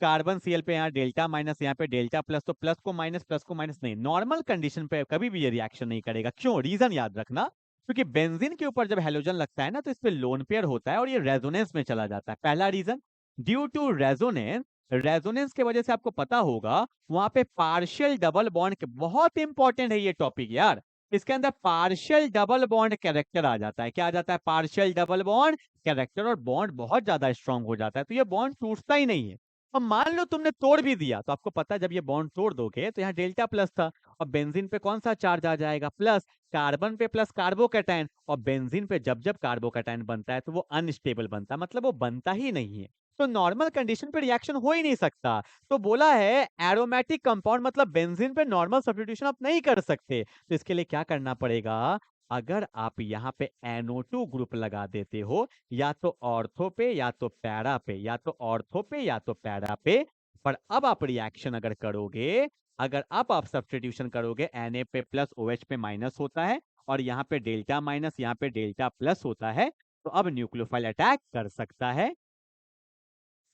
कार्बन Cl पे यहाँ डेल्टा माइनस, यहाँ पे डेल्टा प्लस, तो प्लस को माइनस नहीं, नॉर्मल कंडीशन पे कभी भी ये रिएक्शन नहीं करेगा। क्यों? रीजन याद रखना, क्योंकि बेंजीन के ऊपर जब हेलोजन लगता है ना तो इस पे लोन पेयर होता है और ये रेजोनेंस में चला जाता है। पहला reason, due to resonance. Resonance की वजह से आपको पता होगा वहां पे पार्शियल डबल बॉन्ड, बहुत इंपॉर्टेंट है ये टॉपिक यार, इसके अंदर पार्शियल डबल बॉन्ड कैरेक्टर आ जाता है। क्या आ जाता है? पार्शियल डबल बॉन्ड कैरेक्टर, और बॉन्ड बहुत ज्यादा स्ट्रांग हो जाता है, तो ये बॉन्ड टूटता ही नहीं है। अब मान लो तुमने तोड़ भी दिया तो आपको पता है जब ये बॉन्ड तोड़ दोगे तो यहाँ डेल्टा प्लस था, और बेंजीन पे कौन सा चार्ज आ जाएगा? प्लस। कार्बन पे प्लस कार्बोकैटायन, और बेंजीन पे जब जब कार्बोकैटायन बनता है तो वो अनस्टेबल बनता है, मतलब वो बनता ही नहीं है, तो नॉर्मल कंडीशन पे रिएक्शन हो ही नहीं सकता। तो बोला है एरोमेटिक कंपाउंड, मतलब बेंजीन पे नॉर्मल सब्स्टिट्यूशन आप नहीं कर सकते। तो इसके लिए क्या करना पड़ेगा? अगर आप यहाँ पे NO2 ग्रुप लगा देते हो, या तो ऑर्थो पे या तो पैरा पे, या तो ऑर्थो पे या तो पैरा पे, पर अब आप रिएक्शन अगर करोगे, अगर अब आप सब्स्टिट्यूशन करोगे, Na पे प्लस OH पे माइनस होता है, और यहाँ पे डेल्टा माइनस, यहाँ पे डेल्टा प्लस होता है, तो अब न्यूक्लियोफाइल अटैक कर सकता है।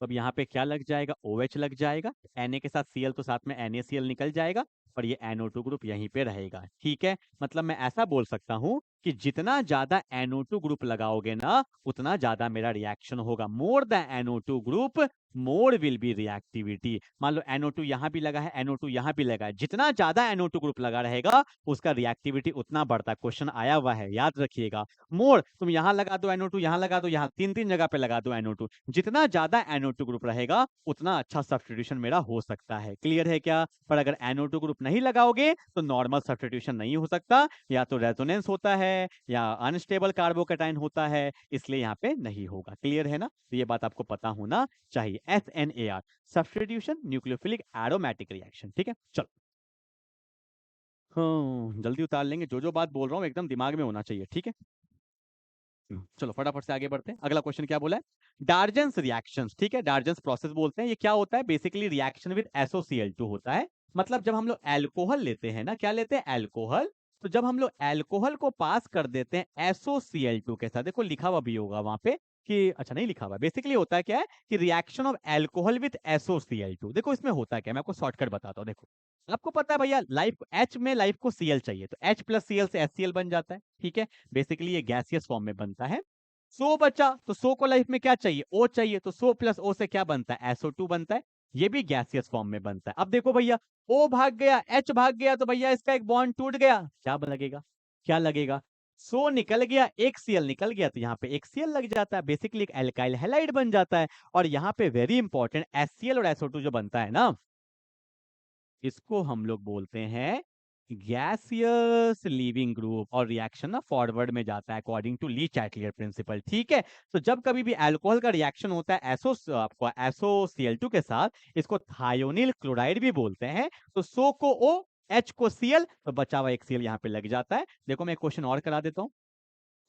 तो अब यहाँ पे क्या लग जाएगा? OH लग जाएगा, Na के साथ Cl तो साथ में NaCl निकल जाएगा, और ये NO2 ग्रुप यहीं पे रहेगा। ठीक है, मतलब मैं ऐसा बोल सकता हूँ कि जितना ज्यादा NO2 ग्रुप लगाओगे ना, उतना ज्यादा मेरा रिएक्शन होगा। More the NO2 group, more will be reactivity. मान लो NO2 यहाँ भी लगा है, NO2 यहाँ भी लगा है, जितना ज्यादा NO2 ग्रुप लगा रहेगा उसका रिएक्टिविटी उतना बढ़ता है। क्वेश्चन आया हुआ है, याद रखिएगा। मोर, तुम यहाँ लगा दो NO2, यहाँ लगा दो, यहाँ तीन तीन जगह पे लगा दो NO2, जितना ज्यादा NO2 ग्रुप रहेगा उतना अच्छा सब्स्टिट्यूशन मेरा हो सकता है। क्लियर है क्या? पर अगर NO2 ग्रुप नहीं लगाओगे तो नॉर्मल सब्स्टिट्यूशन नहीं हो सकता, या तो रेजोनेंस होता है या अनस्टेबल कार्बोकैटायन होता है, इसलिए यहाँ पे नहीं होगा। क्लियर है ना? तो ये बात आपको पता होना चाहिए। SNAR, substitution nucleophilic aromatic reaction. ठीक है, चलो हाँ जल्दी उतार लेंगे, जो जो बात बोल रहा हूँ एकदम दिमाग में होना चाहिए। ठीक है, चलो फटाफट से आगे बढ़ते हैं। अगला क्वेश्चन क्या बोला है? डार्जन्स रिएक्शंस। ठीक है, डार्जन्स प्रोसेस बोलते हैं। ये क्या होता है? बेसिकली रिएक्शन विद SOCl2 होता है। मतलब जब हम लोग अल्कोहल लेते हैं ना, क्या लेते हैं? अल्कोहल। तो जब हम लोग अल्कोहल को पास कर देते हैं SOCl2 के साथ, देखो लिखा हुआ भी होगा वहां पे कि, अच्छा नहीं लिखा हुआ, बेसिकली होता है क्या है कि reaction of alcohol with SOCl2। देखो इसमें होता है क्या, मैं आपको शॉर्टकट बताता हूँ। देखो आपको पता है भैया, लाइफ H में लाइफ को Cl चाहिए, तो H प्लस Cl से HCl बन जाता है। ठीक है, बेसिकली ये गैसियस फॉर्म में बनता है। सो बचा, तो सो को लाइफ में क्या चाहिए? O चाहिए, तो सो प्लस O से क्या बनता है? SO2 बनता है। ये भी गैसियस फॉर्म में बनता है। अब देखो भैया, O भाग गया, H भाग गया, तो भैया इसका एक बॉन्ड टूट गया, क्या लगेगा? क्या लगेगा? सो निकल गया, एक Cl निकल गया, तो यहाँ पे एक Cl लग जाता है, बेसिकली एक एल्काइल हैलाइड बन जाता है। और यहाँ पे वेरी इंपॉर्टेंट, HCl और SO2 जो बनता है ना, इसको हम लोग बोलते हैं गैसियस लीविंग ग्रुप, और रिएक्शन ना फॉरवर्ड में जाता है according to Le Chatelier principle. ठीक है, तो जब कभी भी अल्कोहल का रिएक्शन होता है आपको SOCl2 के साथ, इसको थायोनिल क्लोराइड भी बोलते हैं। तो सो को O, H को Cl, तो बचा हुआ एक Cl यहाँ पे लग जाता है। देखो मैं क्वेश्चन और करा देता हूँ।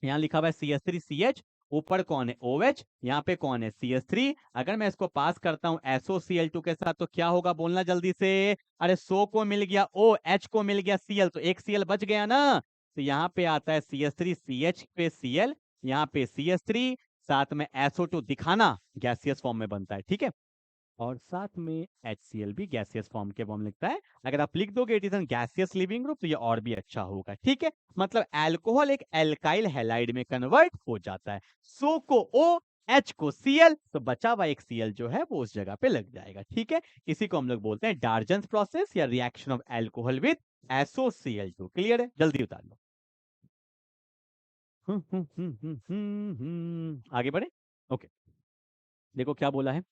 यहाँ लिखा हुआ है CH3CH, ऊपर कौन है? OH, यहाँ पे कौन है? CH3। अगर मैं इसको पास करता हूँ SOCl2 के साथ तो क्या होगा? बोलना जल्दी से। अरे सो को मिल गया O, H को मिल गया Cl, तो एक Cl बच गया ना। तो यहाँ पे आता है CH3CH पे Cl, यहाँ पे CH3, साथ में SO2 दिखाना गैसियस फॉर्म में बनता है। ठीक है, और साथ में HCl भी गैसियस फॉर्म के फॉर्म लिखता है। अगर आप लिख दोगे it is an gaseous leaving group, तो ये और भी अच्छा होगा। ठीक है, मतलब अल्कोहल एक एल्काइल हैलाइड में कन्वर्ट हो जाता है। सो को O, H को Cl, तो बचा हुआ एक Cl जो है वो उस जगह पे लग जाएगा। ठीक है, इसी को हम लोग बोलते हैं डार्जन्स प्रोसेस या reaction of alcohol with SOCl2। Clear है? जल्दी उतार लो। आगे बढ़े। ओके, देखो क्या बोला है।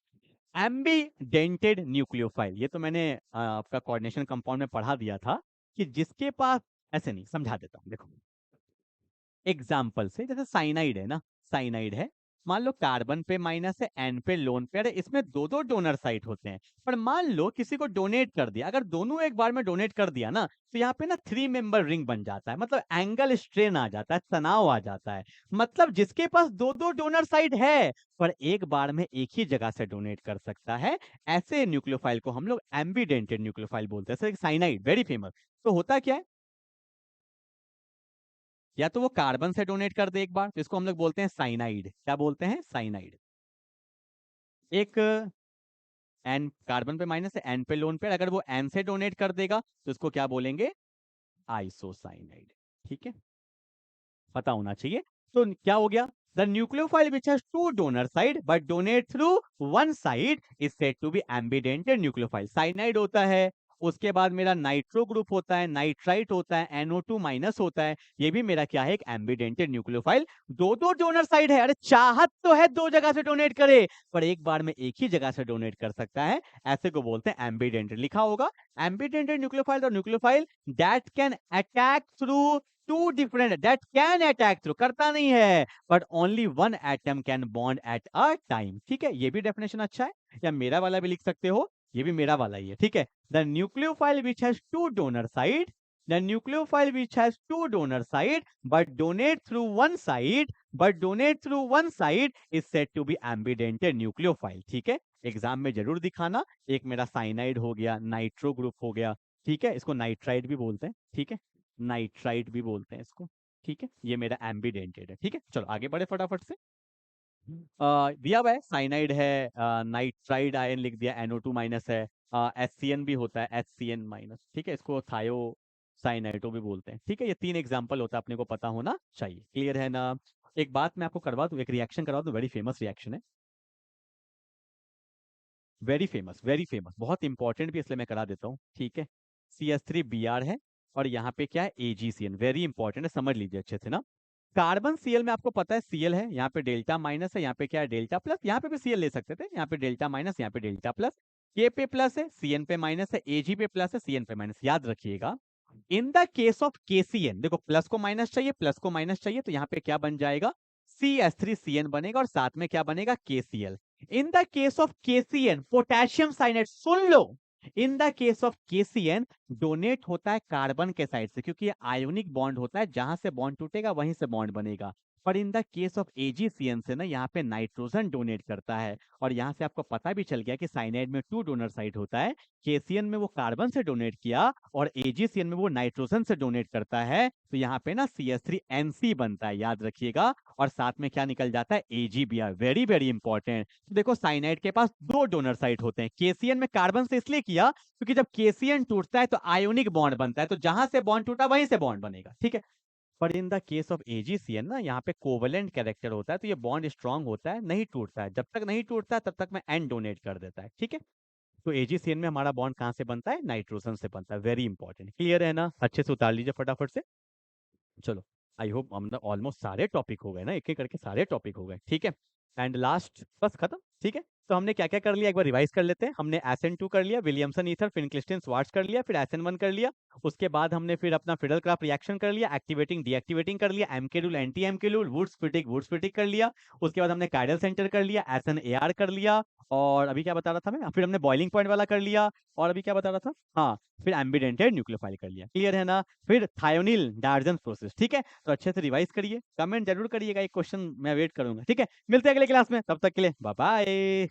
एम्बीडेंटेड न्यूक्लियोफाइल, ये तो मैंने आपका कोऑर्डिनेशन कंपाउंड में पढ़ा दिया था कि जिसके पास, ऐसे नहीं समझा देता हूं। देखो एग्जाम्पल से, जैसे साइनाइड है ना, साइनाइड है, मान लो कार्बन पे माइनस है, एन पे लोन पे, अरे इसमें दो दो डोनर साइट होते हैं, पर मान लो किसी को डोनेट कर दिया, अगर दोनों एक बार में डोनेट कर दिया ना, तो यहाँ पे ना 3 मेंबर रिंग बन जाता है, मतलब एंगल स्ट्रेन आ जाता है, तनाव आ जाता है। मतलब जिसके पास दो दो डोनर साइट है, पर एक बार में एक ही जगह से डोनेट कर सकता है, ऐसे न्यूक्लियोफाइल को हम लोग एम्बिडेंटेड न्यूक्लियोफाइल बोलते हैं। जैसे साइनाइड वेरी फेमस, तो होता क्या है, या तो वो कार्बन से डोनेट कर दे एक बार, तो इसको हम लोग बोलते हैं साइनाइड। क्या बोलते हैं? साइनाइड। एक एन, कार्बन पे माइनस है, एन पे लोन पे, अगर वो एन से डोनेट कर देगा तो इसको क्या बोलेंगे? आइसोसाइनाइड। ठीक है, पता होना चाहिए। तो क्या हो गया? The nucleophile which has two donor side but donate through one side is said to be ambidentate nucleophile. Cyanide होता है, उसके बाद मेरा नाइट्रो ग्रुप होता है, नाइट्राइट होता है, NO2 माइनस होता है, ये भी मेरा क्या है? एक एम्बिडेंटेड न्यूक्लियोफाइल। दो दो डोनर साइड है, अरे चाहत तो है दो जगह से डोनेट करे, पर एक बार में एक ही जगह से डोनेट कर सकता है, ऐसे को बोलते हैं एम्बिडेंटेड। लिखा होगा एम्बिडेंटेड न्यूक्लियोफाइल और nucleophile that can attack through two different, that can attack through, करता नहीं है, but only one atom can bond at a time. ठीक है, ये भी डेफिनेशन अच्छा है, या मेरा वाला भी लिख सकते हो, ये भी मेरा वाला ही है। ठीक है, the nucleophile which has two donor side, the nucleophile which has two donor side but donate through one side, but donate through one side is said to be ambidentate nucleophile. ठीक है, एग्जाम में जरूर दिखाना। एक मेरा cyanide हो गया, nitro group हो गया, ठीक है, इसको नाइट्राइड भी बोलते हैं, ठीक है, नाइट्राइट भी बोलते हैं इसको। ठीक है, ये मेरा एम्बिडेंटेड है। ठीक है, चलो आगे बढ़े फटाफट से। दिया हुआ है साइनाइड है, नाइट्राइड आयन लिख दिया, NO2 माइनस है, HCN भी होता है, HCN माइनस। ठीक है, इसको थायो साइनाइटो भी बोलते हैं। ठीक है, ये 3 एग्जाम्पल होता है, अपने को पता होना चाहिए। क्लियर है ना? एक बात मैं आपको करवा दूं, एक रिएक्शन करवा दूं, वेरी फेमस रिएक्शन है, वेरी फेमस, वेरी फेमस, बहुत इंपॉर्टेंट भी, इसलिए मैं करा देता हूँ। ठीक है, CH3Br है, और यहाँ पे क्या है? AgCN, वेरी इंपॉर्टेंट है, समझ लीजिए अच्छे से ना। कार्बन Cl में आपको पता है Cl है, यहाँ पे डेल्टा माइनस है, यहाँ पे क्या है? डेल्टा प्लस, यहाँ पे भी Cl ले सकते थे, यहाँ पे डेल्टा माइनस, यहाँ पे डेल्टा प्लस, K पे प्लस है, CN पे माइनस है, Ag पे प्लस है, CN पे माइनस। याद रखिएगा, in the case of KCN, देखो प्लस को माइनस चाहिए, प्लस को माइनस चाहिए, तो यहाँ पे क्या बन जाएगा? CH3CN बनेगा, और साथ में क्या बनेगा? KCl। In the case of KCN potassium cyanide, soon low, in the case of KCN donate होता है कार्बन के साइड से, क्योंकि ये आयोनिक बॉन्ड होता है, जहां से बॉन्ड टूटेगा वहीं से बॉन्ड बनेगा। पर in the case of AgCN से ना, यहाँ पे नाइट्रोजन डोनेट करता है, और यहाँ से आपको पता भी चल गया कि साइनाइड में 2 डोनर साइट होता है। KCN में वो कार्बन से डोनेट किया, और AgCN में वो नाइट्रोजन से डोनेट करता है, तो यहाँ पे ना CH3NC बनता है, याद रखिएगा। और साथ में क्या निकल जाता है? AgBr, very very important. तो देखो साइनाइड के पास 2 डोनर साइट होते हैं। KCN में कार्बन से इसलिए किया क्योंकि जब KCN टूटता है तो आयोनिक बॉन्ड बनता है, तो जहां से बॉन्ड टूटा वहीं से बॉन्ड बनेगा। ठीक है, पर in the case of AgCN ना, यहाँ पे कोवेलेंट कैरेक्टर होता है, तो ये बॉन्ड स्ट्रांग होता है, नहीं टूटता है। जब तक नहीं टूटता है तब तक मैं एन डोनेट कर देता है। ठीक है, तो AgCN में हमारा बॉन्ड कहाँ से बनता है? नाइट्रोजन से बनता है, वेरी इंपॉर्टेंट। क्लियर है ना? अच्छे से उतार लीजिए फटाफट से। चलो, आई होप हम ऑलमोस्ट सारे टॉपिक हो गए ना, एक एक करके सारे टॉपिक हो गए। ठीक है, एंड लास्ट बस खत्म। ठीक है, तो हमने क्या क्या कर लिया, एक बार रिवाइज कर लेते हैं। हमने SN2 कर लिया, विलियमसन ईथर, फिनक्लिस्टन स्वार्ट्ज कर लिया, फिर SN1 कर लिया, उसके बाद हमने फिर अपना फिडल क्राफ्ट रिएक्शन कर लिया, एक्टिवेटिंग डीएक्टिवेटिंग कर लिया, MK rule anti MK rule, Wurtz Fittig कर लिया, उसके बाद हमने काइडल सेंटर कर लिया, SNAR कर लिया, और अभी क्या बता रहा था मैं? फिर हमने बॉइलिंग पॉइंट वाला कर लिया, और अभी क्या बता रहा था? हाँ, फिर एम्बिडेंटेड न्यूक्लियोफाइल कर लिया। क्लियर है ना? फिर थायोनिल डायवर्जेंस प्रोसेस। ठीक है, तो अच्छे से रिवाइज करिए, कमेंट जरूर करिएगा, एक क्वेश्चन मैं वेट करूंगा। ठीक है, मिलते हैं अगले क्लास में, तब तक के लिए बाय बाय।